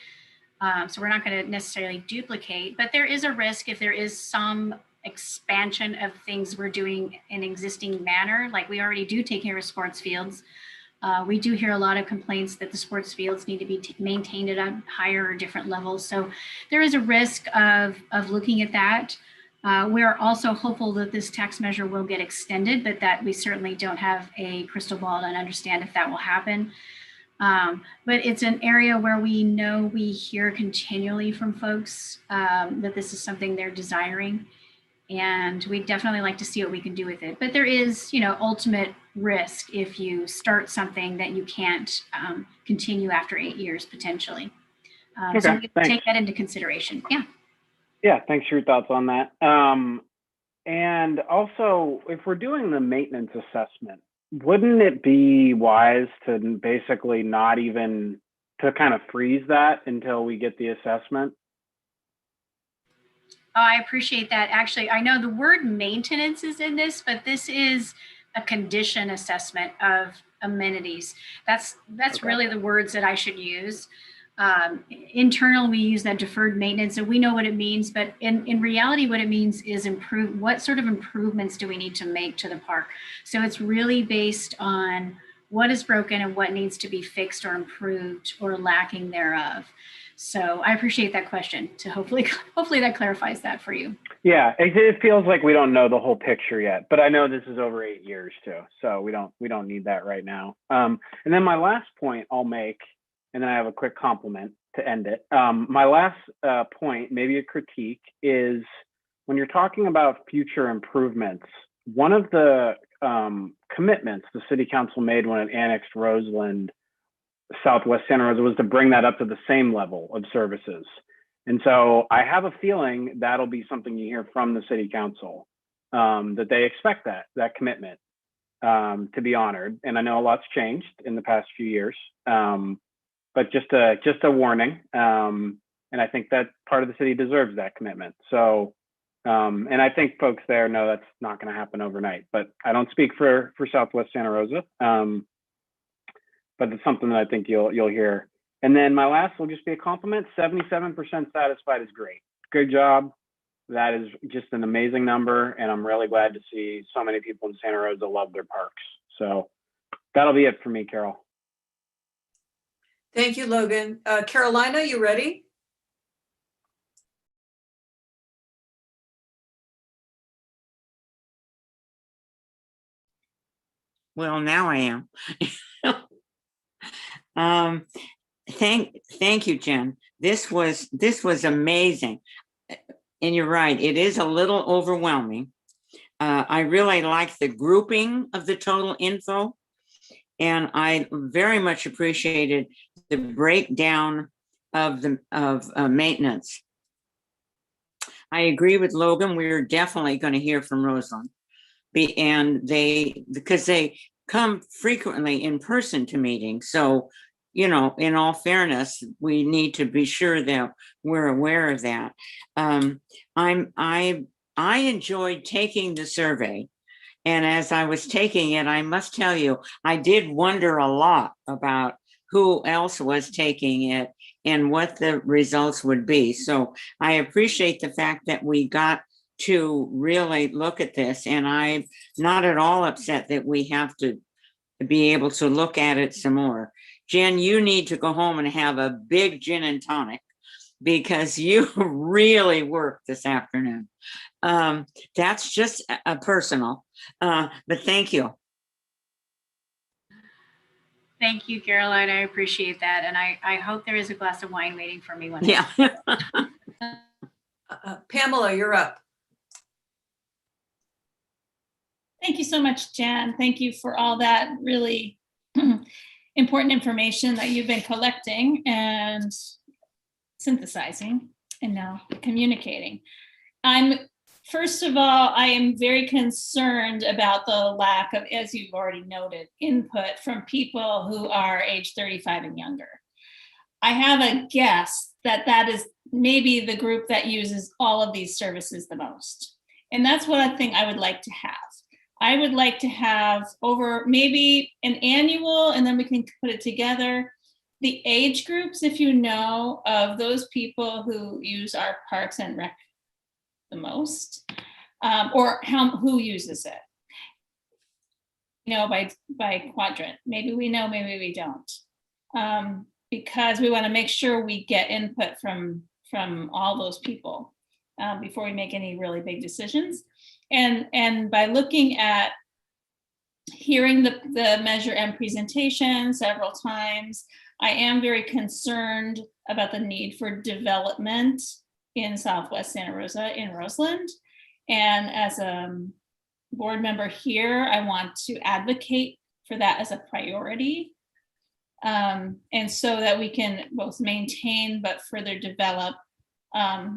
So we're not going to necessarily duplicate, but there is a risk if there is some expansion of things we're doing in existing manner, like we already do take care of sports fields. We do hear a lot of complaints that the sports fields need to be maintained at a higher or different levels. So there is a risk of looking at that. We are also hopeful that this tax measure will get extended, but that we certainly don't have a crystal ball to understand if that will happen. But it's an area where we know we hear continually from folks that this is something they're desiring. And we definitely like to see what we can do with it. But there is, ultimate risk if you start something that you can't continue after 8 years potentially. So we take that into consideration. Yeah. Yeah, thanks for your thoughts on that. And also, if we're doing the maintenance assessment, wouldn't it be wise to basically not even to kind of freeze that until we get the assessment? Oh, I appreciate that. Actually, I know the word maintenance is in this, but this is a condition assessment of amenities. That's really the words that I should use. Internal, we use that deferred maintenance, so we know what it means, but in reality, what it means is what sort of improvements do we need to make to the park? So it's really based on what is broken and what needs to be fixed or improved or lacking thereof. So I appreciate that question. To hopefully that clarifies that for you. Yeah, it feels like we don't know the whole picture yet, but I know this is over 8 years too, so we don't need that right now. And then my last point I'll make, and then I have a quick compliment to end it. My last point, maybe a critique, is when you're talking about future improvements, one of the commitments the city council made when it annexed Roseland, Southwest Santa Rosa, was to bring that up to the same level of services. And so I have a feeling that'll be something you hear from the city council, that they expect that commitment to be honored. And I know a lot's changed in the past few years. But just a warning, and I think that part of the city deserves that commitment. So, and I think folks there know that's not going to happen overnight. But I don't speak for Southwest Santa Rosa, but it's something that I think you'll hear. And then my last will just be a compliment. 77% satisfied is great. Good job. That is just an amazing number, and I'm really glad to see so many people in Santa Rosa love their parks. So that'll be it for me, Carol. Thank you, Logan. Carolina, you ready? Well, now I am. Thank you, Jen. This was amazing. And you're right, it is a little overwhelming. I really like the grouping of the total info, and I very much appreciated the breakdown of maintenance. I agree with Logan. We're definitely going to hear from Roseland, because they come frequently in person to meetings. So, in all fairness, we need to be sure that we're aware of that. I enjoyed taking the survey. And as I was taking it, I must tell you, I did wonder a lot about who else was taking it and what the results would be. So I appreciate the fact that we got to really look at this, and I'm not at all upset that we have to be able to look at it some more. Jen, you need to go home and have a big gin and tonic, because you really worked this afternoon. That's just a personal, but thank you. Thank you, Caroline. I appreciate that. And I hope there is a glass of wine waiting for me when Yeah. Pamela, you're up. Thank you so much, Jan. Thank you for all that really important information that you've been collecting and synthesizing and now communicating. First of all, I am very concerned about the lack of, as you've already noted, input from people who are age 35 and younger. I have a guess that that is maybe the group that uses all of these services the most. And that's what I think I would like to have. I would like to have over maybe an annual, and then we can put it together, the age groups, if you know, of those people who use our parks and rec the most, or who uses it. You know, by quadrant. Maybe we know, maybe we don't. Because we want to make sure we get input from all those people before we make any really big decisions. And by looking at hearing the Measure M presentation several times, I am very concerned about the need for development in Southwest Santa Rosa, in Roseland. And as a board member here, I want to advocate for that as a priority. And so that we can both maintain but further develop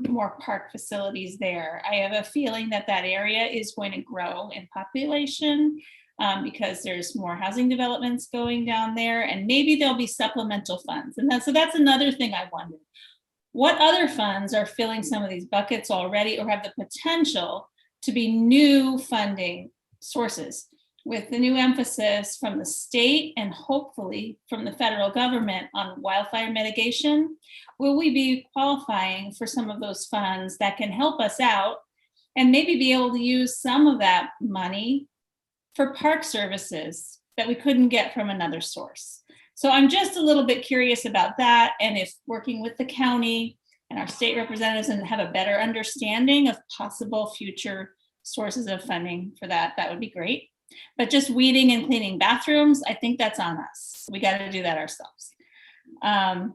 more park facilities there. I have a feeling that that area is going to grow in population because there's more housing developments going down there, and maybe there'll be supplemental funds. And so that's another thing I wondered. What other funds are filling some of these buckets already or have the potential to be new funding sources? With the new emphasis from the state and hopefully from the federal government on wildfire mitigation, will we be qualifying for some of those funds that can help us out and maybe be able to use some of that money for park services that we couldn't get from another source? So I'm just a little bit curious about that, and if working with the county and our state representatives and have a better understanding of possible future sources of funding for that, that would be great. But just weeding and cleaning bathrooms, I think that's on us. We got to do that ourselves. Let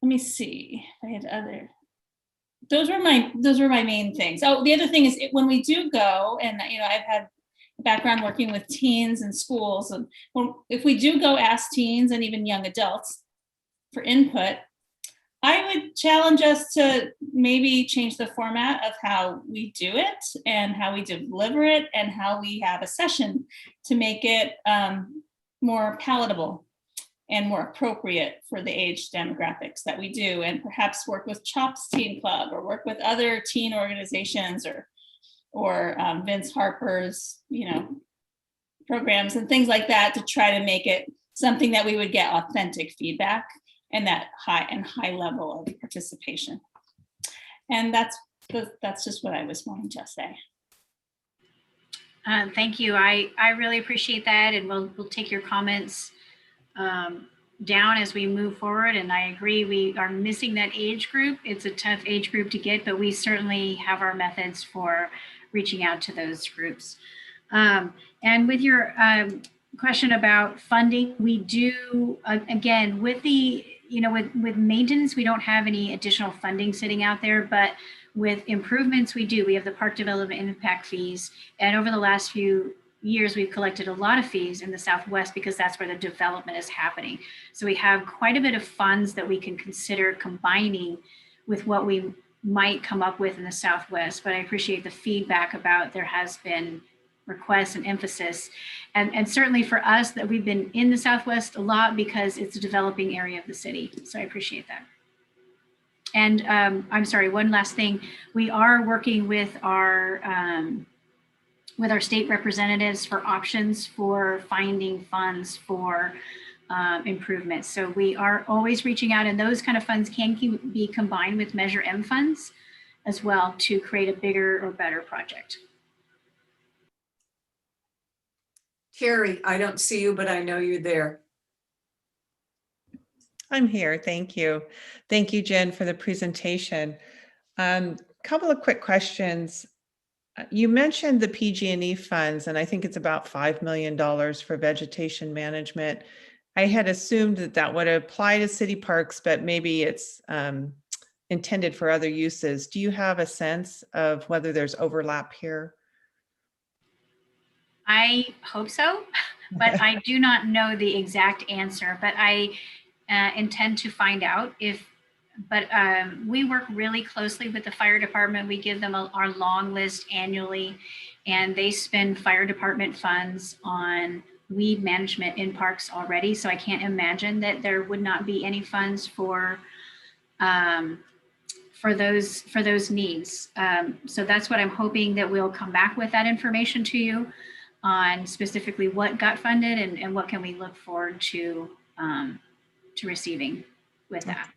me see. I had other. Those were my main things. Oh, the other thing is when we do go, and you know, I've had a background working with teens and schools, and if we do go ask teens and even young adults for input, I would challenge us to maybe change the format of how we do it and how we deliver it and how we have a session to make it more palatable and more appropriate for the age demographics that we do, and perhaps work with CHOPS Teen Club or work with other teen organizations or Vince Harper's, you know, programs and things like that to try to make it something that we would get authentic feedback and that high level of participation. And that's just what I was wanting to say. Thank you. I really appreciate that, and we'll take your comments down as we move forward. And I agree, we are missing that age group. It's a tough age group to get, but we certainly have our methods for reaching out to those groups. And with your question about funding, we do, again, with the, you know, with maintenance, we don't have any additional funding sitting out there, but with improvements, we do. We have the park development impact fees. And over the last few years, we've collected a lot of fees in the Southwest because that's where the development is happening. So we have quite a bit of funds that we can consider combining with what we might come up with in the Southwest. But I appreciate the feedback about there has been requests and emphasis. And certainly for us that we've been in the Southwest a lot because it's a developing area of the city. So I appreciate that. And I'm sorry, one last thing. We are working with our state representatives for options for finding funds for improvements. So we are always reaching out, and those kind of funds can be combined with Measure M funds as well to create a bigger or better project. Carrie, I don't see you, but I know you're there. I'm here. Thank you. Thank you, Jen, for the presentation. Couple of quick questions. You mentioned the PG&E funds, and I think it's about $5 million for vegetation management. I had assumed that that would apply to city parks, but maybe it's intended for other uses. Do you have a sense of whether there's overlap here? I hope so, but I do not know the exact answer, but I intend to find out but we work really closely with the fire department. We give them our long list annually, and they spend fire department funds on weed management in parks already. So I can't imagine that there would not be any funds for those needs. So that's what I'm hoping, that we'll come back with that information to you on specifically what got funded and what can we look forward to receiving with that.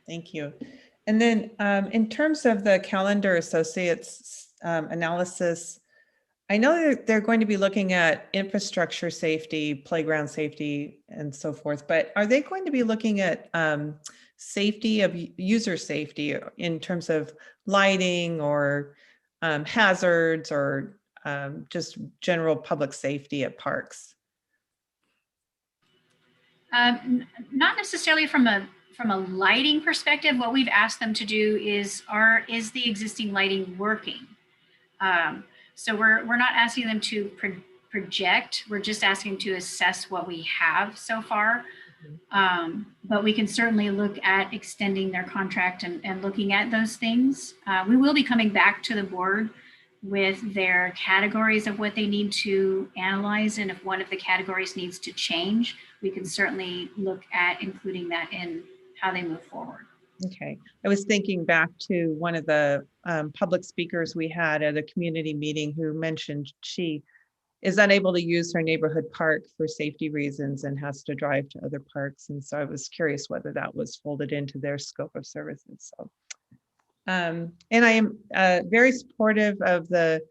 Thank you. And then in terms of the calendar associates analysis, I know they're going to be looking at infrastructure safety, playground safety, and so forth, but are they going to be looking at safety of user safety in terms of lighting or hazards or just general public safety at parks? Not necessarily from a lighting perspective. What we've asked them to do is the existing lighting working? So we're not asking them to project. We're just asking to assess what we have so far. But we can certainly look at extending their contract and looking at those things. We will be coming back to the board with their categories of what they need to analyze. And if one of the categories needs to change, we can certainly look at including that in how they move forward. Okay. I was thinking back to one of the public speakers we had at a community meeting who mentioned she is unable to use her neighborhood park for safety reasons and has to drive to other parks. And so I was curious whether that was folded into their scope of services. So, and I am very supportive of the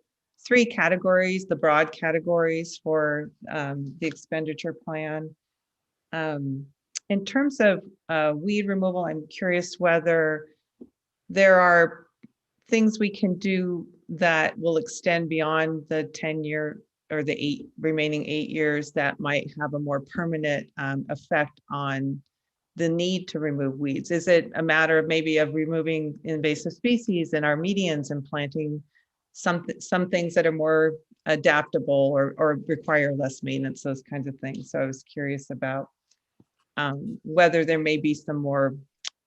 3 categories, the broad categories for the expenditure plan. In terms of weed removal, I'm curious whether there are things we can do that will extend beyond the 10-year or the remaining 8 years that might have a more permanent effect on the need to remove weeds. Is it a matter of maybe of removing invasive species in our medians and planting some things that are more adaptable or require less maintenance, those kinds of things? So I was curious about whether there may be some more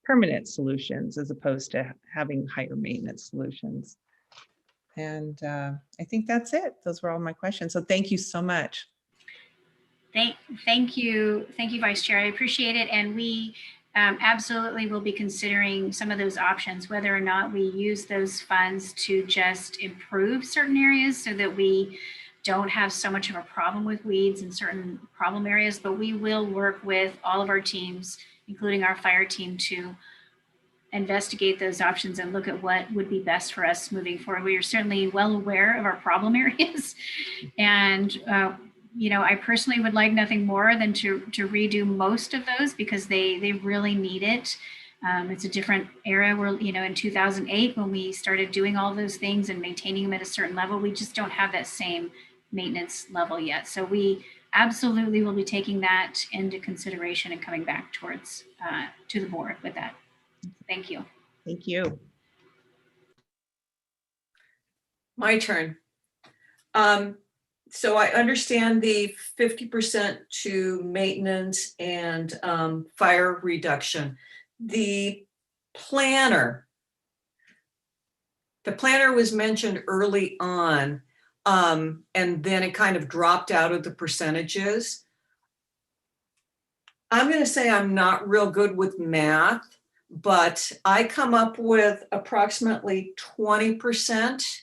permanent solutions as opposed to having higher maintenance solutions. And I think that's it. Those were all my questions. So thank you so much. Thank you, Vice Chair. I appreciate it. And we absolutely will be considering some of those options, whether or not we use those funds to just improve certain areas so that we don't have so much of a problem with weeds in certain problem areas, but we will work with all of our teams, including our fire team, to investigate those options and look at what would be best for us moving forward. We are certainly well aware of our problem areas. And, I personally would like nothing more than to redo most of those because they really need it. It's a different era where, in 2008, when we started doing all those things and maintaining them at a certain level, we just don't have that same maintenance level yet. So we absolutely will be taking that into consideration and coming back towards to the board with that. Thank you. Thank you. My turn. So I understand the 50% to maintenance and fire reduction. The planner was mentioned early on, and then it kind of dropped out of the percentages. I'm going to say I'm not real good with math, but I come up with approximately 20%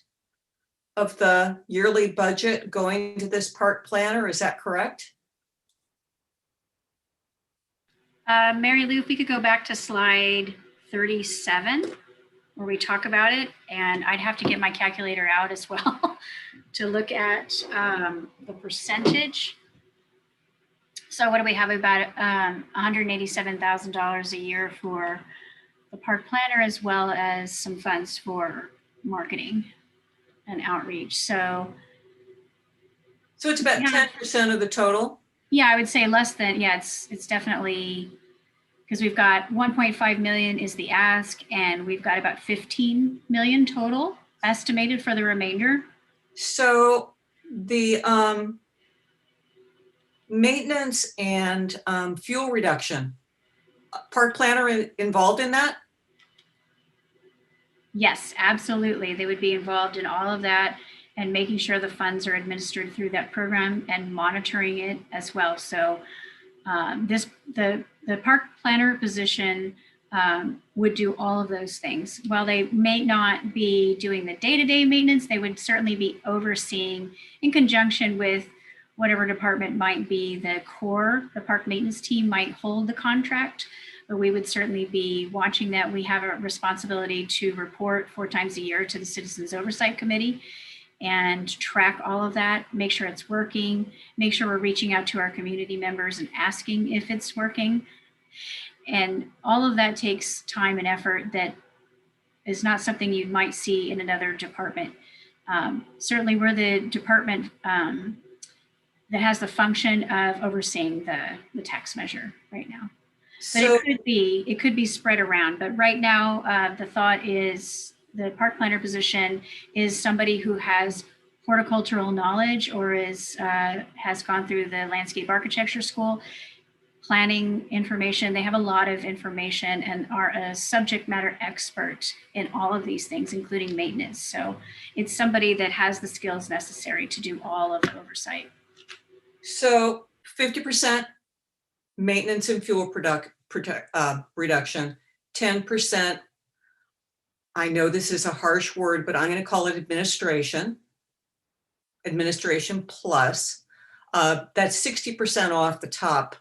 of the yearly budget going to this park planner. Is that correct? Mary Lou, if we could go back to slide 37 where we talk about it, and I'd have to get my calculator out as well to look at the percentage. So what do we have? About $187,000 a year for the park planner, as well as some funds for marketing and outreach. So it's about 10% of the total? Yeah, I would say less than, it's definitely, because we've got 1.5 million is the ask, and we've got about 15 million total estimated for the remainder. So the maintenance and fuel reduction, park planner involved in that? Yes, absolutely. They would be involved in all of that. and making sure the funds are administered through that program and monitoring it as well. So the park planner position would do all of those things. While they may not be doing the day-to-day maintenance, they would certainly be overseeing in conjunction with whatever department might be the core. The park maintenance team might hold the contract, but we would certainly be watching that. We have a responsibility to report 4 times a year to the Citizens Oversight Committee and track all of that, make sure it's working, make sure we're reaching out to our community members and asking if it's working. And all of that takes time and effort that is not something you might see in another department. Certainly we're the department that has the function of overseeing the tax measure right now. But So, it could be spread around. But right now, the thought is the park planner position is somebody who has horticultural knowledge or has gone through the landscape architecture school, planning information. They have a lot of information and are a subject matter expert in all of these things, including maintenance. So it's somebody that has the skills necessary to do all of the oversight. so 50% maintenance and fuel reduction, 10%, I know this is a harsh word, but I'm going to call it administration plus. That's 60% off the top.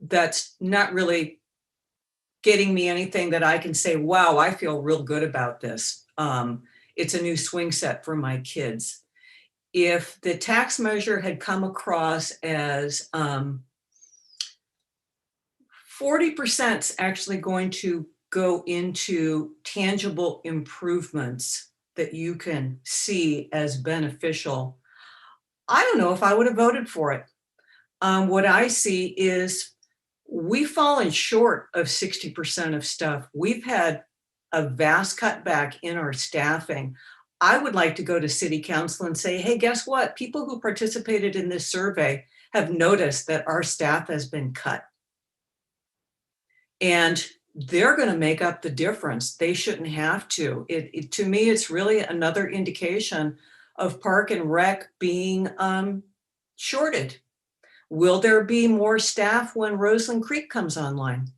That's not really getting me anything that I can say, wow, I feel real good about this. It's a new swing set for my kids. If the tax measure had come across as 40% is actually going to go into tangible improvements that you can see as beneficial, I don't know if I would have voted for it. What I see is we've fallen short of 60% of stuff. We've had a vast cutback in our staffing. I would like to go to city council and say, hey, guess what? People who participated in this survey have noticed that our staff has been cut. And they're going to make up the difference. They shouldn't have to. To me, it's really another indication of Park and Rec being shorted. Will there be more staff when Roseland Creek comes online?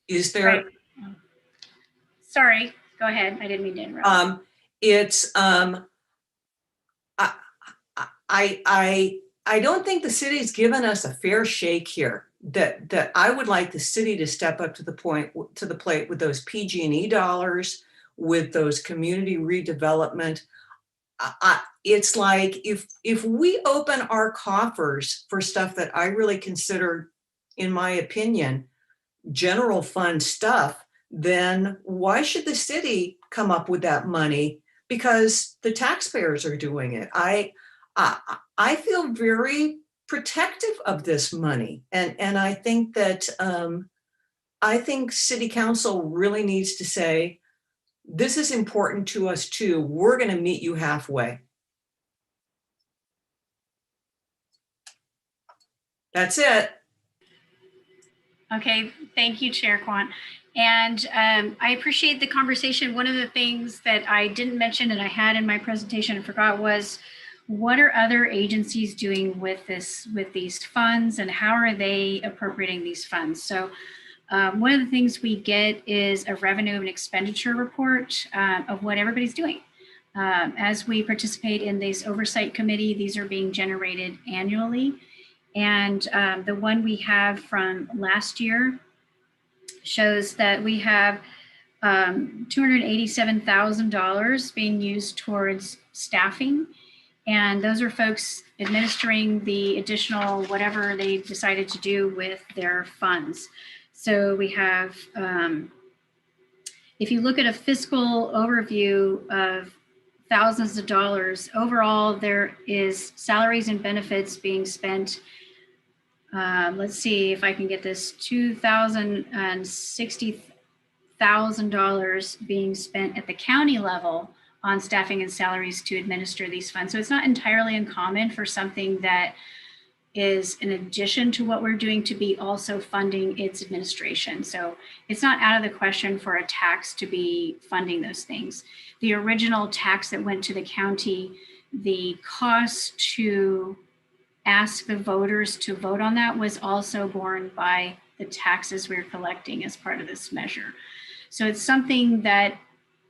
Is there? Right. Sorry, go ahead. I didn't mean to interrupt. I don't think the city's given us a fair shake here. That I would like the city to step up to the plate with those PG&E dollars, with those community redevelopment. It's like if we open our coffers for stuff that I really consider, in my opinion, general fund stuff, then why should the city come up with that money? Because the taxpayers are doing it. I feel very protective of this money, and I think that I think city council really needs to say, this is important to us too. We're going to meet you halfway. That's it. Okay, thank you, Chair Quant. And I appreciate the conversation. One of the things that I didn't mention and I had in my presentation and forgot was, what are other agencies doing with these funds, and how are they appropriating these funds? So one of the things we get is a revenue and expenditure report of what everybody's doing. As we participate in this oversight committee, these are being generated annually. And the one we have from last year shows that we have $287,000 being used towards staffing. And those are folks administering the additional whatever they decided to do with their funds. So we have, if you look at a fiscal overview of thousands of dollars, overall there is salaries and benefits being spent. Let's see if I can get this, $260,000 being spent at the county level on staffing and salaries to administer these funds. So it's not entirely uncommon for something that is in addition to what we're doing to be also funding its administration. So it's not out of the question for a tax to be funding those things. The original tax that went to the county, the cost to ask the voters to vote on that was also borne by the taxes we're collecting as part of this measure. So it's something that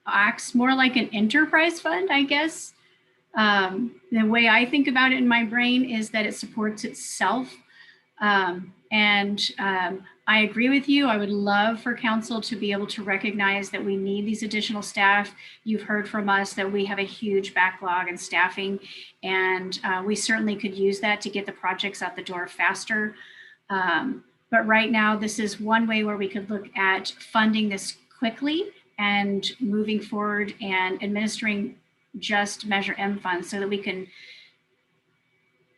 acts more like an enterprise fund, I guess. The way I think about it in my brain is that it supports itself. I agree with you. I would love for council to be able to recognize that we need these additional staff. You've heard from us that we have a huge backlog in staffing, and we certainly could use that to get the projects out the door faster. But right now, this is one way where we could look at funding this quickly and moving forward and administering just Measure M funds so that we can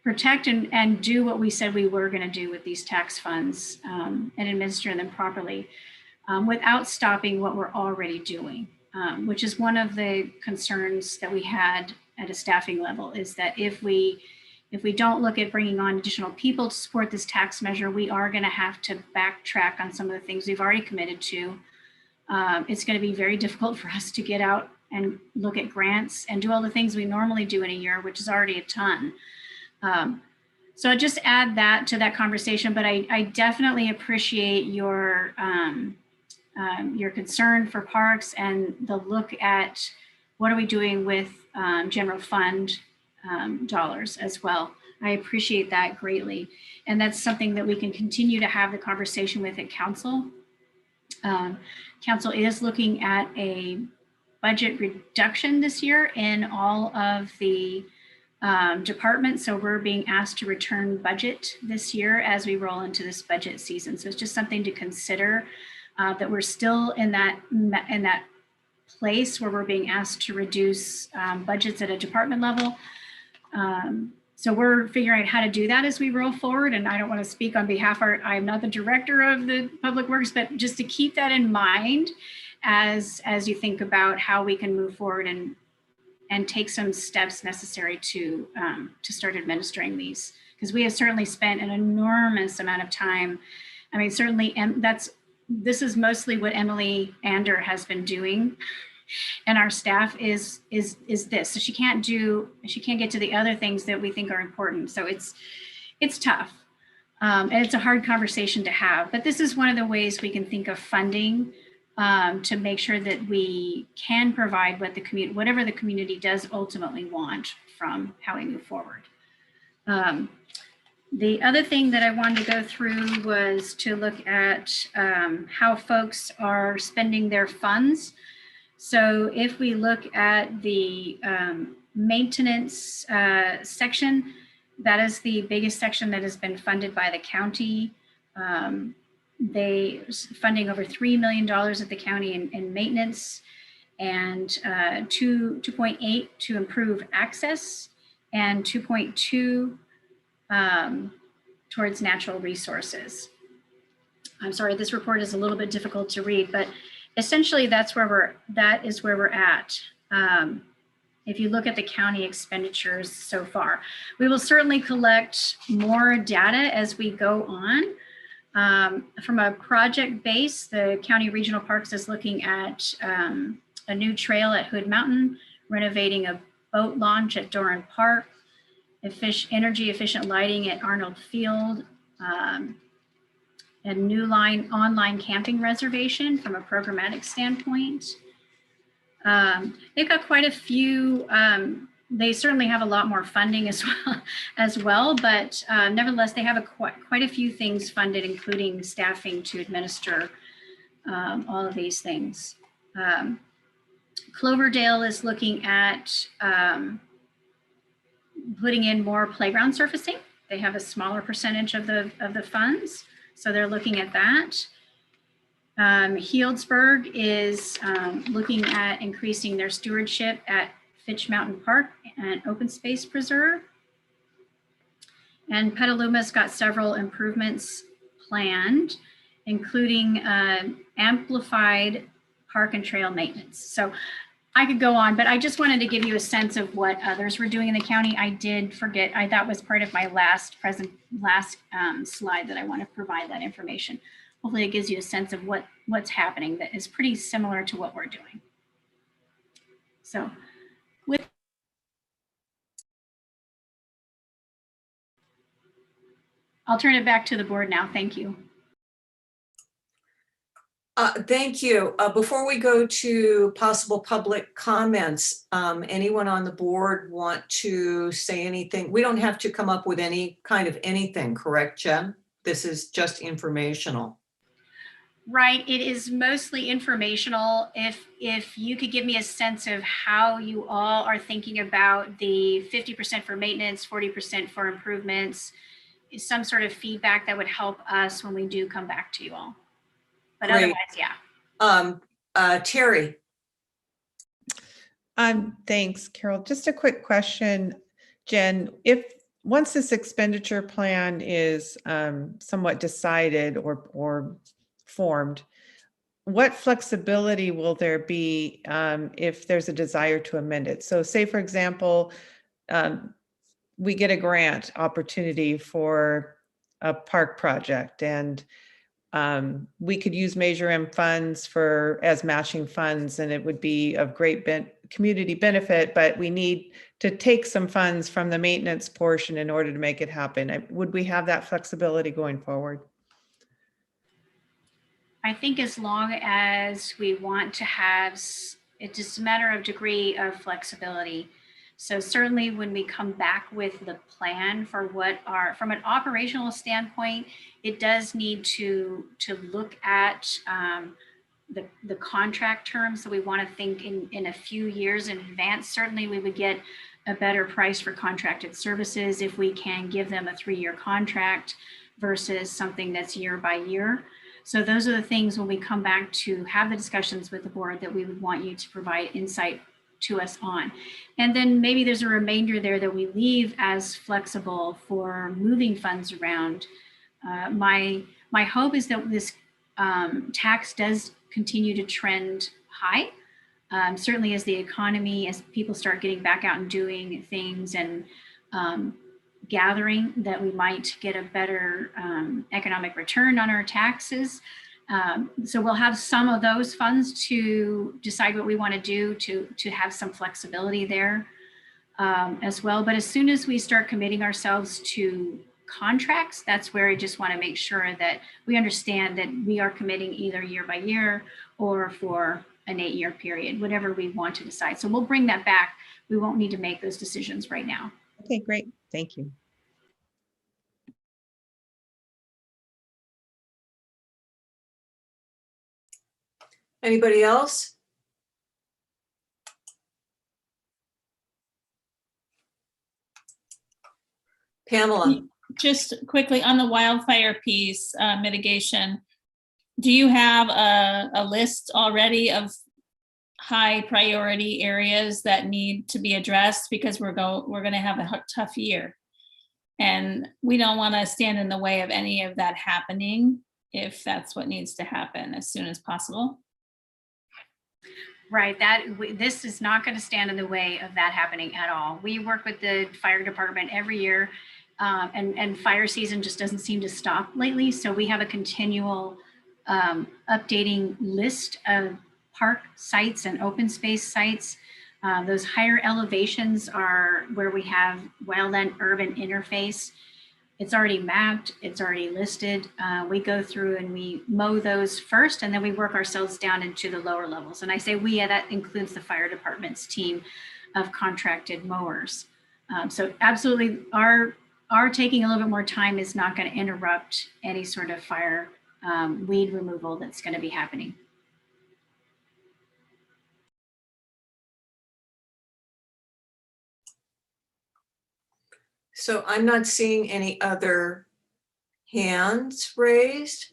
protect and do what we said we were going to do with these tax funds and administer them properly without stopping what we're already doing, which is one of the concerns that we had at a staffing level, is that if we don't look at bringing on additional people to support this tax measure, we are going to have to backtrack on some of the things we've already committed to. It's going to be very difficult for us to get out and look at grants and do all the things we normally do in a year, which is already a ton. So I just add that to that conversation, but I definitely appreciate your concern for parks and the look at what are we doing with general fund dollars as well. I appreciate that greatly. And that's something that we can continue to have the conversation with at council. Council is looking at a budget reduction this year in all of the departments. So we're being asked to return budget this year as we roll into this budget season. So it's just something to consider that we're still in that place where we're being asked to reduce budgets at a department level. So we're figuring out how to do that as we roll forward. And I don't want to speak on behalf of, I'm not the director of the Public Works, but just to keep that in mind as you think about how we can move forward and take some steps necessary to start administering these. Because we have certainly spent an enormous amount of time. I mean, certainly this is mostly what Emily Ander has been doing. And our staff is this. So she can't get to the other things that we think are important. So it's tough. And it's a hard conversation to have. But this is one of the ways we can think of funding to make sure that we can provide whatever the community does ultimately want from how we move forward. The other thing that I wanted to go through was to look at how folks are spending their funds. So if we look at the maintenance section, that is the biggest section that has been funded by the county. They funding over $3 million at the county in maintenance, and 2.8 to improve access, and 2.2 towards natural resources. I'm sorry, this report is a little bit difficult to read, but essentially that is where we're at. If you look at the county expenditures so far, we will certainly collect more data as we go on. From a project base, the County Regional Parks is looking at a new trail at Hood Mountain, renovating a boat launch at Doran Park, energy efficient lighting at Arnold Field, a new online camping reservation from a programmatic standpoint. They've got quite a few, they certainly have a lot more funding as well, but nevertheless, they have quite a few things funded, including staffing to administer all of these things. Cloverdale is looking at putting in more playground surfacing. They have a smaller percentage of the funds, so they're looking at that. Healdsburg is looking at increasing their stewardship at Fitch Mountain Park and Open Space Preserve. And Petaluma's got several improvements planned, including amplified park and trail maintenance. So I could go on, but I just wanted to give you a sense of what others were doing in the county. I did forget, that was part of my last slide that I want to provide that information. Hopefully it gives you a sense of what's happening that is pretty similar to what we're doing. So I'll turn it back to the board now. Thank you. Thank you. Before we go to possible public comments, anyone on the board want to say anything? We don't have to come up with any kind of anything, correct, Jen? This is just informational. Right, it is mostly informational. If you could give me a sense of how you all are thinking about the 50% for maintenance, 40% for improvements, some sort of feedback that would help us when we do come back to you all. But Great. otherwise, yeah. Terry. Thanks, Carol. Just a quick question, Jen. Once this expenditure plan is somewhat decided or formed, what flexibility will there be if there's a desire to amend it? So say, for example, we get a grant opportunity for a park project, and we could use Measure M funds as matching funds, and it would be of great community benefit, but we need to take some funds from the maintenance portion in order to make it happen. Would we have that flexibility going forward? I think as long as we want to have, it's just a matter of degree of flexibility. So certainly when we come back with the plan for from an operational standpoint, it does need to look at the contract terms. So we want to think in a few years in advance. Certainly we would get a better price for contracted services if we can give them a 3-year contract versus something that's year by year. So those are the things when we come back to have the discussions with the board that we would want you to provide insight to us on. And then maybe there's a remainder there that we leave as flexible for moving funds around. My hope is that this tax does continue to trend high. Certainly as the economy, as people start getting back out and doing things and gathering, that we might get a better economic return on our taxes. So we'll have some of those funds to decide what we want to do to have some flexibility there as well. But as soon as we start committing ourselves to contracts, that's where I just want to make sure that we understand that we are committing either year by year or for an 8-year period, whatever we want to decide. So we'll bring that back. We won't need to make those decisions right now. Okay, great. Thank you. Anybody else? Pamela. Just quickly on the wildfire piece, mitigation, do you have a list already of high priority areas that need to be addressed? Because we're going to have a tough year, and we don't want to stand in the way of any of that happening if that's what needs to happen as soon as possible. Right, this is not going to stand in the way of that happening at all. We work with the fire department every year, and fire season just doesn't seem to stop lately. So we have a continual updating list of park sites and open space sites. Those higher elevations are where we have wildland urban interface. It's already mapped, it's already listed. We go through and we mow those first, and then we work ourselves down into the lower levels. And I say we, that includes the fire department's team of contracted mowers. So absolutely, our taking a little bit more time is not going to interrupt any sort of fire weed removal that's going to be happening. So I'm not seeing any other hands raised.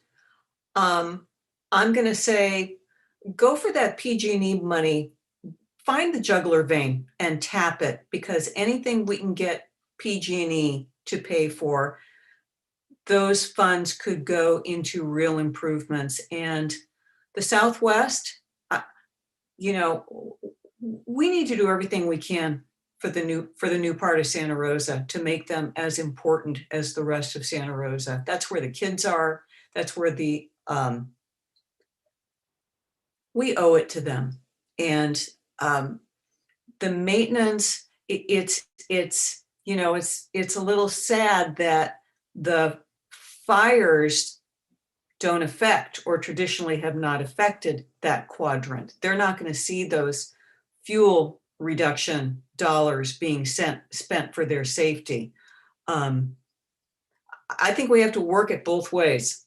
I'm going to say, go for that PG&E money, find the jugular vein and tap it, because anything we can get PG&E to pay for, those funds could go into real improvements. And the Southwest, we need to do everything we can for the new part of Santa Rosa to make them as important as the rest of Santa Rosa. That's where the kids are. That's where we owe it to them. And the maintenance, it's a little sad that the fires don't affect, or traditionally have not affected, that quadrant. They're not going to see those fuel reduction dollars being spent for their safety. I think we have to work it both ways.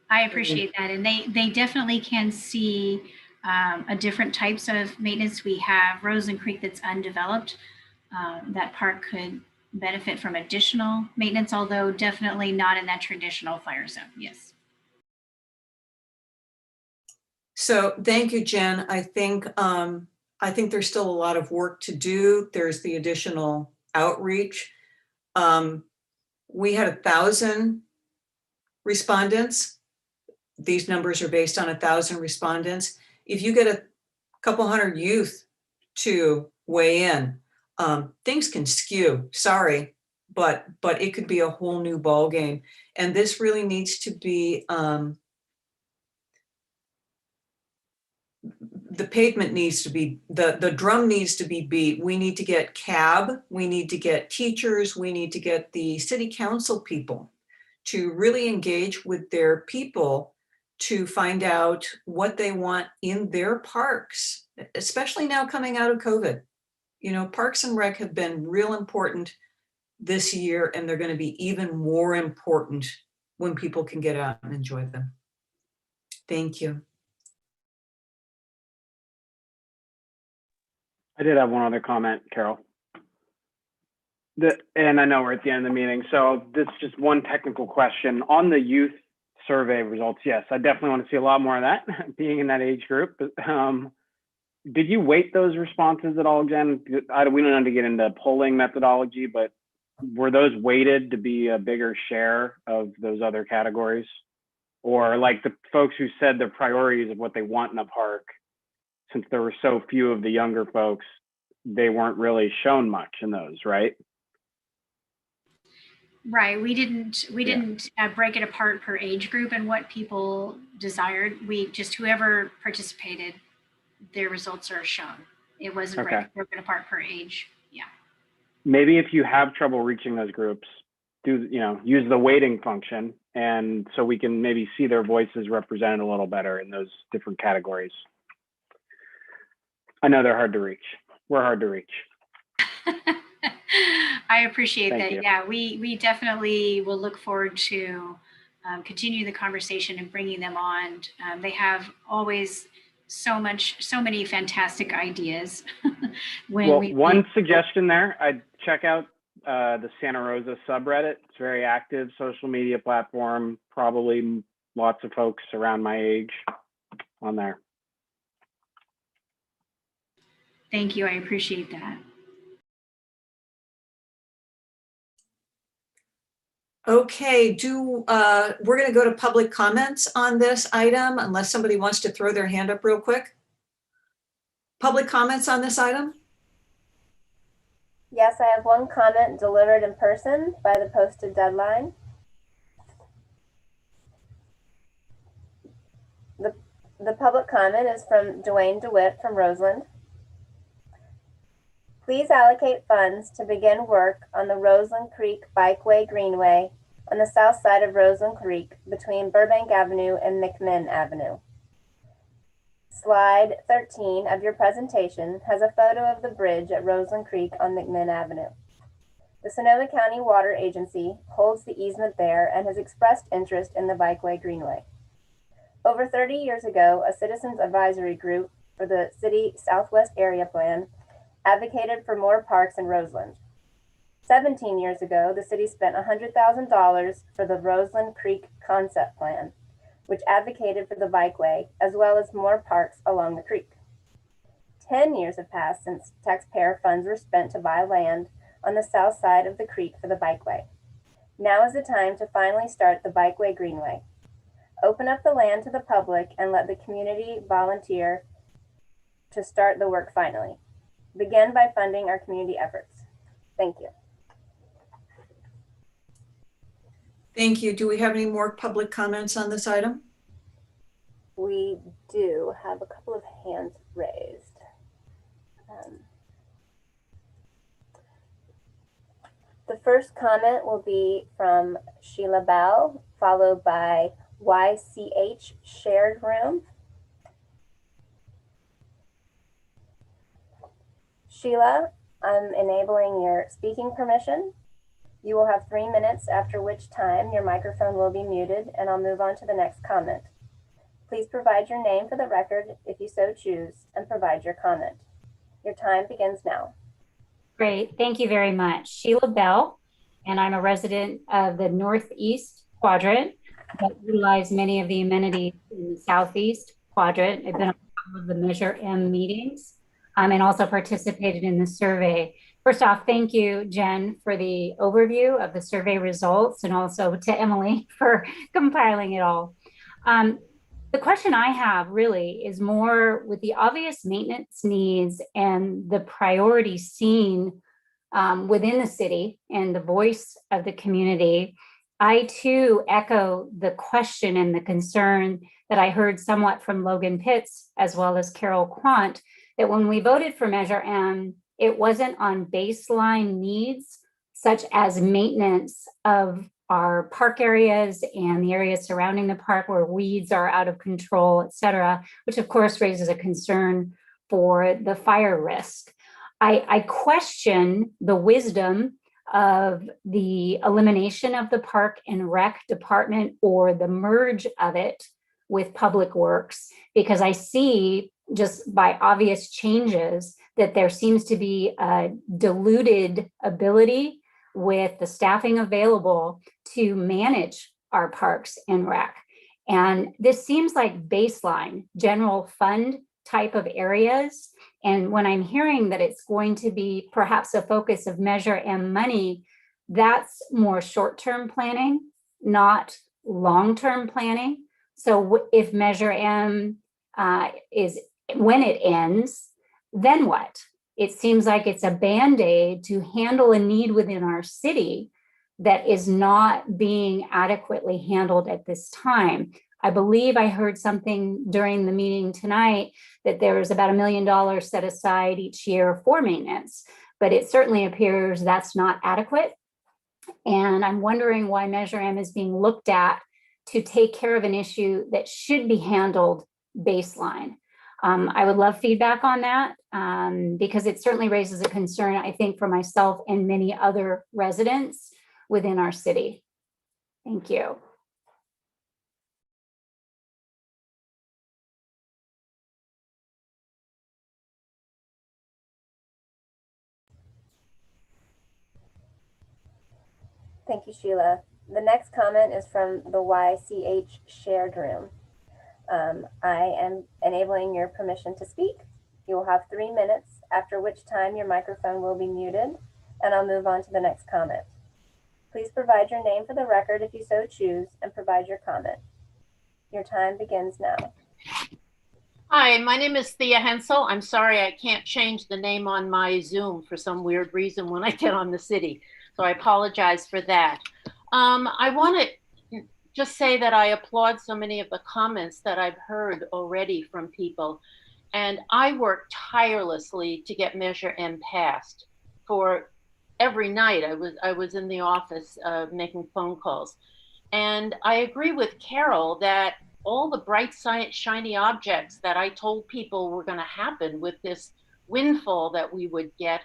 I appreciate that. And they definitely can see a different types of maintenance. We have Roseland Creek that's undeveloped. That park could benefit from additional maintenance, although definitely not in that traditional fire zone. Yes. So thank you, Jen. I think there's still a lot of work to do. There's the additional outreach. We had 1,000 respondents. These numbers are based on 1,000 respondents. If you get a couple hundred youth to weigh in, things can skew, sorry, but it could be a whole new ball game. And this really needs to be, the pavement needs to be, the drum needs to be beat. We need to get CAB, we need to get teachers, we need to get the city council people to really engage with their people to find out what they want in their parks, especially now coming out of COVID. You know, Parks and Rec have been real important this year, and they're going to be even more important when people can get out and enjoy them. Thank you. I did have one other comment, Carol. And I know we're at the end of the meeting, so this is just one technical question. On the youth survey results, yes, I definitely want to see a lot more of that, being in that age group. But, did you weight those responses at all, Jen? We don't have to get into polling methodology, but were those weighted to be a bigger share of those other categories? Or like the folks who said their priorities of what they want in a park, since there were so few of the younger folks, they weren't really shown much in those, right? Right. We didn't break it apart per age group and what people desired. We just, whoever participated, their results are shown. It wasn't broken apart per age. Yeah. Maybe if you have trouble reaching those groups, use the weighting function, and so we can maybe see their voices represented a little better in those different categories. I know they're hard to reach. We're hard to reach. I appreciate Thank that. you. Yeah, we definitely will look forward to continue the conversation and bringing them on. They have always so many fantastic ideas. One suggestion there, I'd check out the Santa Rosa subreddit. It's a very active social media platform, probably lots of folks around my age on there. Thank you. I appreciate that. Okay, we're going to go to public comments on this item, unless somebody wants to throw their hand up real quick. Public comments on this item? Yes, I have one comment delivered in person by the posted deadline. The public comment is from Dwayne DeWitt from Roseland. Please allocate funds to begin work on the Roseland Creek Bikeway Greenway on the south side of Roseland Creek between Burbank Avenue and McMinn Avenue. Slide 13 of your presentation has a photo of the bridge at Roseland Creek on McMinn Avenue. The Sonoma County Water Agency holds the easement there and has expressed interest in the Bikeway Greenway. Over 30 years ago, a citizens advisory group for the City Southwest Area Plan advocated for more parks in Roseland. 17 years ago, the city spent $100,000 for the Roseland Creek Concept Plan, which advocated for the bikeway as well as more parks along the creek. 10 years have passed since taxpayer funds were spent to buy land on the south side of the creek for the bikeway. Now is the time to finally start the Bikeway Greenway. Open up the land to the public and let the community volunteer to start the work finally. Begin by funding our community efforts. Thank you. Thank you. Do we have any more public comments on this item? We do have a couple of hands raised. The first comment will be from Sheila Bell, followed by YCH Shared Room. Sheila, I'm enabling your speaking permission. You will have 3 minutes, after which time your microphone will be muted, and I'll move on to the next comment. Please provide your name for the record if you so choose, and provide your comment. Your time begins now. Great, thank you very much. Sheila Bell, and I'm a resident of the Northeast Quadrant that utilize many of the amenities in the Southeast Quadrant. I've been on some of the Measure M meetings and also participated in the survey. First off, thank you, Jen, for the overview of the survey results, and also to Emily for compiling it all. The question I have really is more with the obvious maintenance needs and the priority seen within the city and the voice of the community. I too echo the question and the concern that I heard somewhat from Logan Pitts as well as Carol Quant, that when we voted for Measure M, it wasn't on baseline needs such as maintenance of our park areas and the areas surrounding the park where weeds are out of control, et cetera, which of course raises a concern for the fire risk. I question the wisdom of the elimination of the Park and Rec department or the merge of it with Public Works, because I see just by obvious changes that there seems to be a diluted ability with the staffing available to manage our Parks and Rec. And this seems like baseline general fund type of areas. And when I'm hearing that it's going to be perhaps a focus of Measure M money, that's more short-term planning, not long-term planning. So if Measure M is when it ends, then what? It seems like it's a Band-Aid to handle a need within our city that is not being adequately handled at this time. I believe I heard something during the meeting tonight that there is about $1 million set aside each year for maintenance, but it certainly appears that's not adequate. And I'm wondering why Measure M is being looked at to take care of an issue that should be handled baseline. I would love feedback on that because it certainly raises a concern, I think, for myself and many other residents within our city. Thank you. Thank you, Sheila. The next comment is from the YCH Shared Room. I am enabling your permission to speak. You will have 3 minutes, after which time your microphone will be muted, and I'll move on to the next comment. Please provide your name for the record if you so choose, and provide your comment. Your time begins now. Hi, my name is Thea Hensel. I'm sorry I can't change the name on my Zoom for some weird reason when I get on the city, so I apologize for that. I want to just say that I applaud so many of the comments that I've heard already from people. And I worked tirelessly to get Measure M passed. For every night I was in the office making phone calls. And I agree with Carol that all the bright, shiny objects that I told people were going to happen with this windfall that we would get,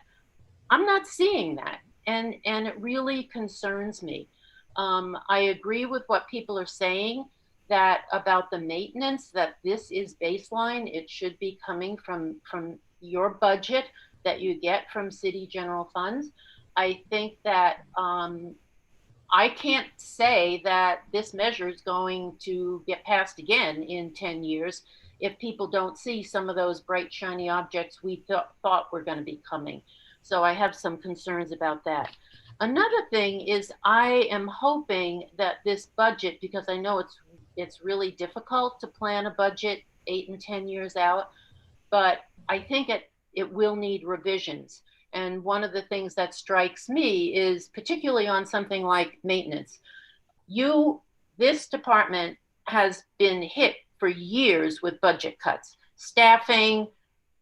I'm not seeing that. And it really concerns me. I agree with what people are saying that about the maintenance, that this is baseline. It should be coming from your budget that you get from city general funds. I think that I can't say that this measure is going to get passed again in 10 years if people don't see some of those bright, shiny objects we thought were going to be coming. So I have some concerns about that. Another thing is I am hoping that this budget, because I know it's really difficult to plan a budget 8 and 10 years out, but I think it will need revisions. And one of the things that strikes me is particularly on something like maintenance. This department has been hit for years with budget cuts, staffing,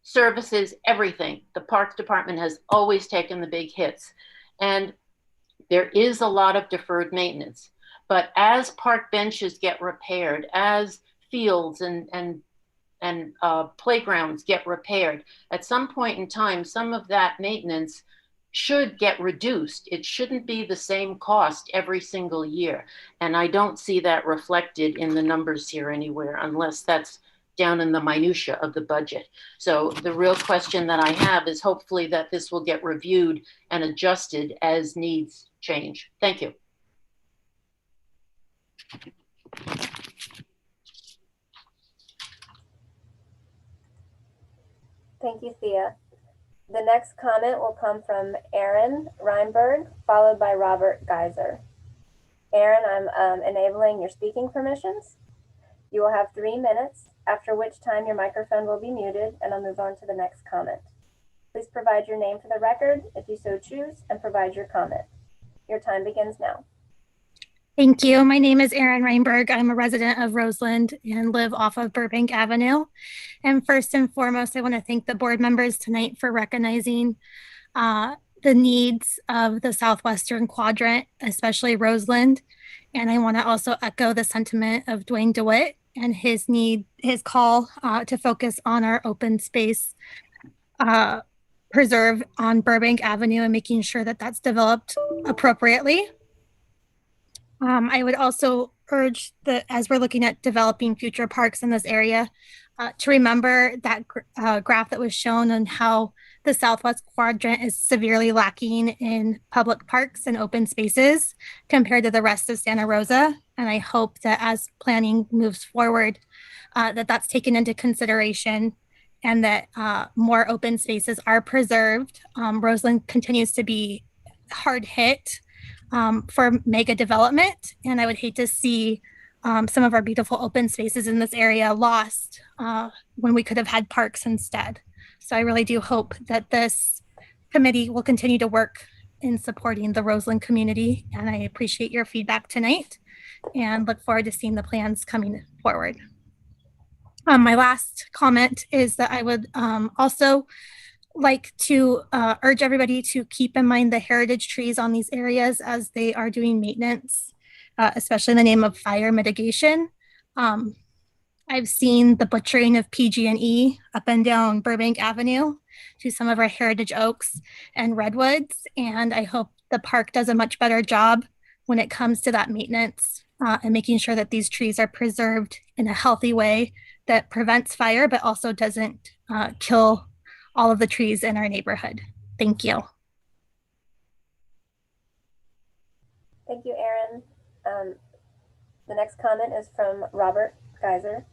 services, everything. The Parks Department has always taken the big hits. And there is a lot of deferred maintenance. But as park benches get repaired, as fields and playgrounds get repaired, at some point in time, some of that maintenance should get reduced. It shouldn't be the same cost every single year. And I don't see that reflected in the numbers here anywhere, unless that's down in the minutia of the budget. So the real question that I have is hopefully that this will get reviewed and adjusted as needs change. Thank you. Thank you, Thea. The next comment will come from Aaron Reinberg, followed by Robert Geiser. Aaron, I'm enabling your speaking permissions. You will have 3 minutes, after which time your microphone will be muted, and I'll move on to the next comment. Please provide your name for the record if you so choose, and provide your comment. Your time begins now. Thank you. My name is Erin Reinberg. I'm a resident of Roseland and live off of Burbank Avenue. And first and foremost, I want to thank the board members tonight for recognizing the needs of the Southwestern Quadrant, especially Roseland. And I want to also echo the sentiment of Dwayne DeWitt and his call to focus on our open space preserve on Burbank Avenue and making sure that that's developed appropriately. I would also urge that as we're looking at developing future parks in this area, to remember that graph that was shown on how the Southwest Quadrant is severely lacking in public parks and open spaces compared to the rest of Santa Rosa. And I hope that as planning moves forward, that's taken into consideration and that more open spaces are preserved. Roseland continues to be hard hit for mega development, and I would hate to see some of our beautiful open spaces in this area lost when we could have had parks instead. So I really do hope that this committee will continue to work in supporting the Roseland community, and I appreciate your feedback tonight and look forward to seeing the plans coming forward. My last comment is that I would also like to urge everybody to keep in mind the heritage trees on these areas as they are doing maintenance, especially in the name of fire mitigation. I've seen the butchering of PG&E up and down Burbank Avenue to some of our heritage oaks and redwoods, and I hope the park does a much better job when it comes to that maintenance and making sure that these trees are preserved in a healthy way that prevents fire but also doesn't kill all of the trees in our neighborhood. Thank you. Thank you, Erin. The next comment is from Robert Geiser.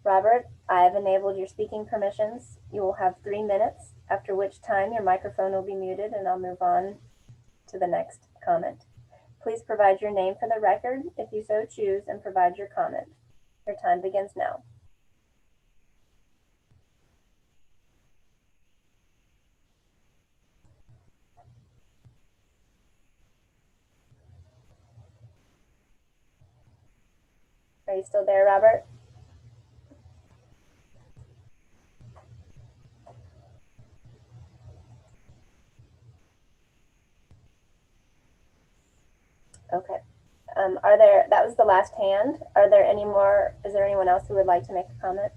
Robert, I have enabled your speaking permissions. You will have 3 minutes, after which time your microphone will be muted, and I'll move on to the next comment. Please provide your name for the record if you so choose, and provide your comment. Your time begins now. Are you still there, Robert? Okay. That was the last hand. Are there any more? Is there anyone else who would like to make a comment?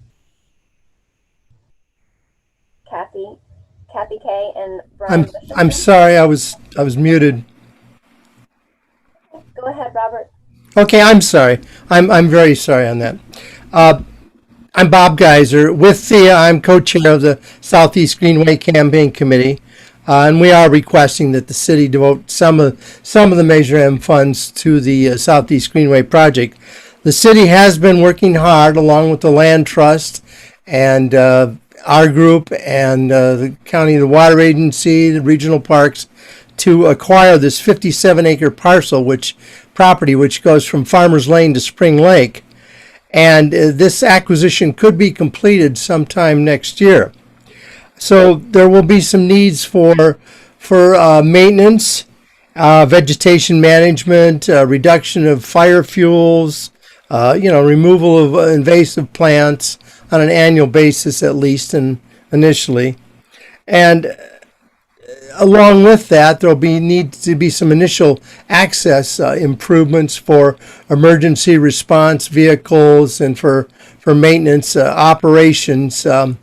Kathy K and Brian. I'm sorry, I was muted. Go ahead, Robert. Okay, I'm sorry. I'm very sorry on that. I'm Bob Geiser. With Thea, I'm co-chair of the Southeast Greenway Campaign Committee, and we are requesting that the city devote some of the Measure M funds to the Southeast Greenway project. The city has been working hard, along with the Land Trust and our group and the county, the Water Agency, the regional parks, to acquire this 57-acre parcel, which goes from Farmers Lane to Spring Lake. and this acquisition could be completed sometime next year. So there will be some needs for maintenance, vegetation management, reduction of fire fuels, removal of invasive plants on an annual basis at least, and initially. And along with that, there'll need to be some initial access improvements for emergency response vehicles and for maintenance operations on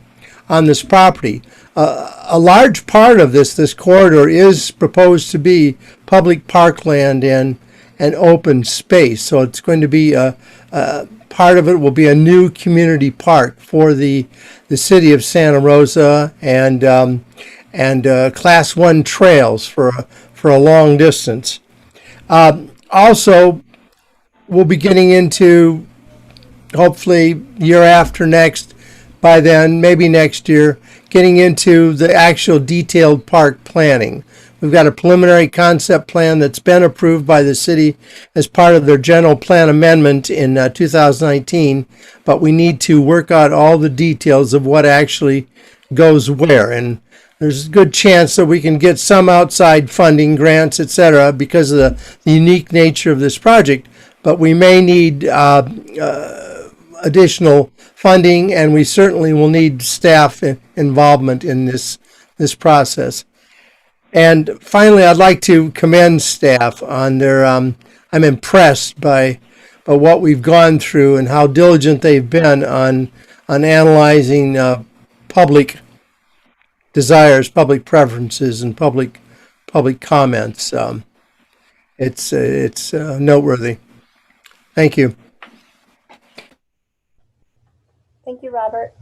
this property. A large part of this corridor is proposed to be public parkland and open space. So it's going to be part of it will be a new community park for the city of Santa Rosa, and Class 1 trails for a long distance. Also, we'll be getting into, hopefully year after next, by then, maybe next year, getting into the actual detailed park planning. We've got a preliminary concept plan that's been approved by the city as part of their general plan amendment in 2019, but we need to work out all the details of what actually goes where. And there's a good chance that we can get some outside funding, grants, etc., because of the unique nature of this project, but we may need additional funding, and we certainly will need staff involvement in this process. And finally, I'd like to commend staff on their, I'm impressed by what we've gone through and how diligent they've been on analyzing public desires, public preferences, and public comments. It's noteworthy. Thank you. Thank you, Robert.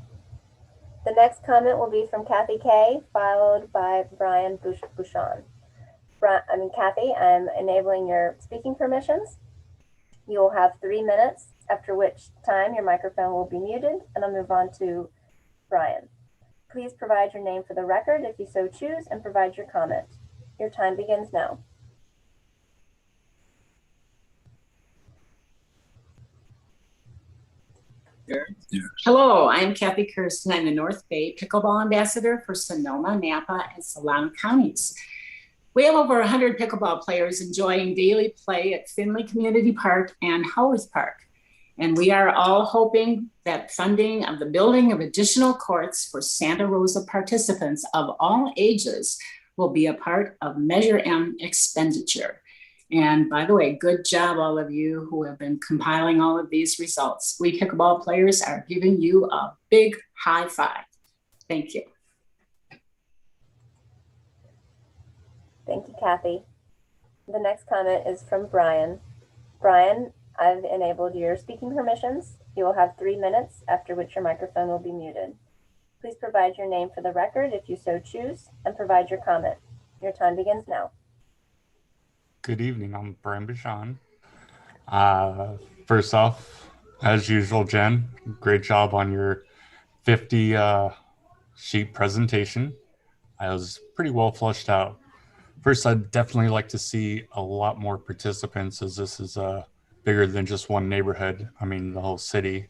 The next comment will be from Kathy Kay, followed by Brian Bouchon. Kathy, I'm enabling your speaking permissions. You will have 3 minutes, after which time your microphone will be muted, and I'll move on to Brian. Please provide your name for the record if you so choose, and provide your comment. Your time begins now. Hello, I'm Kathy Kirsten. I'm the North Bay Pickleball Ambassador for Sonoma, Napa, and Solano counties. We have over 100 pickleball players enjoying daily play at Finley Community Park and Howarth Park. And we are all hoping that funding of the building of additional courts for Santa Rosa participants of all ages will be a part of Measure M expenditure. And by the way, good job, all of you who have been compiling all of these results. We pickleball players are giving you a big high five. Thank you. Thank you, Kathy. The next comment is from Brian. Brian, I've enabled your speaking permissions. You will have 3 minutes, after which your microphone will be muted. Please provide your name for the record if you so choose, and provide your comment. Your time begins now. Good evening, I'm Brian Bouchon. First off, as usual, Jen, great job on your 50 sheet presentation. I was pretty well fleshed out. First, I'd definitely like to see a lot more participants, as this is bigger than just one neighborhood. I mean, the whole city.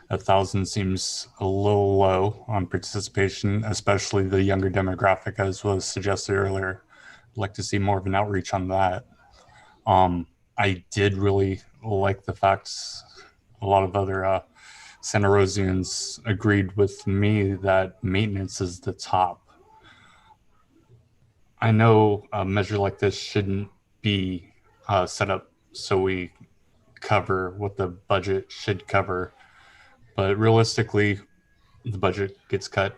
1,000 seems a little low on participation, especially the younger demographic, as was suggested earlier. I'd like to see more of an outreach on that. I did really like the facts. A lot of other Santa Rosians agreed with me that maintenance is the top. I know a measure like this shouldn't be set up so we cover what the budget should cover, but realistically, the budget gets cut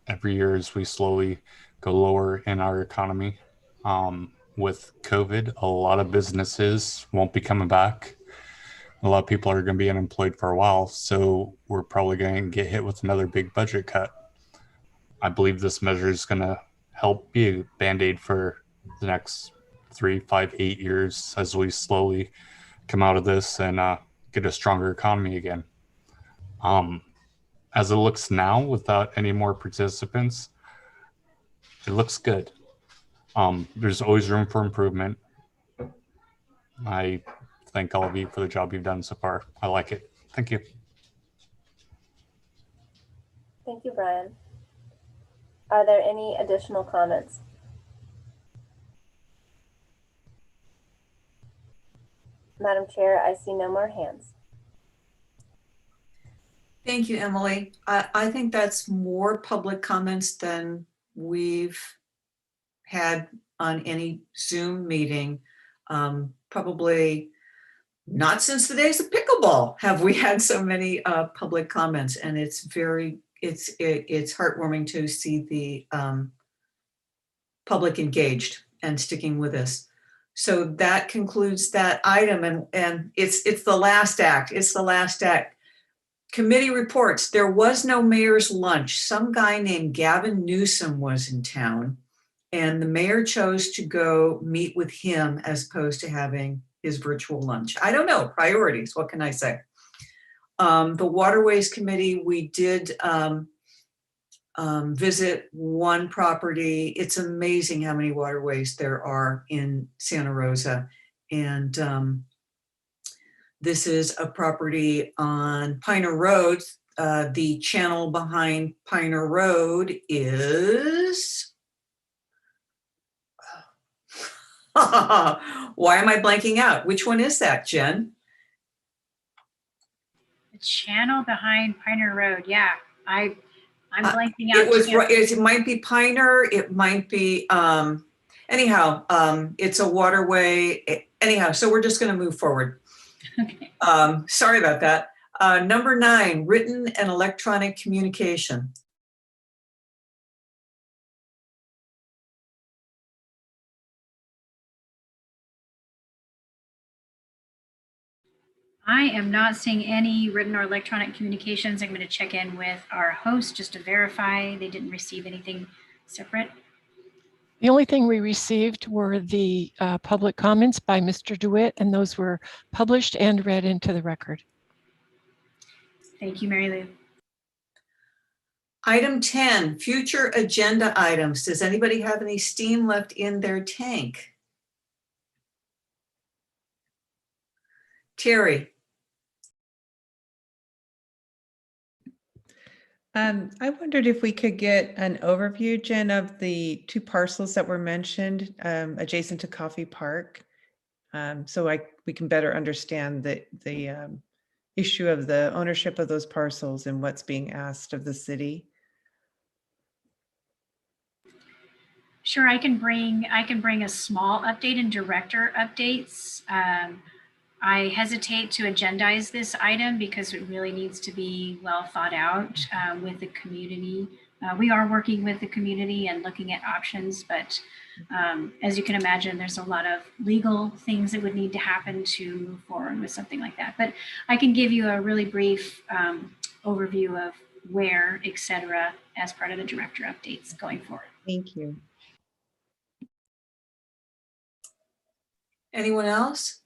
every year as we slowly go lower in our economy. With COVID, a lot of businesses won't be coming back. A lot of people are going to be unemployed for a while, so we're probably going to get hit with another big budget cut. I believe this measure is going to help be a Band-Aid for the next 3, 5, 8 years as we slowly come out of this and get a stronger economy again. As it looks now, without any more participants, it looks good. There's always room for improvement. I thank all of you for the job you've done so far. I like it. Thank you. Thank you, Brian. Are there any additional comments? Madam Chair, I see no more hands. Thank you, Emily. I think that's more public comments than we've had on any Zoom meeting. Probably not since the days of pickleball have we had so many public comments, and it's heartwarming to see the public engaged and sticking with us. So that concludes that item, and it's the last act. It's the last act. Committee reports. There was no mayor's lunch. Some guy named Gavin Newsom was in town, and the mayor chose to go meet with him as opposed to having his virtual lunch. I don't know, priorities, what can I say? The Waterways Committee, we did visit one property. It's amazing how many waterways there are in Santa Rosa. And this is a property on Piner Road. The channel behind Piner Road is, why am I blanking out? Which one is that, Jen? The channel behind Piner Road. Yeah, I'm blanking out. It might be Piner. It might be, anyhow, it's a waterway. Anyhow, so we're just going to move forward. Okay. Sorry about that. Number 9, written and electronic communication. I am not seeing any written or electronic communications. I'm going to check in with our host just to verify they didn't receive anything separate. The only thing we received were the public comments by Mr. DeWitt, and those were published and read into the record. Thank you, Mary Lou. Item 10, future agenda items. Does anybody have any steam left in their tank? Terry. I wondered if we could get an overview, Jen, of the 2 parcels that were mentioned adjacent to Coffee Park, so we can better understand the issue of the ownership of those parcels and what's being asked of the city. Sure, I can bring a small update and director updates. I hesitate to agendize this item because it really needs to be well thought out with the community. We are working with the community and looking at options, but as you can imagine, there's a lot of legal things that would need to happen to move forward with something like that. But I can give you a really brief overview of where, et cetera, as part of the director updates going forward. Thank you. Anyone else?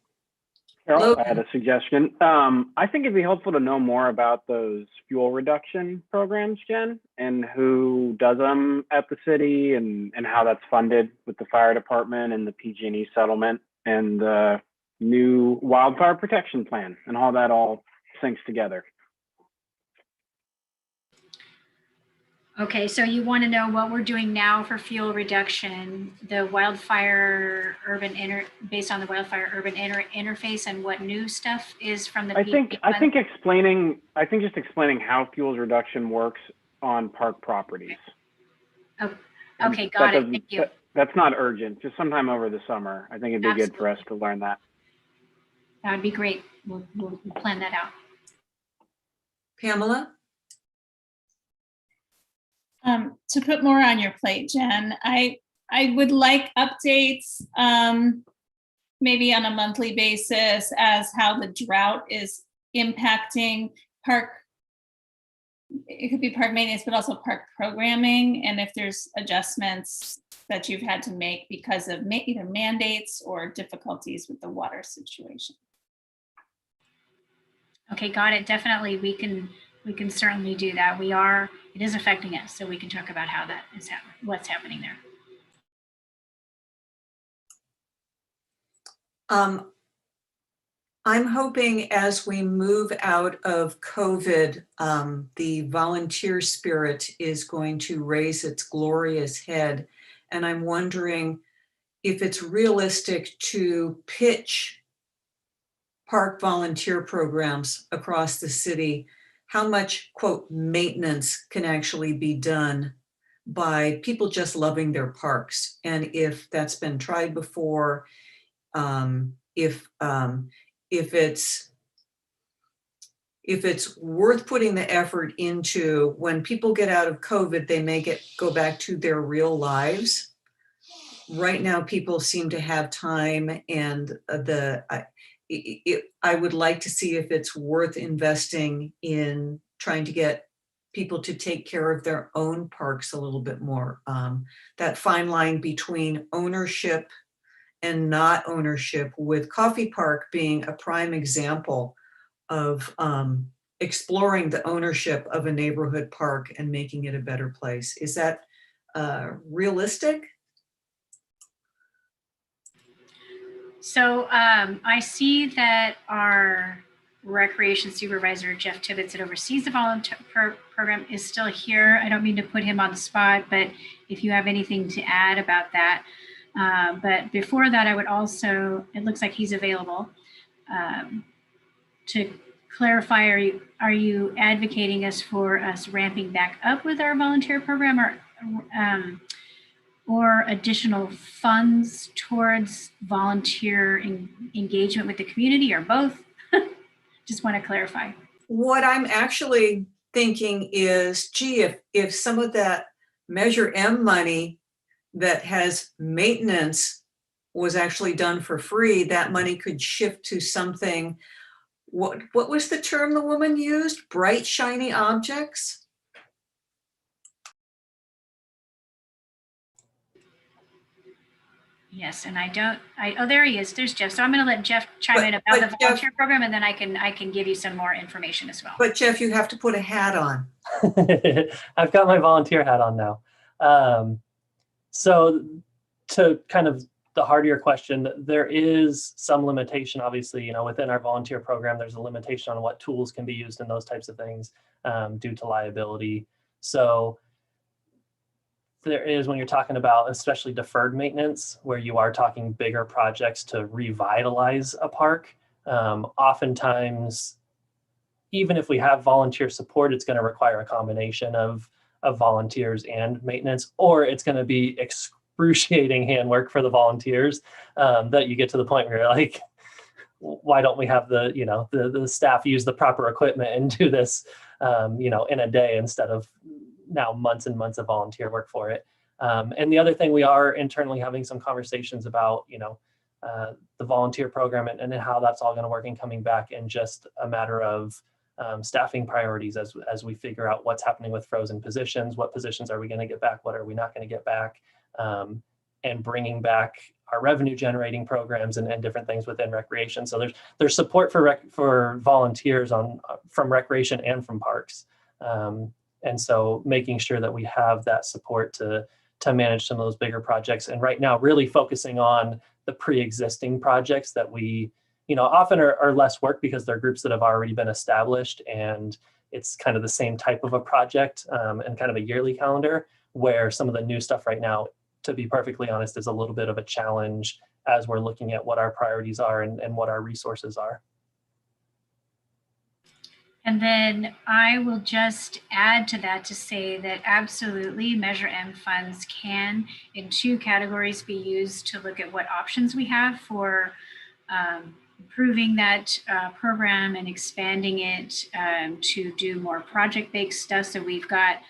Carol, I had a suggestion. I think it'd be helpful to know more about those fuel reduction programs, Jen, and who does them at the city, and how that's funded with the fire department and the PG&E settlement and the new wildfire protection plan and how that all syncs together. Okay, so you want to know what we're doing now for fuel reduction, the wildfire urban based on the wildfire urban interface, and what new stuff is from the. I think just explaining how fuels reduction works on park properties. Oh, okay, got it. Thank you. That's not urgent. Just sometime over the summer. I think it'd be Absolutely. good for us to learn that. That would be great. We'll plan that out. Pamela? To put more on your plate, Jen, I would like updates maybe on a monthly basis as how the drought is impacting park. It could be park maintenance, but also park programming, and if there's adjustments that you've had to make because of either mandates or difficulties with the water situation. Okay, got it. Definitely, we can certainly do that. It is affecting us, so we can talk about how that is happening, what's happening there. I'm hoping as we move out of COVID, the volunteer spirit is going to raise its glorious head. And I'm wondering if it's realistic to pitch park volunteer programs across the city, how much, quote, maintenance can actually be done by people just loving their parks. And if that's been tried before, if it's worth putting the effort into. When people get out of COVID, they may go back to their real lives. Right now, people seem to have time, and I would like to see if it's worth investing in trying to get people to take care of their own parks a little bit more. That fine line between ownership and not ownership, with Coffee Park being a prime example of exploring the ownership of a neighborhood park and making it a better place. Is that realistic? So I see that our recreation supervisor, Jeff Tibbetts, that oversees the volunteer program, is still here. I don't mean to put him on the spot, but if you have anything to add about that. But before that, I would also, it looks like he's available, to clarify, are you advocating for us ramping back up with our volunteer program, or additional funds towards volunteer engagement with the community, or both? Just want to clarify. What I'm actually thinking is, gee, if some of that Measure M money that has maintenance was actually done for free, that money could shift to something. What was the term the woman used? Bright, shiny objects? Yes, and oh, there he is. There's Jeff. So I'm going to let Jeff chime in about the volunteer program, and then I can give you some more information as well. But Jeff, you have to put a hat on. I've got my volunteer hat on now. So to kind of the heart of your question, there is some limitation, obviously, within our volunteer program, there's a limitation on what tools can be used and those types of things due to liability. So there is, when you're talking about especially deferred maintenance, where you are talking bigger projects to revitalize a park, oftentimes, even if we have volunteer support, it's going to require a combination of volunteers and maintenance, or it's going to be excruciating handwork for the volunteers that you get to the point where you're like, why don't we have the staff use the proper equipment and do this in a day instead of now months and months of volunteer work for it. And the other thing, we are internally having some conversations about the volunteer program and how that's all going to work and coming back, in just a matter of staffing priorities as we figure out what's happening with frozen positions, what positions are we going to get back, what are we not going to get back, and bringing back our revenue generating programs and different things within recreation. So there's support for volunteers from recreation and from parks. And so making sure that we have that support to manage some of those bigger projects. And right now, really focusing on the pre-existing projects that we, often are less work because they're groups that have already been established, and it's kind of the same type of a project and kind of a yearly calendar, where some of the new stuff right now, to be perfectly honest, is a little bit of a challenge as we're looking at what our priorities are and what our resources are. And then I will just add to that to say that absolutely Measure M funds can, in two categories, be used to look at what options we have for improving that program and expanding it to do more project-based stuff. So we've got,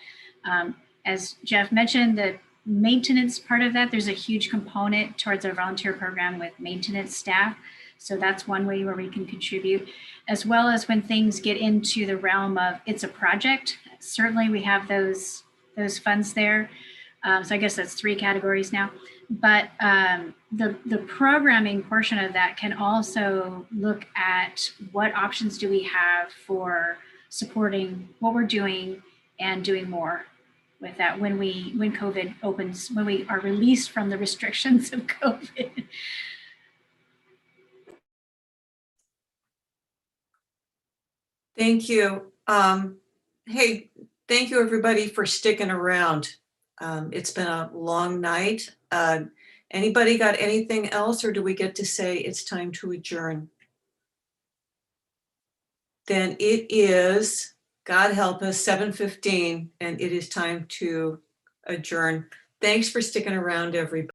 as Jeff mentioned, the maintenance part of that. There's a huge component towards our volunteer program with maintenance staff. So that's one way where we can contribute, as well as when things get into the realm of it's a project. Certainly we have those funds there. So I guess that's three categories now. But the programming portion of that can also look at what options do we have for supporting what we're doing and doing more with that when COVID opens, when we are released from the restrictions of COVID. Thank you. Hey, thank you everybody for sticking around. It's been a long night. Anybody got anything else, or do we get to say it's time to adjourn? Then it is, God help us, 7:15, and it is time to adjourn. Thanks for sticking around, everybody.